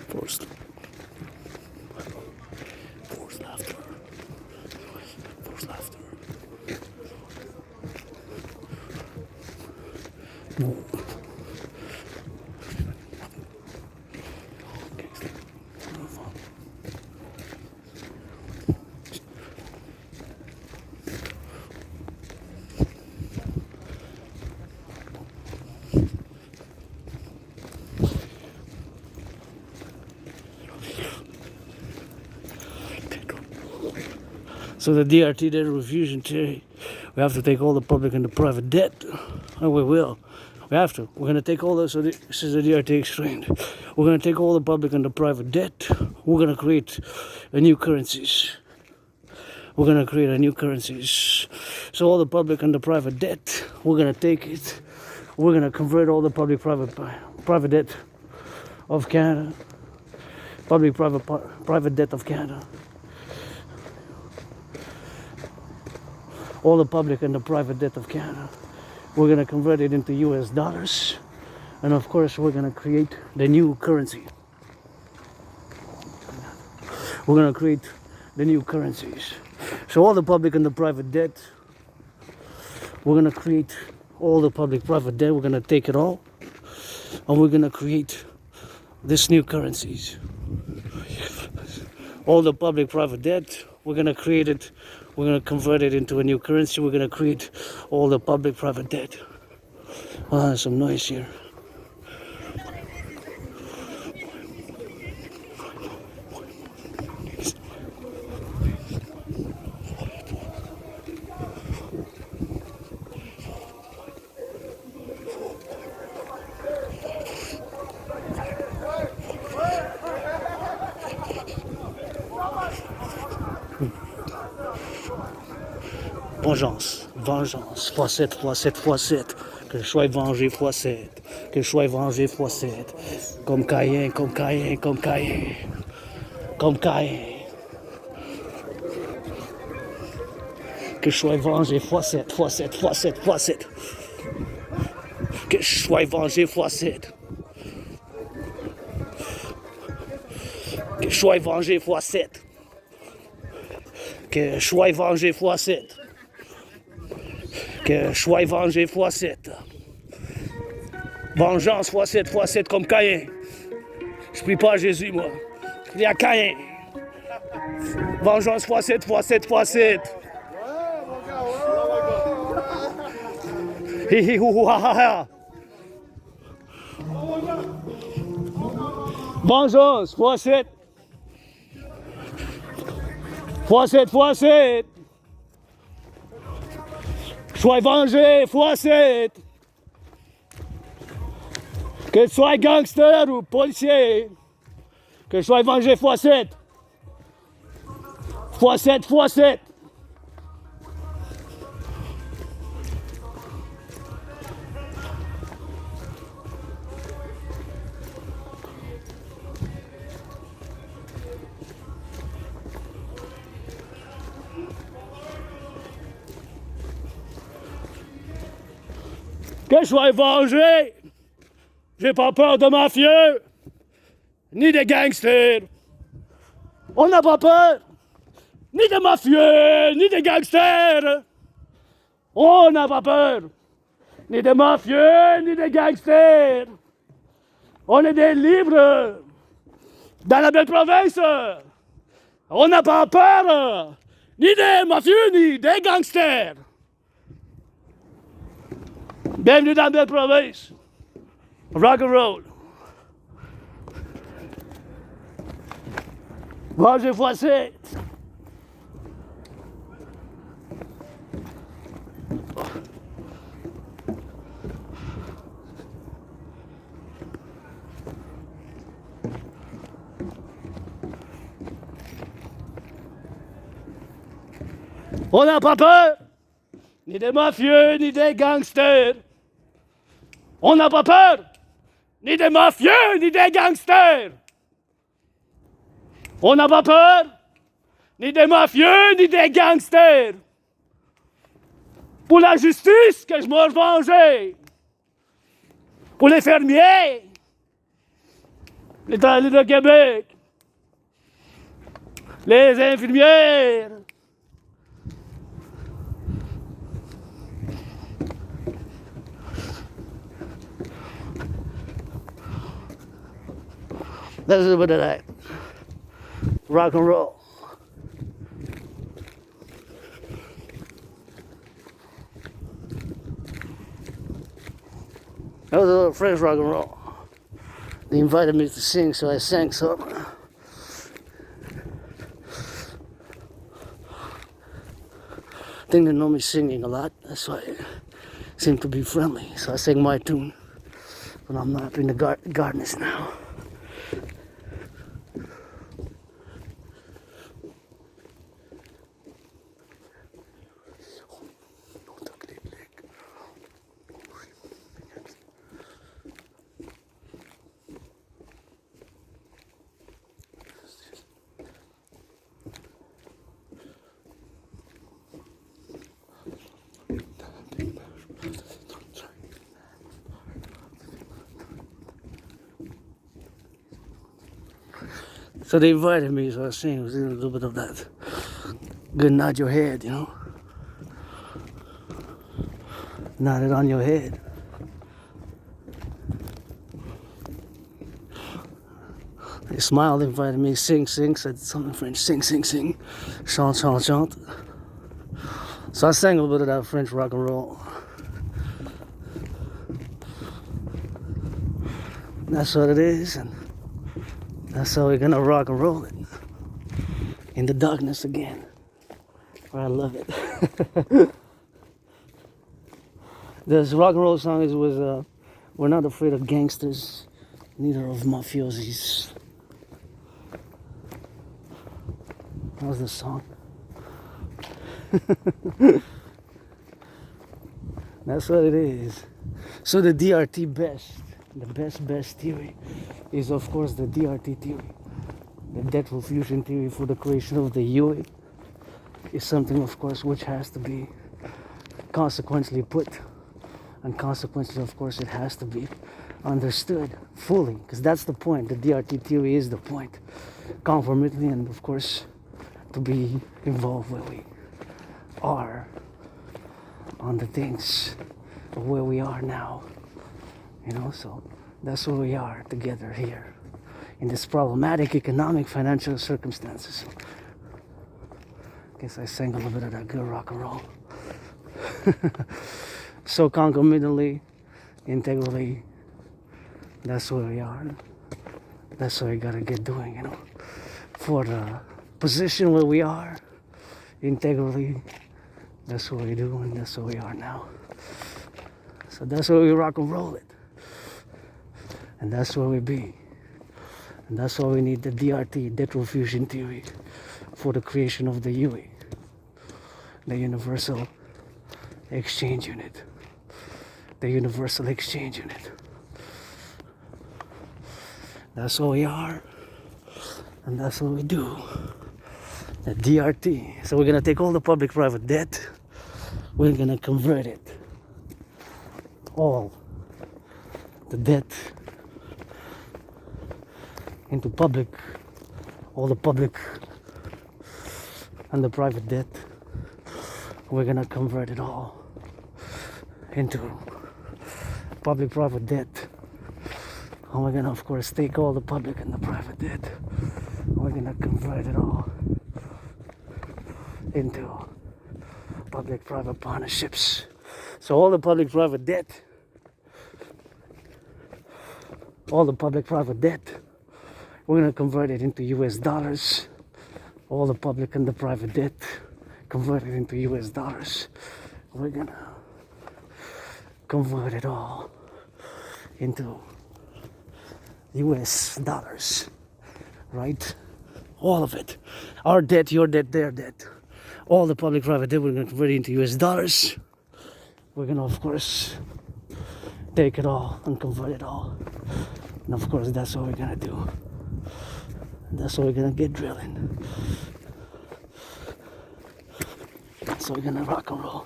Forced laughter. Forced laughter. No. So the DRT, debt refusion theory, we have to take all the public and the private debt. And we will. We have to. We're going to take all the, so this is the DRT explained. We're going to take all the public and the private debt. We're going to create a new currencies. We're going to create a new currencies. So all the public and the private debt, we're going to take it. We're going to convert all the private debt of Canada. Private debt of Canada. All the public and the private debt of Canada. We're going to convert it into US dollars. And of course, we're going to create the new currency. We're going to create the new currencies. So all the public and the private debt, we're going to create all the public-private debt. We're going to take it all. And we're going to create this new currencies. All the public-private debt, we're going to create it. We're going to convert it into a new currency. We're going to create all the public-private debt. Oh, there's some noise here. Vengeance, vengeance, x7, x7, x7, que je sois vengé x7, que je sois vengé x7, comme Caïn, comme Caïn, comme Caïn, comme Caïn, que je sois vengé x7, x7, x7, x7, que je sois vengé x7, que je sois vengé x7, que je sois vengé x7. Que je sois vengé x7. Vengeance x7, x7 comme Caïn. Je prie pas à Jésus, moi. Je prie à Caïn. Vengeance x7, x7, x7. Hi hi hu ha ha ha. Vengeance x7. x7, x7. Sois vengé x7. Que tu sois gangster ou policier. Que je sois vengé x7. x7, x7. Que je sois vengé, j'ai pas peur de mafieux, ni de gangsters. On n'a pas peur, ni de mafieux, ni de gangsters. On n'a pas peur, ni de mafieux, ni de gangsters. On est des libres dans la belle province. On n'a pas peur, ni des mafieux, ni des gangsters. Bienvenue dans la belle province. Rock and roll. Vengez x7. On n'a pas peur, ni des mafieux, ni des gangsters. On n'a pas peur, ni des mafieux, ni des gangsters. On n'a pas peur, ni des mafieux, ni des gangsters. Pour la justice que je me venger. Pour les fermiers, les travailleurs de Québec, les infirmières. That's a bit of that rock and roll. That was a little French rock and roll. They invited me to sing, so I sang some. I think they know me singing a lot, that's why I seem to be friendly. So I sang my tune, but I'm not in the gardens now. So they invited me, so I was saying, it was a little bit of that good nod your head, you know? Nod it on your head. They smiled, invited me, sing, said something in French, sing, chante, chante, chante. So I sang a little bit of that French rock and roll. That's what it is, and that's how we're gonna rock and roll it. In the darkness again. Where I love it. This rock and roll song was we're not afraid of gangsters, neither of mafiosis. That was the song. That's what it is. So the DRT the best theory is of course the DRT theory. The debt fusion theory for the creation of the UE is something of course which has to be consequently put, and consequently of course it has to be understood fully, because that's the point. The DRT theory is the point. Conformity, and of course to be involved where we are on the things of where we are now, you know. So that's where we are together here in this problematic economic financial circumstances. Guess I sang a little bit of that good rock and roll. So concomitantly, integrally, that's where we are. That's what we gotta get doing, you know. For the position where we are, integrally, that's what we do, and that's where we are now. So that's where we rock and roll it. And that's where we be. And that's why we need the DRT, debt fusion theory, for the creation of the UE, the Universal Exchange Unit. The Universal Exchange Unit. That's what we are, and that's what we do. The DRT. So we're gonna take all the public-private debt, we're gonna convert it, all the debt, into public, all the public and the private debt. We're gonna convert it all into public-private debt. And we're gonna of course take all the public and the private debt. We're gonna convert it all into public-private partnerships. So all the public-private debt, we're gonna convert it into US dollars. All the public and the private debt, convert it into US dollars. We're gonna convert it all into US dollars, right? All of it. Our debt, your debt, their debt. all the public-private debt, we're going to convert it into US dollars. We're going to, of course, take it all and convert it all. And of course, that's what we're going to do. That's what we're going to get drilling. That's what we're going to rock and roll.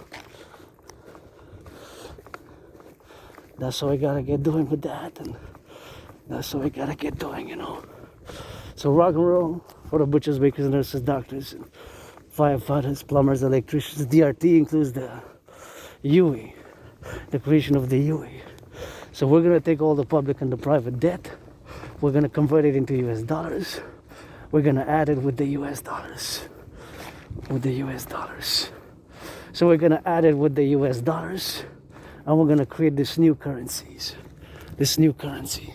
That's what we got to get doing with that. And that's what we got to get doing, you know. So rock and roll for the butchers, bakers, nurses, doctors, and firefighters, plumbers, electricians. The DRT includes the UE, the creation of the UE. So we're going to take all the public and the private debt. We're going to convert it into US dollars. We're going to add it with the US dollars. With the US dollars. So we're going to add it with the US dollars. And we're going to create this new currencies. This new currency.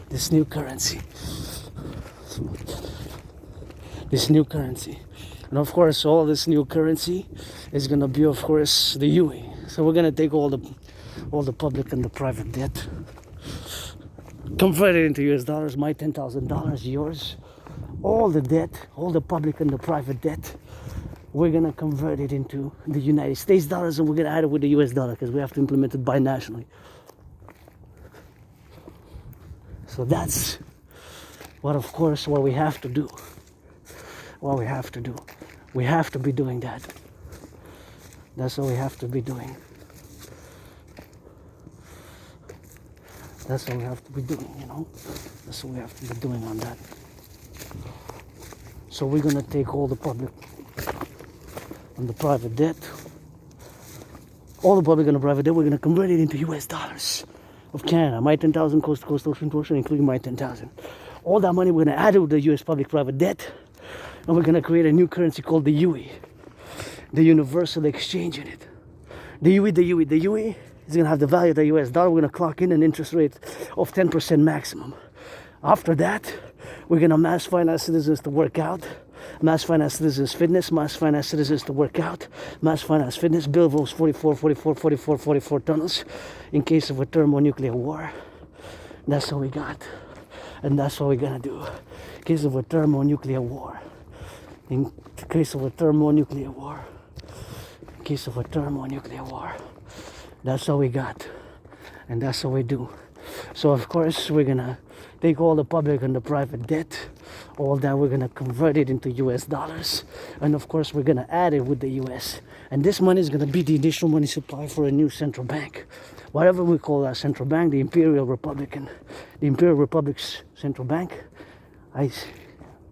This new currency. This new currency. And of course, all this new currency is going to be, of course, the UE. So we're going to take all the public and the private debt, convert it into US dollars, my $10,000, yours. All the debt, all the public and the private debt, we're going to convert it into the United States dollars, and we're going to add it with the US dollar because we have to implement it binationally. So that's what, of course, what we have to do. What we have to do. We have to be doing that. That's what we have to be doing. That's what we have to be doing, you know. That's what we have to be doing on that. So we're going to take all the public and the private debt. All the public and the private debt, we're going to convert it into US dollars of Canada. My 10,000 coast to coast, ocean to ocean, including my 10,000. All that money we're going to add it with the US public-private debt. And we're going to create a new currency called the UE. The universal exchange unit. The UE is going to have the value of the US dollar. We're going to clock in an interest rate of 10% maximum. After that, we're going to mass finance citizens to work out. Mass finance citizens fitness, mass finance citizens to work out, mass finance fitness, build those 44 tunnels in case of a thermonuclear war. That's what we got. And that's what we're going to do. In case of a thermonuclear war. In case of a thermonuclear war. In case of a thermonuclear war. That's what we got. And that's what we do. So of course we're going to take all the public and the private debt. All that we're going to convert it into US dollars. And of course we're going to add it with the US. And this money is going to be the initial money supply for a new central bank. Whatever we call our central bank, the Imperial Republican, the Imperial Republic's central bank,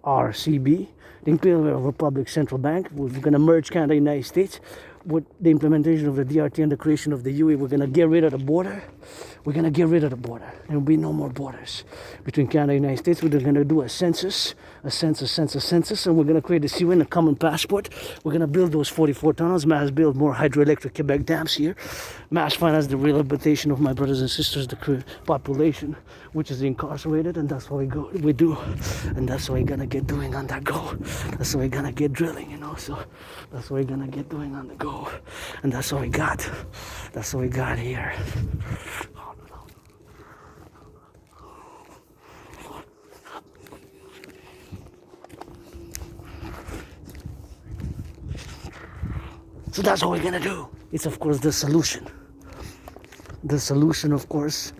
RCB, the Imperial Republic Central Bank. We're going to merge Canada and the United States with the implementation of the DRT and the creation of the UE. We're going to get rid of the border. We're going to get rid of the border. There will be no more borders between Canada and the United States. We're going to do a census, and we're going to create a CUN, a common passport. We're going to build those 44 tunnels, mass build more hydroelectric Quebec dams here, mass finance the rehabilitation of my brothers and sisters, the population, which is incarcerated, and that's what we do, and that's what we're going to get doing on that go. That's what we're going to get drilling, you know, so that's what we're going to get doing on the go, and that's what we got. That's what we got here. So that's what we're gonna do. It's of course the solution. The solution, of course,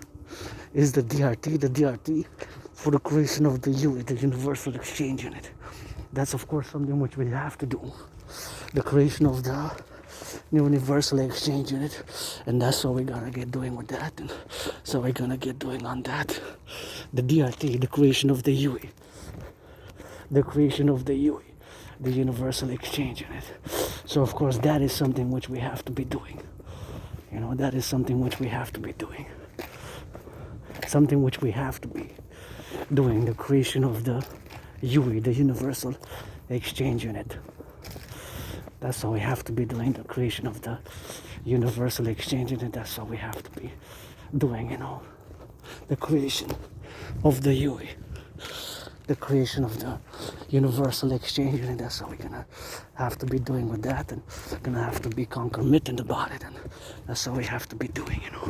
is the DRT. The DRT for the creation of the UE, the Universal Exchange Unit. That's of course something which we have to do. The creation of the Universal Exchange Unit, and that's what we're gonna get doing with that. And so we're gonna get doing on that. The DRT, the creation of the UE. The creation of the UE. The Universal Exchange Unit. So of course that is something which we have to be doing. You know, that is something which we have to be doing. Something which we have to be doing, the creation of the UE, the Universal Exchange Unit. That's what we have to be doing, the creation of the Universal Exchange Unit. That's what we have to be doing, you know. The creation of the UE. The creation of the Universal Exchange Unit. That's what we're gonna have to be doing with that, and gonna have to be concomitant about it, and that's what we have to be doing, you know.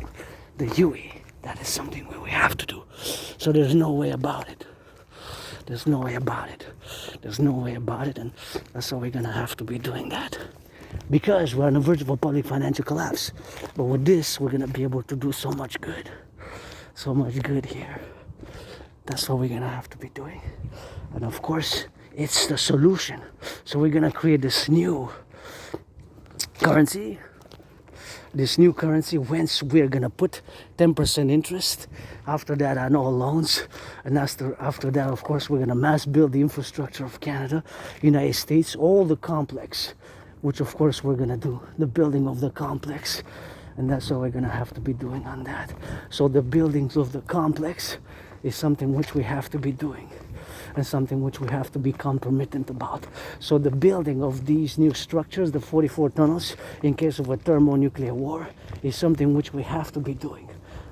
The UE, that is something we have to do. So there's no way about it. There's no way about it. There's no way about it, and that's why we're gonna have to be doing that. Because we're on the verge of a public financial collapse. But with this, we're gonna be able to do so much good. So much good here. That's what we're gonna have to be doing. And of course, it's the solution. So we're gonna create this new currency. This new currency, whence we're gonna put 10% interest. After that, on all loans. And after that, of course, we're gonna mass build the infrastructure of Canada, United States, all the complex, which of course we're gonna do, the building of the complex. And that's what we're gonna have to be doing on that. So the buildings of the complex is something which we have to be doing, and something which we have to be compromitted about. So the building of these new structures, the 44 tunnels, in case of a thermonuclear war, is something which we have to be doing,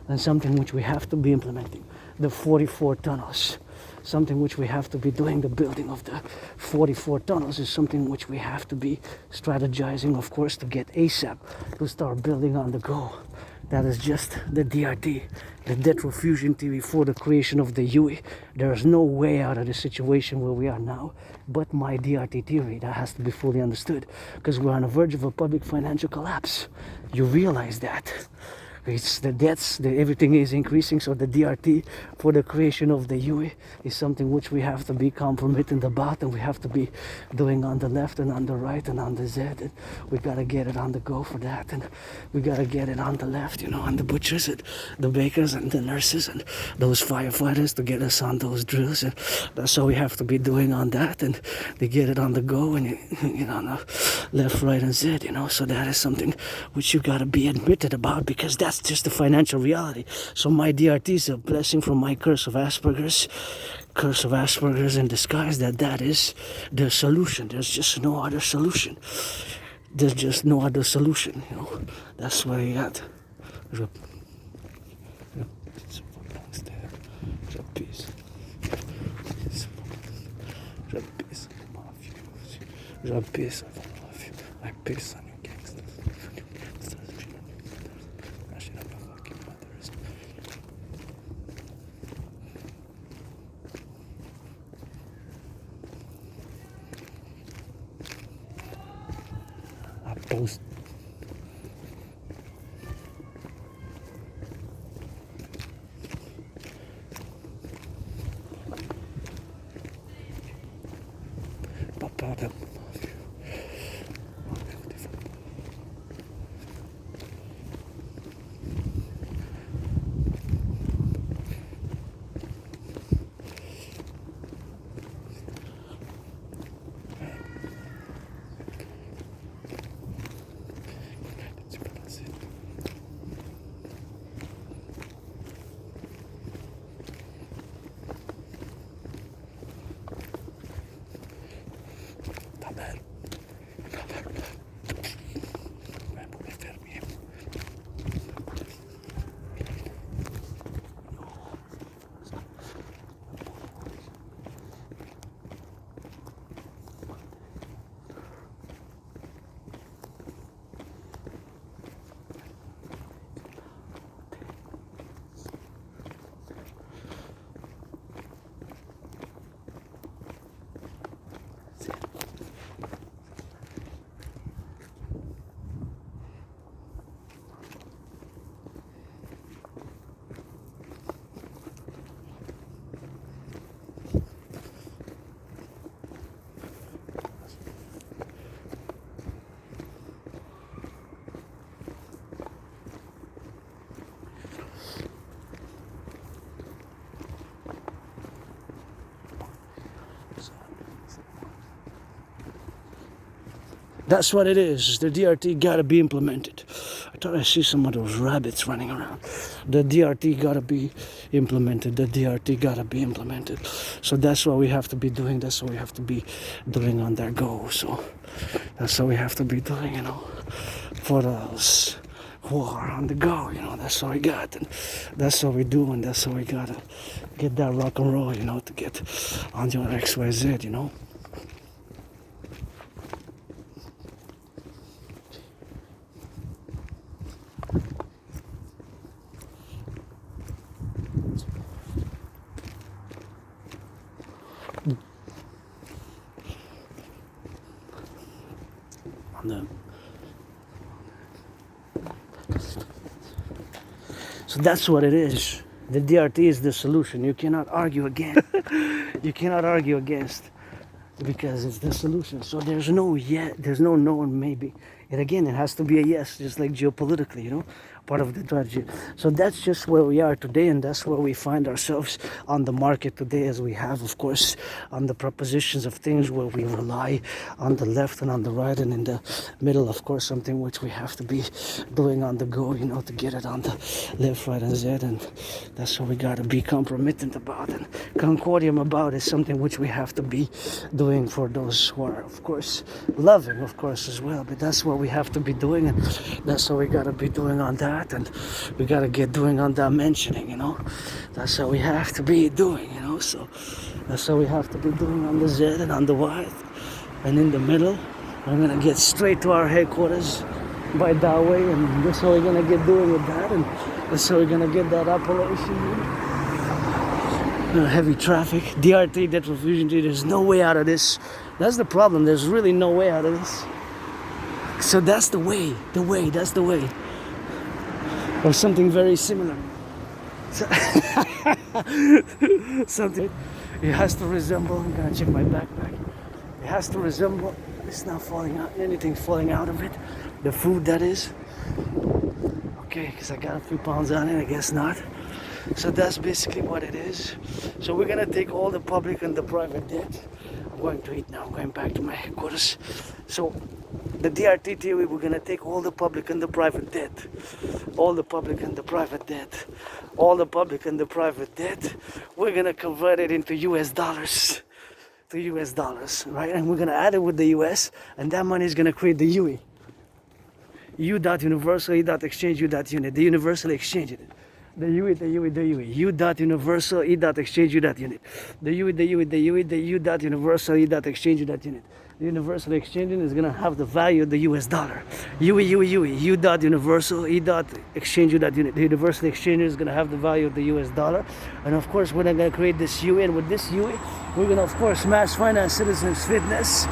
and something which we have to be implementing. The 44 tunnels, something which we have to be doing. The building of the 44 tunnels is something which we have to be strategizing, of course, to get ASAP, to start building on the go. That is just the DRT, the debt refusion theory for the creation of the UE. There is no way out of the situation where we are now but my DRT theory. That has to be fully understood, because we're on the verge of a public financial collapse. You realize that. It's the debts, everything is increasing, so the DRT for the creation of the UE is something which we have to be compromitted about, and we have to be doing on the left and on the right and on the Z, and we gotta get it on the go for that, and we gotta get it on the left, you know, on the butchers and the bakers and the nurses and those firefighters to get us on those drills, and that's what we have to be doing on that, and to get it on the go, and you know, on the left, right, and Z, you know. So that is something which you gotta be admitted about, because that's just the financial reality. So my DRT is a blessing from my curse of Asperger's in disguise. That is the solution. There's just no other solution. There's just no other solution, you know. That's what I got. I piss on you gangsters. I post. Papa, That's what it is. The DRT gotta be implemented. I thought I see some of those rabbits running around. The DRT gotta be implemented. The DRT gotta be implemented. So that's what we have to be doing. That's what we have to be doing on that go. So that's what we have to be doing, you know, for us who are on the go, you know. That's what we got, and that's what we do, and that's what we gotta get that rock and roll, you know, to get on your XYZ, you know. So that's what it is. The DRT is the solution. You cannot argue against. You cannot argue against, because it's the solution. So there's no yet, there's no no and maybe. And again, it has to be a yes, just like geopolitically, you know, part of the strategy. So that's just where we are today, and that's where we find ourselves on the market today, as we have, of course, on the propositions of things where we rely on the left and on the right, and in the middle, of course, something which we have to be doing on the go, you know, to get it on the left, right, and Z. And that's what we got to be compromitted about, and concordium about is something which we have to be doing for those who are, of course, loving, of course, as well. But that's what we have to be doing, and that's what we got to be doing on that, and we got to get doing on that mentioning, you know. That's what we have to be doing, you know. So that's what we have to be doing on the Z and on the Y, and in the middle we're gonna get straight to our headquarters by that way, and that's what we're gonna get doing with that, and that's how we're gonna get that operation. Heavy traffic, DRT, debt refusion. There's no way out of this. That's the problem. There's really no way out of this. So that's the way, that's the way. Or something very similar. So something, it has to resemble, I'm gonna check my backpack. It has to resemble, it's not falling out, anything falling out of it. The food, that is. Okay, because I got a few pounds on it, I guess not. So that's basically what it is. So we're gonna take all the public and the private debt. I'm going to eat now, I'm going back to my headquarters. So the DRT theory, we're gonna take all the public and the private debt. All the public and the private debt. All the public and the private debt. We're gonna convert it into US dollars. To US dollars, right? And we're gonna add it with the US, and that money is gonna create the UE. U.universal, E.exchange, U.unit. The universal exchange it. The UE, the UE, the UE. U.universal, E.exchange, U.unit. The UE, the UE, the UE, the U.universal, E.exchange, U.unit. The universal exchanging is going to have the value of the US dollar. UE, UE, UE. U.universal, E.exchange, U.unit. The universal exchange is going to have the value of the US dollar. And of course, we're going to create this UE. And with this UE, we're going to, of course, mass finance citizens' fitness.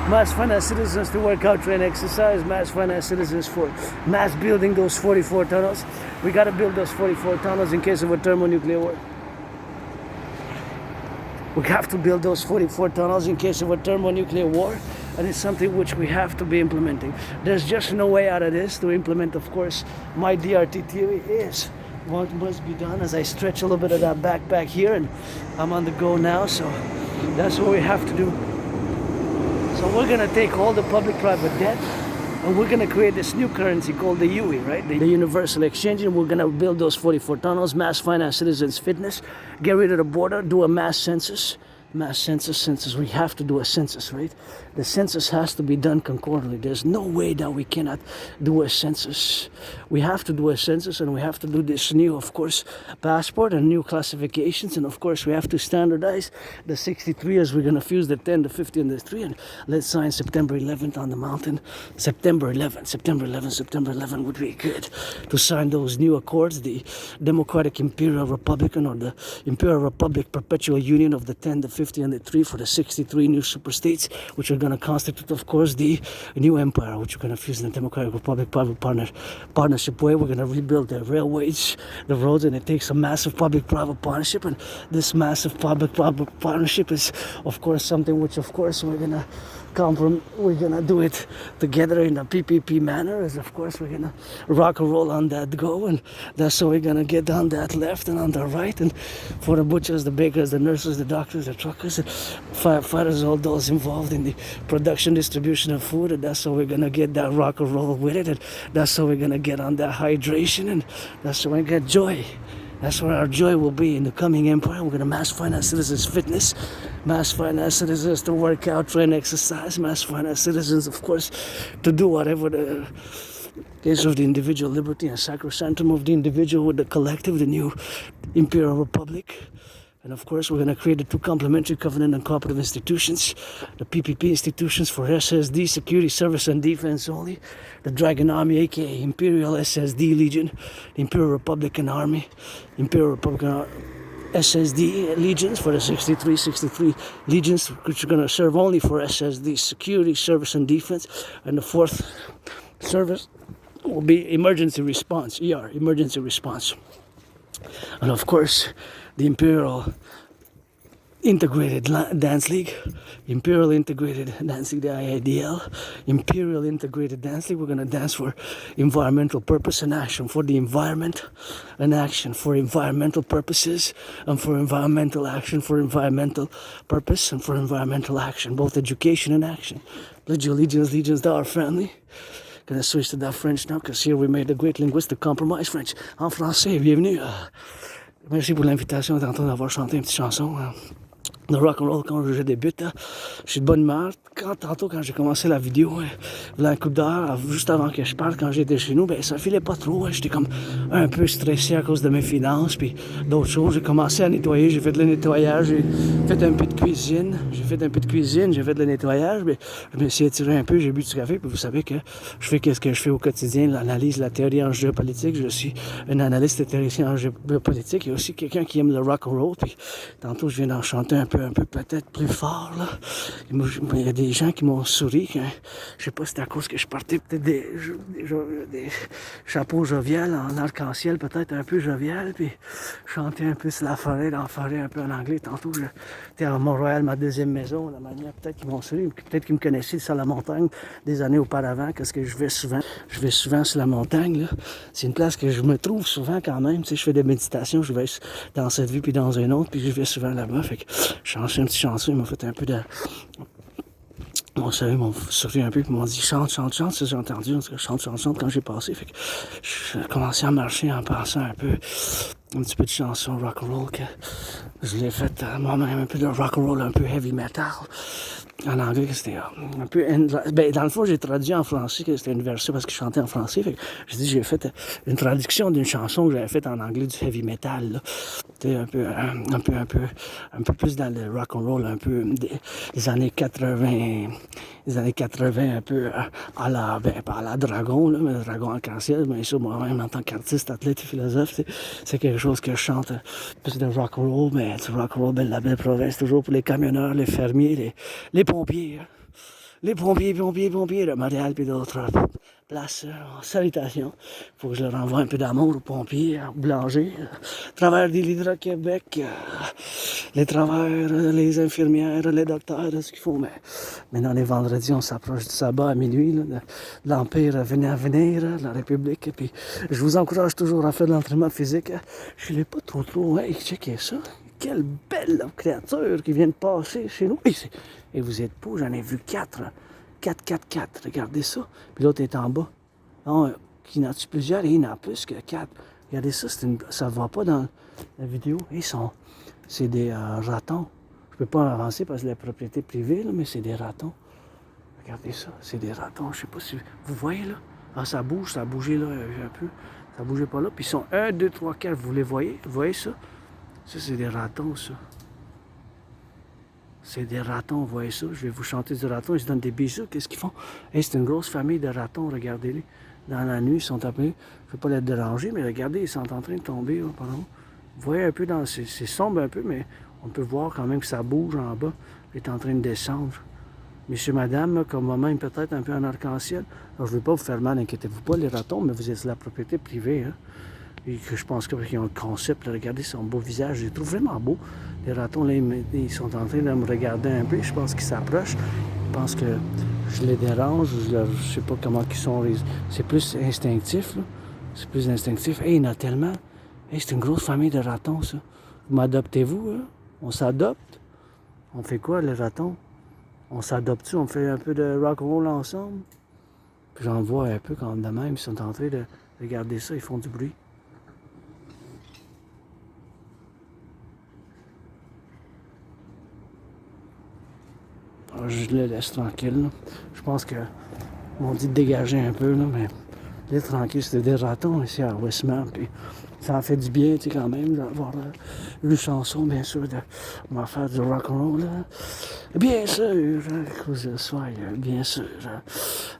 Mass finance citizens to work out, train, exercise. Mass finance citizens for mass building those 44 tunnels. We got to build those 44 tunnels in case of a thermonuclear war. We have to build those 44 tunnels in case of a thermonuclear war, and it's something which we have to be implementing. There's just no way out of this to implement, of course. My DRT theory is what must be done, as I stretch a little bit of that backpack here, and I'm on the go now, so that's what we have to do. So we're gonna take all the public-private debt, and we're gonna create this new currency called the UE, right? The universal exchange, and we're gonna build those 44 tunnels, mass finance citizens fitness, get rid of the border, do a mass census. Mass census, we have to do a census, right? The census has to be done concordantly. There's no way that we cannot do a census. We have to do a census, and we have to do this new, of course, passport and new classifications, and of course we have to standardize the 63 as we're gonna fuse the 10, the 50, and the 3, and let's sign September 11th on the mountain. September 11th would be good to sign those new accords, the Democratic Imperial Republican, or the Imperial Republic Perpetual Union of the 10, the 50, and the 3 for the 63 new super states, which are going to constitute, of course, the new empire, which we're going to fuse in the Democratic Republic partnership way. We're going to rebuild the railways, the roads, and it takes a massive public-private partnership. And this massive public-private partnership is, of course, something which, of course, we're going to do it together in a PPP manner, as of course we're going to rock and roll on that go, and that's how we're going to get on that left and on the right, and for the butchers, the bakers, the nurses, the doctors, the truckers, the firefighters, all those involved in the production, distribution of food, and that's how we're going to get that rock and roll with it, and that's how we're going to get on that hydration, and that's how we're going to get joy. That's where our joy will be in the coming empire. We're going to mass finance citizens fitness, mass finance citizens to work out, train, exercise, mass finance citizens, of course, to do whatever the case of the individual liberty and sacrosanctum of the individual with the collective, the new Imperial Republic. And of course, we're going to create the two complementary covenant and cooperative institutions, the PPP institutions for SSD, security, service, and defense only, the Dragon Army, aka Imperial SSD Legion, the Imperial Republican Army, Imperial Republican SSD legions for the 63 legions, which are going to serve only for SSD, security, service, and defense, and the fourth service will be emergency response, ER, emergency response. And of course, the Imperial Integrated Dance League, Imperial Integrated Dance League, the IADL, Imperial Integrated Dance League. We're gonna dance for environmental purpose and action, for the environment and action, for environmental purposes and for environmental action, for environmental purpose and for environmental action, both education and action. Pledge your allegiance to our family. Gonna switch to that French now, because here we made a great linguistic compromise. French en français, bienvenue. Merci pour l'invitation, tantôt d'avoir chanté une petite chanson. De rock'n'roll quand je débute, je suis de bonne humeur. Tantôt quand j'ai commencé la vidéo, là, un coup d'heure, juste avant que je parte, quand j'étais chez nous, ben ça filait pas trop. J'étais comme un peu stressé à cause de mes finances, puis d'autres choses. J'ai commencé à nettoyer, j'ai fait le nettoyage, j'ai fait un peu de cuisine, j'ai fait le nettoyage, mais je me suis étiré un peu, j'ai bu du café, puis vous savez que je fais qu'est-ce que je fais au quotidien, l'analyse, la théorie en géopolitique. Je suis un analyste théoricien en géopolitique. Il y a aussi quelqu'un qui aime le rock'n'roll, puis tantôt je viens d'en chanter un peu peut-être plus fort, là. Il y a des gens qui m'ont souri, que, je sais pas si c'est à cause que je portais peut-être des chapeaux joviales en arc-en-ciel, peut-être un peu jovial, puis chanter un peu sur la forêt, dans la forêt un peu en anglais. Tantôt j'étais à Montréal, ma deuxième maison, la manière peut-être qu'ils m'ont souri, peut-être qu'ils me connaissaient sur la montagne des années auparavant, parce que je vais souvent sur la montagne, là. C'est une place que je me trouve souvent quand même, tu sais, je fais des méditations, je vais dans cette vie puis dans une autre, puis je vais souvent là-bas, fait que je chantais un petit chanson, ils m'ont fait un peu de... Bon, ils m'ont souri un peu, puis ils m'ont dit chante, ça j'ai entendu, en tout cas, chante quand j'ai passé, fait que j'ai commencé à marcher en pensant un petit peu de chanson rock'n'roll, que je l'ai fait moi-même, un peu de rock'n'roll, un peu heavy metal. En anglais, c'était un peu... Ben, dans le fond, j'ai traduit en français, que c'était une version parce que je chantais en français. Fait que j'ai fait une traduction d'une chanson que j'avais faite en anglais du heavy metal, là. C'était un peu plus dans le rock'n'roll, un peu des années 80, un peu à la Dragon, là, mais le Dragon arc-en-ciel, bien sûr, moi-même, en tant qu'artiste, athlète et philosophe, c'est quelque chose que je chante, plus de rock'n'roll, mais du rock'n'roll, ben, la belle province, toujours pour les camionneurs, les fermiers, les pompiers, les pompiers de Montréal puis d'autres places. Salutations. Faut que je leur envoie un peu d'amour aux pompiers, aux boulangers, travailleurs de l'Hydro-Québec, les travailleurs, les infirmières, les docteurs, ce qu'il faut. Mais maintenant, les vendredis, on s'approche du sabbat à minuit, là, de l'Empire venait à venir, la République. Et puis, je vous encourage toujours à faire de l'entraînement physique. Je l'ai pas trop. Hey, checkez ça. Quelle belle créature qui vient de passer chez nous. Et vous êtes pas, j'en ai vu 4. 4. Regardez ça. Puis l'autre est en bas. Non, il y en a plusieurs et il y en a plus que 4. Regardez ça, ça ne va pas dans la vidéo. C'est des ratons. Je ne peux pas avancer parce que c'est la propriété privée, là, mais c'est des ratons. Regardez ça, c'est des ratons. Je ne sais pas si vous voyez là. Ah, ça bouge, ça a bougé là un peu. Ça ne bougeait pas là. Puis ils sont 1, 2, 3, 4. Vous les voyez? Vous voyez ça? Ça, c'est des ratons, ça. C'est des ratons, vous voyez ça? Je vais vous chanter du raton. Ils se donnent des bisous. Qu'est-ce qu'ils font? Hey, c'est une grosse famille de ratons, regardez-les. Dans la nuit, ils sont appelés. Je ne veux pas les déranger, mais regardez, ils sont en train de tomber. Là, pardon. Vous voyez un peu, c'est sombre un peu, mais on peut voir quand même que ça bouge en bas. Il est en train de descendre. Monsieur, madame, là, comme moi-même, peut-être un peu en arc-en-ciel. Alors, je ne veux pas vous faire mal, inquiétez-vous pas, les ratons, mais vous êtes sur la propriété privée. Hein? Et que je pense qu'ils ont le concept. Là, regardez son beau visage. Je les trouve vraiment beaux. Les ratons, là, ils sont en train de me regarder un peu. Je pense qu'ils s'approchent. Je pense que je les dérange. Je ne sais pas comment ils sont. C'est plus instinctif. Là. C'est plus instinctif. Hey, il y en a tellement. Hey, c'est une grosse famille de ratons, ça. Vous m'adoptez-vous? Hein? On s'adopte? On fait quoi, les ratons? On s'adopte-tu? On fait un peu de rock'n'roll ensemble? Puis j'en vois un peu quand même. Ils sont en train de regarder ça. Ils font du bruit. Alors, je le laisse tranquille. Là. Je pense qu'ils m'ont dit de dégager un peu, là, mais là, tranquille, c'était des ratons ici à Westmount. Puis ça en fait du bien, tu sais, quand même, d'avoir une chanson, bien sûr, on va faire du rock'n'roll. Bien sûr, que je sois, bien sûr,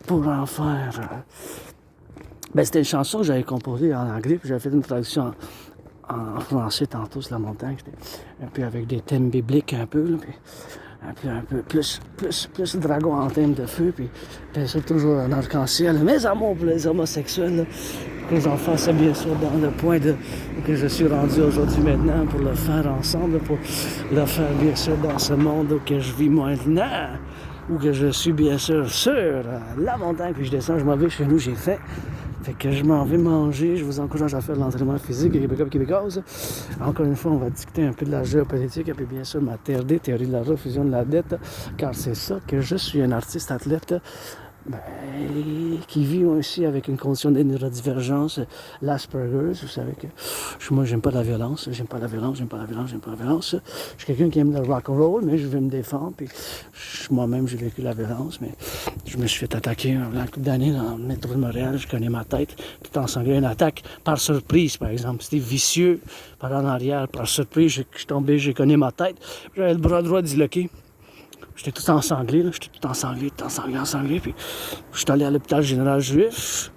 pour en faire. Ben, c'était une chanson que j'avais composée en anglais, puis j'avais fait une traduction en français tantôt sur la montagne. C'était un peu avec des thèmes bibliques un peu, là, puis un peu plus dragon en termes de feu, puis bien sûr toujours en arc-en-ciel. Mes amours pour les homosexuels, là, que j'en fasse bien sûr dans le point de que je suis rendu aujourd'hui maintenant pour le faire ensemble, pour le faire bien sûr dans ce monde que je vis maintenant, où que je suis bien sûr sur la montagne, puis je descends, je m'en vais chez nous, j'ai faim. Fait que je m'en vais manger, je vous encourage à faire de l'entraînement physique québécois et québécoise. Encore une fois, on va discuter un peu de la géopolitique et puis bien sûr ma TRD, théorie de la refusion de la dette, car c'est ça que je suis un artiste athlète qui vit aussi avec une condition de neurodivergence, l'Asperger's. Vous savez que moi, j'aime pas la violence, j'aime pas la violence. Je suis quelqu'un qui aime le rock'n'roll, mais je veux me défendre. Puis moi-même, j'ai vécu la violence, mais je me suis fait attaquer un couple d'années dans le métro de Montréal. Je connais ma tête, tout ensanglé. Une attaque par surprise, par exemple. C'était vicieux, par en arrière, par surprise. Je suis tombé, j'ai connu ma tête. J'avais le bras droit disloqué. J'étais tout ensanglé, puis je suis allé à l'hôpital général juif.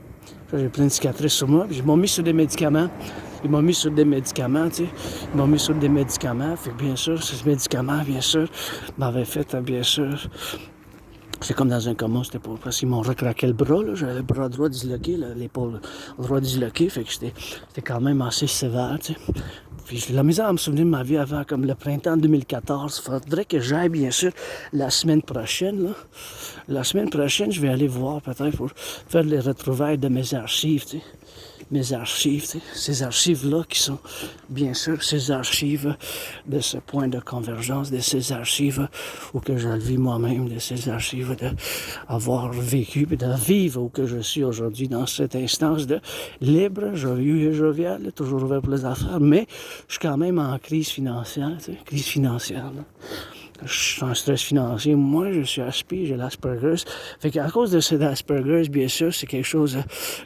J'ai plein de cicatrices sur moi, puis ils m'ont mis sur des médicaments. Fait que bien sûr, ces médicaments, bien sûr, m'avaient fait, bien sûr... J'étais comme dans un coma, c'était pas parce qu'ils m'ont recraqué le bras, là. J'avais le bras droit disloqué, l'épaule droit disloqué, fait que c'était quand même assez sévère, tu sais. Puis j'ai la misère à me souvenir de ma vie avant, comme le printemps 2014. Il faudrait que j'aille, bien sûr, la semaine prochaine, là. La semaine prochaine, je vais aller voir, peut-être, pour faire les retrouvailles de mes archives, tu sais. Ces archives-là qui sont, bien sûr, ces archives de ce point de convergence, de ces archives où que je le vis moi-même, de ces archives d'avoir vécu et de vivre où que je suis aujourd'hui dans cette instance de libre, joyeux et jovial, toujours ouvert pour les affaires, mais je suis quand même en crise financière, tu sais, là. Je suis en stress financier. Moi, je suis Aspi, j'ai l'Asperger's. Fait qu'à cause de cet Asperger's, bien sûr, c'est quelque chose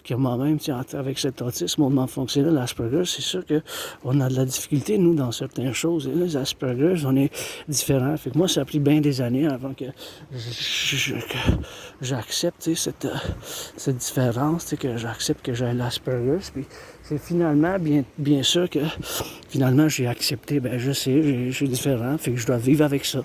que moi-même, avec cet autisme hautement fonctionnel, l'Asperger's, c'est sûr qu'on a de la difficulté, nous, dans certaines choses. Et les Asperger's, on est différents. Fait que moi, ça a pris bien des années avant que j'accepte cette différence, que j'accepte que j'ai l'Asperger's. Puis c'est finalement, bien sûr que finalement j'ai accepté, je sais, je suis différent, fait que je dois vivre avec ça.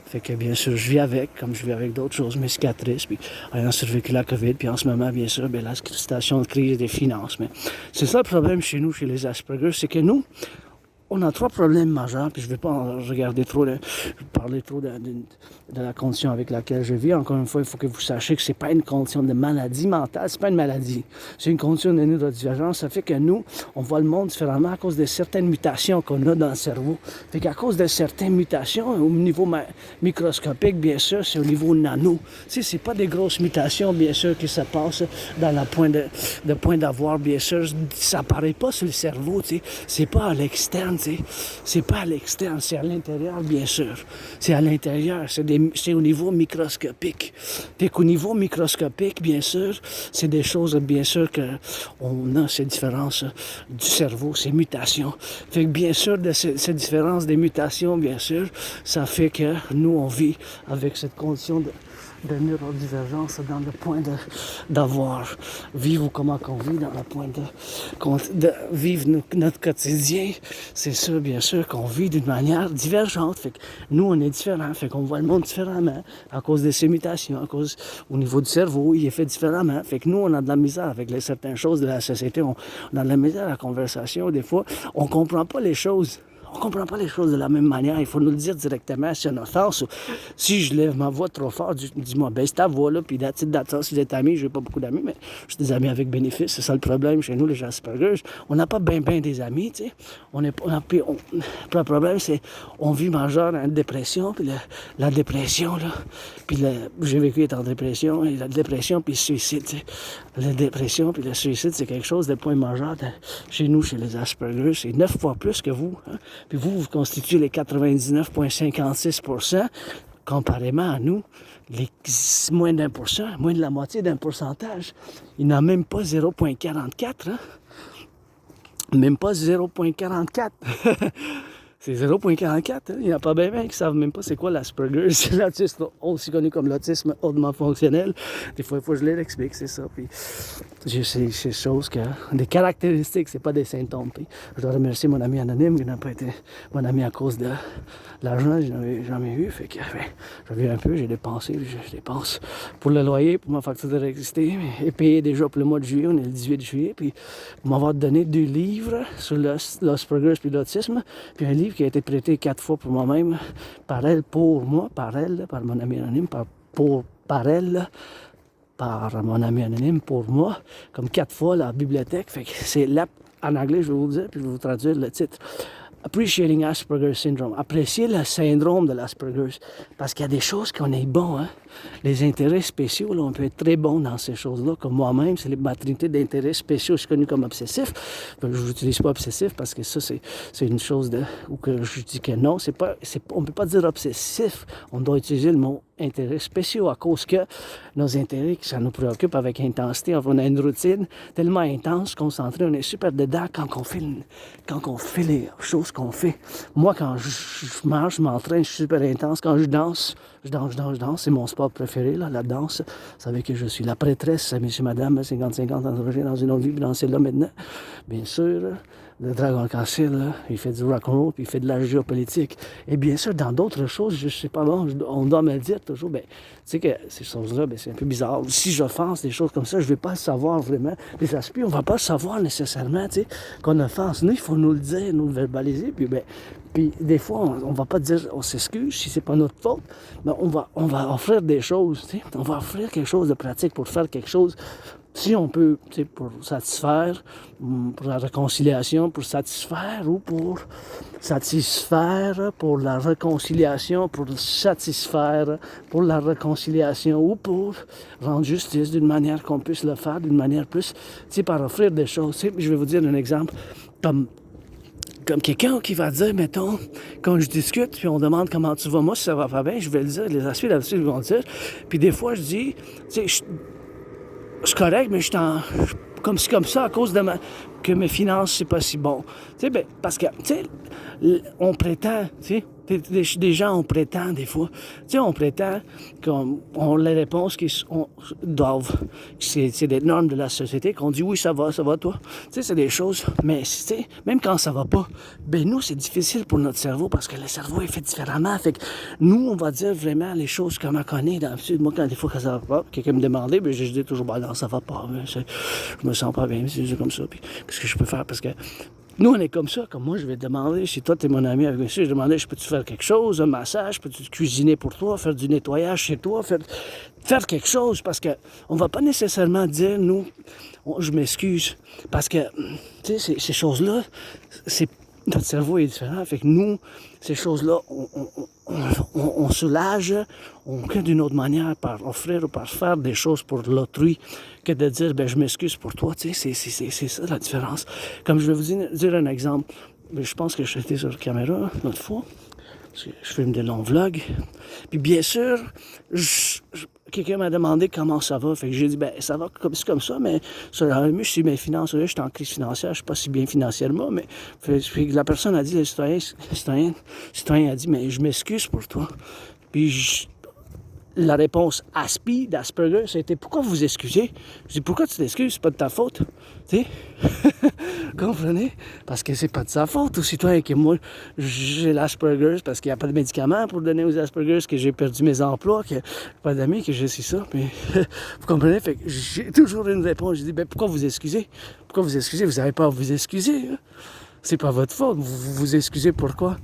Fait que bien sûr, je vis avec, comme je vis avec d'autres choses, mes cicatrices, puis ayant survécu la COVID, puis en ce moment, bien sûr, la situation de crise des finances. Mais c'est ça le problème chez nous, chez les Asperger, c'est que nous, on a 3 problèmes majeurs, puis je ne vais pas en regarder trop, parler trop de la condition avec laquelle je vis. Encore une fois, il faut que vous sachiez que ce n'est pas une condition de maladie mentale, c'est pas une maladie. C'est une condition de neurodivergence. Ça fait que nous, on voit le monde différemment à cause de certaines mutations qu'on a dans le cerveau. Fait qu'à cause de certaines mutations, au niveau microscopique, bien sûr, c'est au niveau nano. Tu sais, c'est pas des grosses mutations, bien sûr, qui se passent dans le point d'avoir, bien sûr. Ça paraît pas sur le cerveau, tu sais. C'est pas à l'externe. C'est pas à l'externe, c'est à l'intérieur, bien sûr. C'est à l'intérieur, c'est au niveau microscopique. Fait qu'au niveau microscopique, bien sûr, c'est des choses, bien sûr, qu'on a ces différences du cerveau, ces mutations. Fait que, bien sûr, de ces différences des mutations, bien sûr, ça fait que nous, on vit avec cette condition de neurodivergence dans le point vivre comment qu'on vit, dans le point de vivre notre quotidien. C'est sûr, bien sûr, qu'on vit d'une manière divergente. Fait que nous, on est différents. Fait qu'on voit le monde différemment à cause de ces mutations, au niveau du cerveau, il est fait différemment. Fait que nous, on a de la misère avec certaines choses de la société. On a de la misère à la conversation. Des fois, on comprend pas les choses. On ne comprend pas les choses de la même manière. Il faut nous le dire directement si on offense. Si je lève ma voix trop fort, dis-moi, baisse ta voix, là, puis d'attendre. Si vous êtes amis, je n'ai pas beaucoup d'amis, mais je suis des amis avec bénéfice. C'est ça le problème chez nous, les Asperger. On n'a pas bien des amis, tu sais. Le problème, c'est qu'on vit majeur en dépression, puis la dépression, là. Puis j'ai vécu être en dépression, et la dépression, puis le suicide, tu sais. La dépression, puis le suicide, c'est quelque chose de point majeur chez nous, chez les Asperger. C'est 9 fois plus que vous, hein. Puis vous constituez les 99,56%, comparément à nous, les moins d'1%, moins de la moitié d'un pourcentage. Il n'a même pas 0,44, hein? Même pas 0,44. C'est 0,44. Hein? Il n'y a pas bien qui ne savent même pas c'est quoi l'Asperger. C'est l'autisme aussi connu comme l'autisme hautement fonctionnel. Des fois, il faut que je l'explique, c'est ça. Puis, j'ai ces choses que... Des caractéristiques, c'est pas des symptômes. Puis, je dois remercier mon ami anonyme qui n'a pas été mon ami à cause de l'argent. Je n'avais jamais eu. Fait que, ben, j'ai vu un peu, j'ai dépensé. Je dépense pour le loyer, pour ma facture d'électricité. Et payé déjà pour le mois de juillet. On est le 18 juillet. Puis, pour m'avoir donné 2 livres sur l'Asperger puis l'autisme. Puis un livre qui a été prêté 4 fois pour moi-même, par elle, pour moi, par elle, par mon ami anonyme, par elle, par mon ami anonyme, pour moi, comme 4 fois la bibliothèque. Fait que c'est là, en anglais, je vais vous le dire, puis je vais vous traduire le titre. Appreciating Asperger Syndrome. Apprécier le syndrome de l'Asperger. Parce qu'il y a des choses qu'on est bon, hein. Les intérêts spéciaux, là, on peut être très bon dans ces choses-là. Comme moi-même, c'est ma trinité d'intérêts spéciaux, je suis connu comme obsessif. Je n'utilise pas obsessif parce que ça, c'est une chose où que je dis que non. On ne peut pas dire obsessif. On doit utiliser le mot intérêts spéciaux à cause que nos intérêts, ça nous préoccupe avec intensité. On a une routine tellement intense, concentrée, on est super dedans quand on fait les choses qu'on fait. Moi, quand je marche, je m'entraîne, je suis super intense. Quand je danse. C'est mon sport préféré, là, la danse. Vous savez que je suis la prêtresse, monsieur, madame, 50-50, entrée dans une autre vie, puis dans celle-là maintenant. Bien sûr, le dragon cancel, il fait du rock'n'roll, puis il fait de la géopolitique. Et bien sûr, dans d'autres choses, je sais pas, bon, on doit me le dire toujours, ben, tu sais que ces choses-là, ben, c'est un peu bizarre. Si j'offense des choses comme ça, je vais pas le savoir vraiment. Les aspects, on va pas le savoir nécessairement, tu sais, qu'on offense. Nous, il faut nous le dire, nous le verbaliser, puis ben, puis des fois, on va pas dire on s'excuse si c'est pas notre faute, mais on va offrir des choses, tu sais. On va offrir quelque chose de pratique pour faire quelque chose. Si on peut, tu sais, pour satisfaire, pour la réconciliation, pour satisfaire ou pour satisfaire, pour la réconciliation, pour satisfaire, pour la réconciliation ou pour rendre justice d'une manière qu'on puisse le faire, d'une manière plus, tu sais, par offrir des choses. Tu sais, je vais vous dire un exemple comme quelqu'un qui va dire, mettons, quand je discute, puis on demande comment tu vas, moi, si ça va pas bien, je vais le dire, les aspects là-dessus, ils vont le dire. Puis des fois, je dis, tu sais, je suis correct, mais je suis comme ça à cause que mes finances, c'est pas si bon. Tu sais, ben, parce que, tu sais, on prétend, tu sais, des gens, on prétend des fois. Tu sais, on prétend qu'on les réponses qui doivent, c'est des normes de la société, qu'on dit oui, ça va toi. Tu sais, c'est des choses, mais tu sais, même quand ça va pas, ben nous, c'est difficile pour notre cerveau parce que le cerveau est fait différemment. Fait que nous, on va dire vraiment les choses comme on connaît d'habitude. Moi, quand des fois que ça va pas, quelqu'un me demandait, ben je dis toujours, ben non, ça va pas. Je me sens pas bien, c'est comme ça. Puis qu'est-ce que je peux faire? Parce que nous, on est comme ça. Comme moi, je vais te demander, si toi, tu es mon ami avec monsieur, je demandais, peux-tu faire quelque chose, un massage, peux-tu cuisiner pour toi, faire du nettoyage chez toi, faire quelque chose, parce que on va pas nécessairement dire, nous, je m'excuse, parce que, tu sais, ces choses-là, notre cerveau est différent, fait que nous, ces choses-là, on soulage, on crée d'une autre manière par offrir ou par faire des choses pour l'autrui que de dire, ben je m'excuse pour toi, tu sais, c'est ça la différence. Comme je vais vous dire un exemple, je pense que j'étais sur caméra l'autre fois, parce que je filme des longs vlogs, puis bien sûr, quelqu'un m'a demandé comment ça va, fait que j'ai dit, ben ça va comme ça, mais ça va mieux, je suis mes finances, je suis en crise financière, je suis pas si bien financièrement, mais la personne a dit, le citoyen a dit, mais je m'excuse pour toi. Puis la réponse d'Asperger, c'était, pourquoi vous excusez? Je dis, pourquoi tu t'excuses? C'est pas de ta faute. Tu sais? Comprenez? Parce que c'est pas de sa faute au citoyen que moi, j'ai l'Asperger parce qu'il n'y a pas de médicaments pour donner aux Asperger, que j'ai perdu mes emplois, que pas d'amis, que je sais ça. Mais vous comprenez? Fait que j'ai toujours une réponse. Je dis, ben pourquoi vous excusez? Pourquoi vous excusez? Vous n'avez pas à vous excuser. Hein? C'est pas votre faute. Vous vous excusez pourquoi?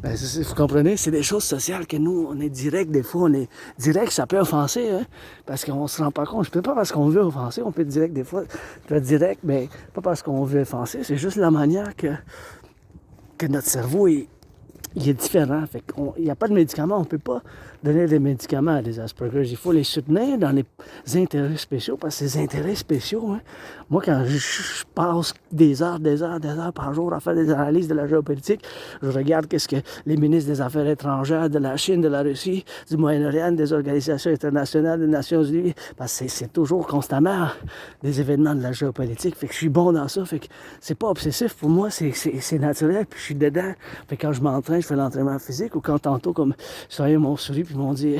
Ben, vous comprenez, c'est des choses sociales que nous, on est direct, des fois, on est direct, ça peut offenser, hein, parce qu'on se rend pas compte. C'est pas parce qu'on veut offenser, on peut être direct des fois, peut être direct, mais pas parce qu'on veut offenser, c'est juste la manière que notre cerveau est il est différent. Il n'y a pas de médicaments. On ne peut pas donner des médicaments à des Asperger. Il faut les soutenir dans les intérêts spéciaux, parce que ces intérêts spéciaux, hein, moi, quand je passe des heures par jour à faire des analyses de la géopolitique, je regarde qu'est-ce que les ministres des Affaires étrangères de la Chine, de la Russie, du Moyen-Orient, des organisations internationales, des Nations Unies, parce que c'est toujours constamment des événements de la géopolitique. Fait que je suis bon dans ça. Fait que c'est pas obsessif pour moi, c'est naturel, puis je suis dedans. Fait que quand je m'entraîne, je fais l'entraînement physique, ou quand tantôt, comme Citoyen m'ont souri, puis ils m'ont dit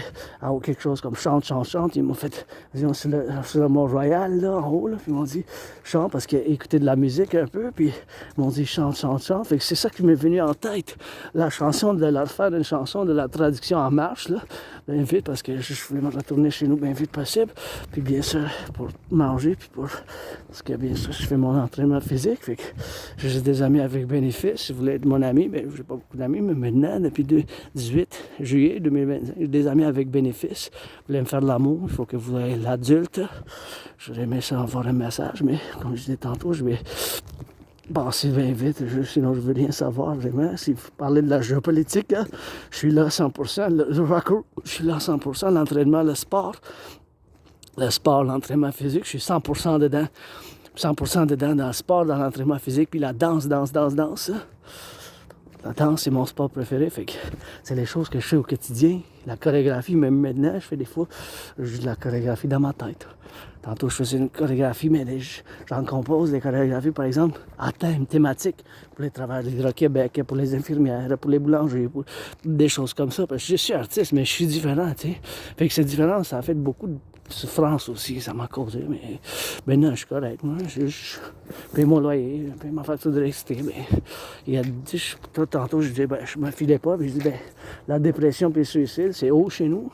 quelque chose comme chante, ils m'ont fait, disons, sur le Mont-Royal, là, en haut, là, puis ils m'ont dit chante, parce qu'ils écoutaient de la musique un peu, puis ils m'ont dit chante. Fait que c'est ça qui m'est venu en tête, la chanson, de leur faire une chanson de la traduction en marche, là, bien vite, parce que je voulais me retourner chez nous bien vite possible, puis bien sûr, pour manger, puis parce que bien sûr, je fais mon entraînement physique, fait que j'ai des amis avec bénéfice. Si vous voulez être mon ami, ben j'ai pas beaucoup d'amis, mais maintenant, depuis 18 juillet 2025, j'ai des amis avec bénéfice. Vous voulez me faire de l'amour, il faut que vous ayez l'adulte. J'aurais aimé ça avoir un message, mais comme je disais tantôt, je vais passer bien vite, sinon je veux rien savoir vraiment. Si vous parlez de la géopolitique, hein, je suis là à 100%, le rocker, je suis là à 100%, l'entraînement, le sport, l'entraînement physique, je suis 100% dedans. 100% dedans dans le sport, dans l'entraînement physique, puis la danse. La danse, c'est mon sport préféré, fait que c'est les choses que je fais au quotidien. La chorégraphie, même maintenant, je fais des fois, j'ai de la chorégraphie dans ma tête. Tantôt, je faisais une chorégraphie, mais j'en compose des chorégraphies, par exemple, à thème, thématique, pour les travailleurs d'Hydro-Québec, pour les infirmières, pour les boulangers, pour des choses comme ça. Parce que je suis artiste, mais je suis différent, tu sais. Fait que cette différence, ça a fait beaucoup de souffrance aussi, ça m'a causé, mais maintenant je suis correct, moi, je paye mon loyer, je paye ma facture d'électricité, mais il y a tantôt je dis, je me filais pas, puis je dis, la dépression puis le suicide, c'est haut chez nous,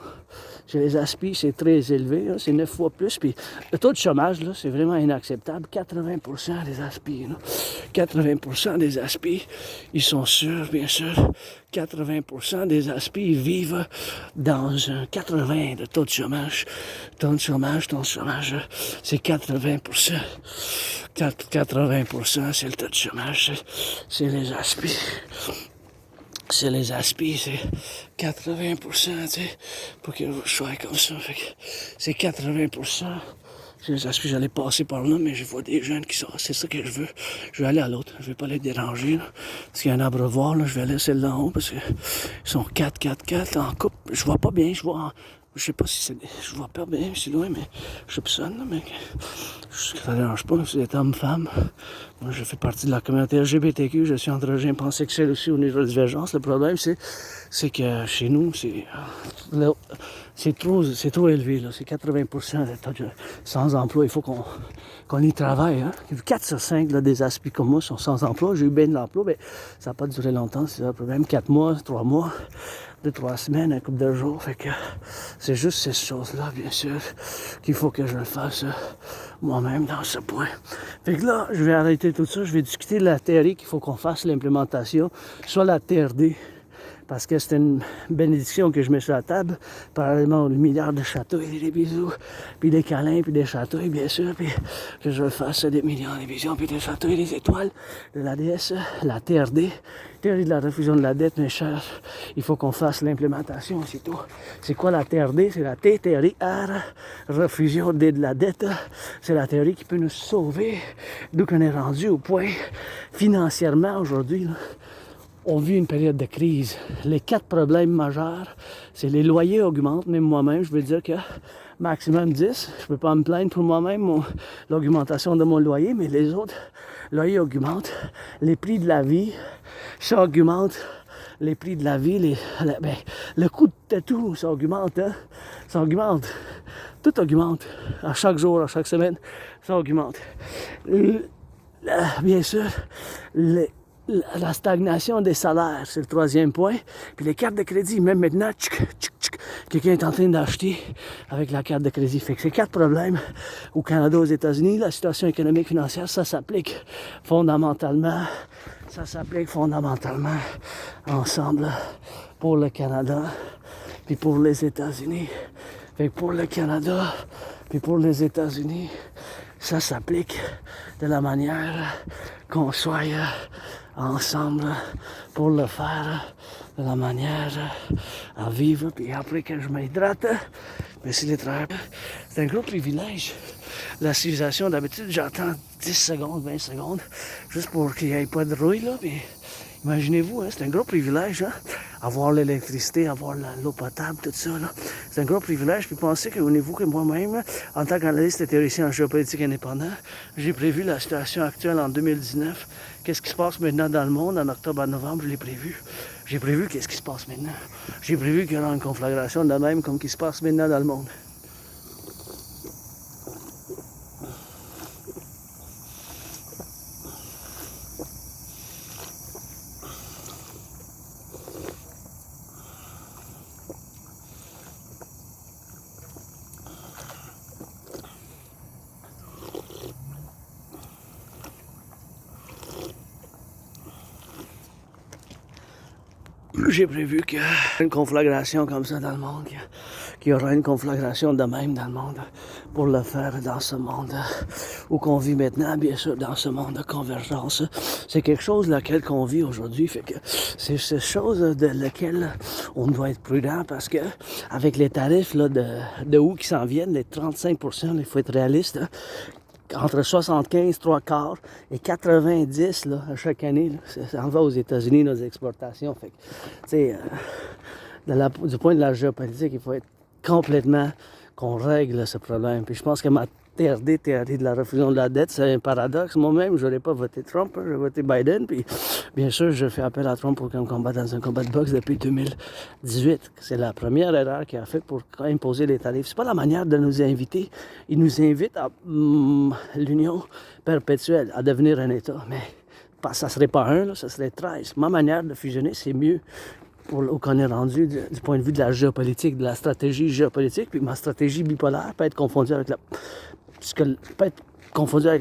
chez les aspis, c'est très élevé, là, c'est 9 fois plus, puis le taux de chômage, là, c'est vraiment inacceptable, 80% des aspis, là, 80% des aspis, ils sont sûrs, bien sûr, 80% des aspis vivent dans un 80 de taux de chômage. Ton chômage, c'est 80%. 80%, c'est le taux de chômage, c'est les aspis. C'est les aspis, c'est 80%, tu sais, pour que je sois comme ça. Fait que c'est 80%. J'allais passer par là, mais je vois des jeunes qui sont... C'est ça que je veux. Je vais aller à l'autre. Je vais pas les déranger, là. Parce qu'il y a un abreuvoir, là. Je vais aller celle-là en haut, parce qu'ils sont 4 en couple. Je vois pas bien. Je sais pas si c'est... Je vois pas bien, c'est loin, mais je soupçonne, là, mais... Ça ne dérange pas, si vous êtes homme-femme. Moi, je fais partie de la communauté LGBTQ. Je suis androgyne pansexuel aussi au niveau de divergence. Le problème, c'est que chez nous, c'est trop élevé, là. C'est 80% sans emploi. Il faut qu'on y travaille, hein. 4 sur 5 là, des aspis comme moi sont sans emploi. J'ai eu bien de l'emploi, mais ça n'a pas duré longtemps. C'est un problème. 4 mois, 3 mois, 2-3 semaines, un couple de jours. Fait que c'est juste ces choses-là, bien sûr, qu'il faut que je le fasse moi-même dans ce point. Fait que là, je vais arrêter tout ça. Je vais discuter de la théorie qu'il faut qu'on fasse l'implémentation, soit la TRD, parce que c'est une bénédiction que je mets sur la table, parallèlement aux milliards de chatouilles, des bisous, puis des câlins, puis des chatouilles, bien sûr, puis que je fasse des millions de visions, puis des chatouilles, des étoiles de la déesse, la TRD, théorie de la refusion de la dette, mes chers. Il faut qu'on fasse l'implémentation, c'est tout. C'est quoi la TRD? C'est la théorie R, refusion de la dette. C'est la théorie qui peut nous sauver, d'où qu'on est rendu au point, financièrement, aujourd'hui, là. On vit une période de crise. Les 4 problèmes majeurs, c'est les loyers augmentent, même moi-même, je veux dire que maximum 10. Je peux pas me plaindre pour moi-même, l'augmentation de mon loyer, mais les autres loyers augmentent. Les prix de la vie, ça augmente. Les prix de la vie, le coût de tout, ça augmente, hein? Ça augmente. Tout augmente. À chaque jour, à chaque semaine, ça augmente. Bien sûr, la stagnation des salaires, c'est le 3e point. Puis les cartes de crédit, même maintenant, quelqu'un est en train d'acheter avec la carte de crédit. Fait que c'est 4 problèmes au Canada, aux États-Unis. La situation économique financière, ça s'applique fondamentalement. Ensemble pour le Canada puis pour les États-Unis. Fait que pour le Canada puis pour les États-Unis, ça s'applique de la manière qu'on soit ensemble pour le faire de la manière à vivre. Puis après que je m'hydrate, mais c'est les travailleurs. C'est un gros privilège. La civilisation, d'habitude, j'attends 10 secondes, 20 secondes, juste pour qu'il n'y ait pas de rouille, là. Puis imaginez-vous, hein, c'est un gros privilège, hein, avoir l'électricité, avoir l'eau potable, tout ça, là. C'est un gros privilège. Puis pensez qu'au niveau que moi-même, en tant qu'analyste et théoricien en géopolitique indépendant, j'ai prévu la situation actuelle en 2019. Qu'est-ce qui se passe maintenant dans le monde, en octobre à novembre, je l'ai prévu. J'ai prévu qu'est-ce qui se passe maintenant. J'ai prévu qu'il y aura une conflagration de même comme qui se passe maintenant dans le monde. J'ai prévu qu'il y a une conflagration comme ça dans le monde, qu'il y aura une conflagration de même dans le monde pour le faire dans ce monde où qu'on vit maintenant, bien sûr, dans ce monde de convergence. C'est quelque chose laquelle qu'on vit aujourd'hui, fait que c'est cette chose de laquelle on doit être prudent parce que avec les tarifs là, de où qui s'en viennent, les 35%, il faut être réaliste, hein, entre 75, 3/4 et 90 là, à chaque année. Là, ça en va aux États-Unis, nos exportations. Fait que, du point de la géopolitique, il faut être complètement qu'on règle ce problème. Puis je pense que ma TRD, théorie de la refusion de la dette, c'est un paradoxe. Moi-même, je n'aurais pas voté Trump, hein, j'ai voté Biden. Puis bien sûr, je fais appel à Trump pour qu'on combatte dans un combat de boxe depuis 2018. C'est la première erreur qu'il a faite pour imposer les tarifs. C'est pas la manière de nous inviter. Il nous invite à l'union perpétuelle, à devenir un État. Mais ça serait pas un, là, ça serait 13. Ma manière de fusionner, c'est mieux. Où qu'on est rendu du point de vue de la géopolitique, de la stratégie géopolitique, puis ma stratégie bipolaire peut être confondue avec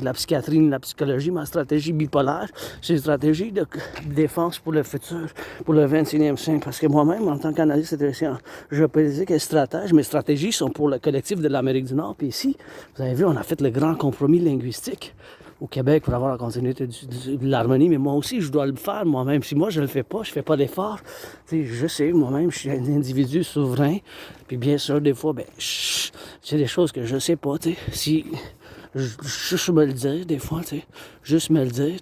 la psychiatrie ni la psychologie. Ma stratégie bipolaire, c'est une stratégie de défense pour le futur, pour le 21e siècle. Parce que moi-même, en tant qu'analyste en géopolitique et stratège, mes stratégies sont pour le collectif de l'Amérique du Nord. Puis ici, vous avez vu, on a fait le grand compromis linguistique au Québec pour avoir la continuité de l'harmonie, mais moi aussi, je dois le faire moi-même. Si moi, je le fais pas, je fais pas d'effort. Je sais, moi-même, je suis un individu souverain. Puis bien sûr, des fois, c'est des choses que je sais pas, si juste me le dire, des fois, juste me le dire,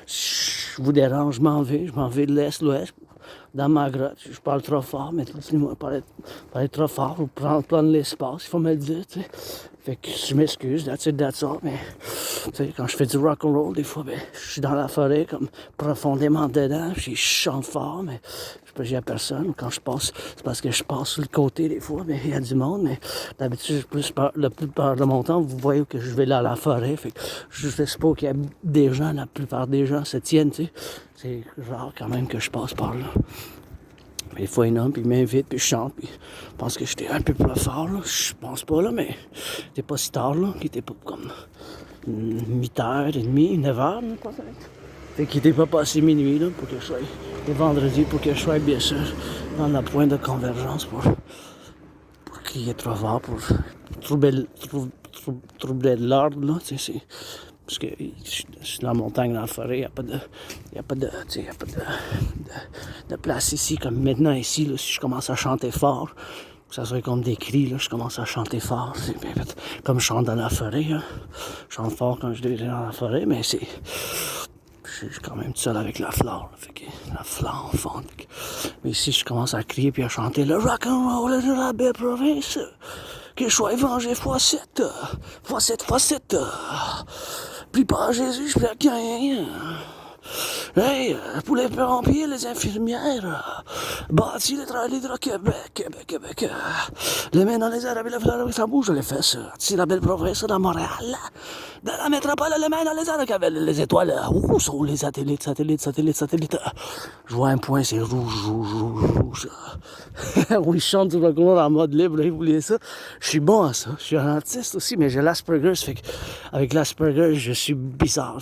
je vous dérange, je m'en vais de l'Est, l'Ouest, dans ma grotte, je parle trop fort, mais laissez-moi parler trop fort ou prendre l'espace, il faut me le dire, Fait que je m'excuse, that's all, mais quand je fais du rock and roll, des fois, je suis dans la forêt, comme profondément dedans, puis je chante fort, mais j'ai à personne. Quand je passe, c'est parce que je passe sur le côté des fois, mais il y a du monde, mais d'habitude, la plupart de mon temps, vous voyez que je vais là à la forêt, fait que je sais pas qu'il y a des gens, la plupart des gens se tiennent, c'est rare quand même que je passe par là. Mais des fois, un homme, puis il m'invite, puis je chante, puis je pense que j'étais un peu plus fort, là. Je pense pas, là, mais c'était pas si tard, là, qui était pas comme 8h30, 9h, peut-être. Fait qu'il était pas passé minuit, là, pour que je sois, le vendredi, pour que je sois, bien sûr, dans la pointe de convergence, pour crier trop fort, pour troubler l'ordre, là, parce que je suis dans la montagne, dans la forêt, il n'y a pas de place ici, comme maintenant ici, là, si je commence à chanter fort, ça serait comme des cris, là, je commence à chanter fort, comme je chante dans la forêt, hein. Je chante fort quand je suis dans la forêt, mais je suis quand même tout seul avec la flore, là, fait que la flore en fond. Mais ici, je commence à crier puis à chanter le rock and roll de la belle province, que je sois évangé x7, x7. Prie pas à Jésus, je prie à rien. Hey, pour les pompiers, les infirmières, bâti les travailleurs de Québec, les mains dans les airs avec la fleur avec sa bouche, les fesses, c'est la belle province de Montréal, dans la métropole, les mains dans les airs avec les étoiles, où sont les satellites, je vois un point, c'est rouge, oui, je chante du rock'n'roll en mode libre, vous voulez ça, je suis bon à ça, je suis un artiste aussi, mais j'ai l'Asperger, fait qu'avec l'Asperger, je suis bizarre,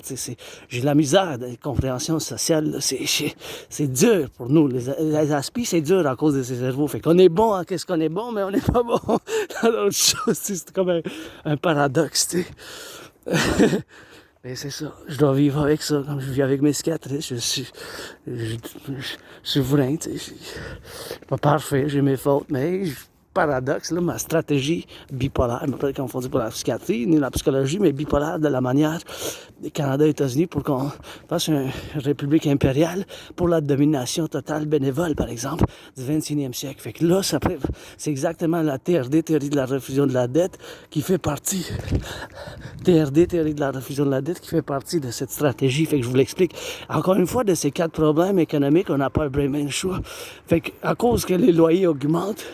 j'ai de la misère de compréhension sociale, c'est dur pour nous. Les aspis, c'est dur à cause de ces cerveaux. Fait qu'on est bon à qu'est-ce qu'on est bon, mais on n'est pas bon dans l'autre chose. C'est comme un paradoxe, Mais c'est ça, je dois vivre avec ça, comme je vis avec mes cicatrices, je suis souverain, tu sais, je suis pas parfait, j'ai mes fautes, mais paradoxe, là, ma stratégie bipolaire, peut-être confondue pour la psychiatrie, ni la psychologie, mais bipolaire de la manière des Canada et États-Unis pour qu'on fasse une république impériale pour la domination totale bénévole, par exemple, du 21e siècle. Fait que là, c'est exactement la TRD, théorie de la refusion de la dette, qui fait partie. TRD, théorie de la refusion de la dette, qui fait partie de cette stratégie. Fait que je vous l'explique. Encore une fois, de ces 4 problèmes économiques, on n'a pas vraiment le choix. Fait que, à cause que les loyers augmentent,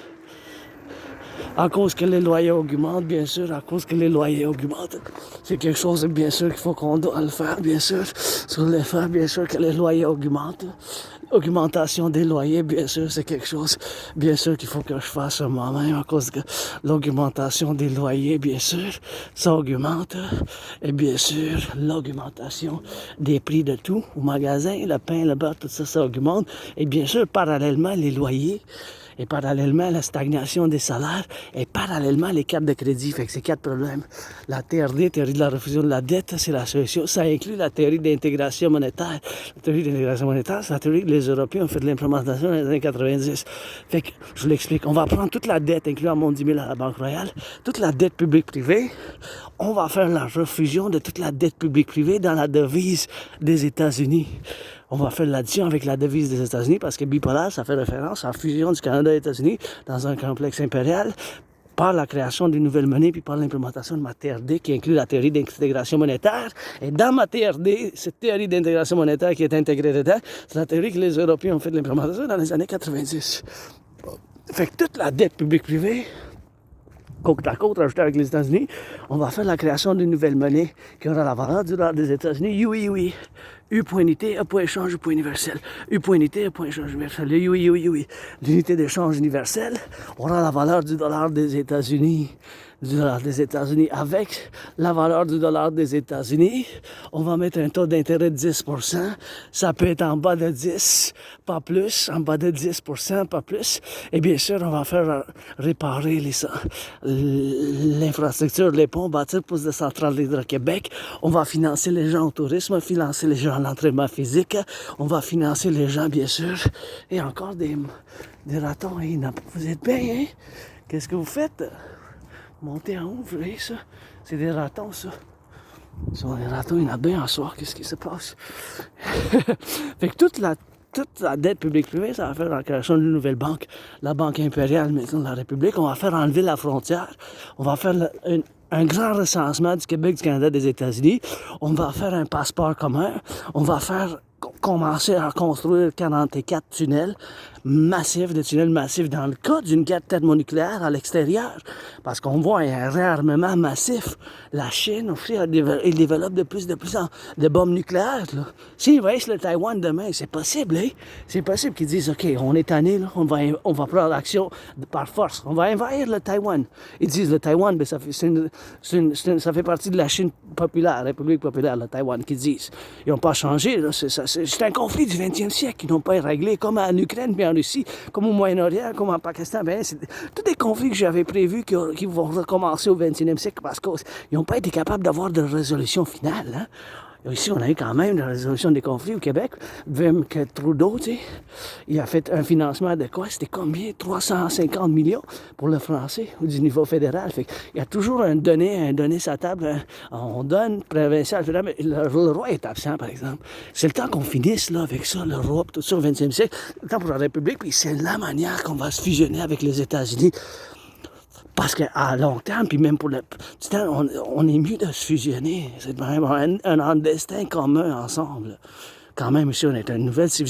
bien sûr, à cause que les loyers augmentent. C'est quelque chose, bien sûr, qu'il faut qu'on doit le faire, bien sûr. Sur les faire, bien sûr, que les loyers augmentent. Augmentation des loyers, bien sûr, c'est quelque chose, bien sûr, qu'il faut que je fasse moi-même, à cause que l'augmentation des loyers, bien sûr, ça augmente. Et bien sûr, l'augmentation des prix de tout au magasin, le pain, le beurre, tout ça, ça augmente. Et bien sûr, parallèlement, les loyers, et parallèlement la stagnation des salaires, et parallèlement les cartes de crédit. Fait que c'est 4 problèmes. La TRD, théorie de la refusion de la dette, c'est la solution. Ça inclut la théorie d'intégration monétaire. La théorie d'intégration monétaire, c'est la théorie que les Européens ont fait de l'implémentation dans les années 90. Fait que, je vous l'explique, on va prendre toute la dette, incluant mon 10 000 à la Banque Royale, toute la dette publique-privée, on va faire la refusion de toute la dette publique-privée dans la devise des États-Unis. On va faire l'addition avec la devise des États-Unis parce que bipolaire, ça fait référence à la fusion du Canada et des États-Unis dans un complexe impérial par la création d'une nouvelle monnaie puis par l'implémentation de ma TRD qui inclut la théorie d'intégration monétaire. Et dans ma TRD, cette théorie d'intégration monétaire qui est intégrée dedans, c'est la théorie que les Européens ont fait de l'implémentation dans les années 90. Fait que toute la dette publique-privée, côte à côte, rajoutée avec les États-Unis, on va faire la création d'une nouvelle monnaie qui aura la valeur du dollar des États-Unis, UI. U point unité, A point échange, U point universel. U point unité, A point échange universel. Le UI. L'unité d'échange universelle aura la valeur du dollar des États-Unis. Avec la valeur du dollar des États-Unis, on va mettre un taux d'intérêt de 10%. Ça peut être en bas de 10, pas plus. En bas de 10%, pas plus. Et bien sûr, on va faire réparer l'infrastructure, les ponts, bâtir plus de centrales d'Hydro-Québec. On va financer les gens au tourisme, financer les gens à l'entraînement physique. On va financer les gens, bien sûr. Et encore des ratons. Hey, vous êtes bien, hein? Qu'est-ce que vous faites? Montez en haut, vous voyez ça? C'est des ratons, ça. Ce sont des ratons, il y en a bien en soir. Qu'est-ce qui se passe? Fait que toute la dette publique-privée, ça va faire la création d'une nouvelle banque. La Banque Impériale, maintenant, de la République. On va faire enlever la frontière. On va faire un grand recensement du Québec, du Canada, des États-Unis. On va faire un passeport commun. On va commencer à construire 44 tunnels massifs dans le cas d'une guerre thermonucléaire à l'extérieur. Parce qu'on voit un réarmement massif. La Chine aussi, elle développe de plus en de bombes nucléaires. Là. S'ils envahissent le Taïwan demain, c'est possible, hein? C'est possible qu'ils disent, OK, on est tanné, là, on va prendre l'action par force. On va envahir le Taïwan. Ils disent, le Taïwan, ben, ça fait partie de la Chine populaire, République populaire, le Taïwan, qu'ils disent. Ils n'ont pas changé, là, c'est un conflit du 20e siècle qu'ils n'ont pas réglé, comme en Ukraine, puis en Russie, comme au Moyen-Orient, comme en Pakistan. Ben, c'est tous des conflits que j'avais prévus qui vont recommencer au 21e siècle parce qu'ils n'ont pas été capables d'avoir de résolution finale. Hein? Ici, on a eu quand même la résolution des conflits au Québec. Même que Trudeau, tu sais, il a fait un financement de quoi? C'était combien? 350 millions pour le français ou du niveau fédéral. Fait il y a toujours un donné sa table. On donne provincial, fédéral, mais le roi est absent, par exemple. C'est le temps qu'on finisse là, avec ça, le roi, tout ça, au 20e siècle. Le temps pour la République, puis c'est la manière qu'on va se fusionner avec les États-Unis. Parce qu'à long terme, puis même pour le petit temps, on est mieux de se fusionner. C'est vraiment un destin commun ensemble. Quand même, ici, on est une nouvelle civilisation.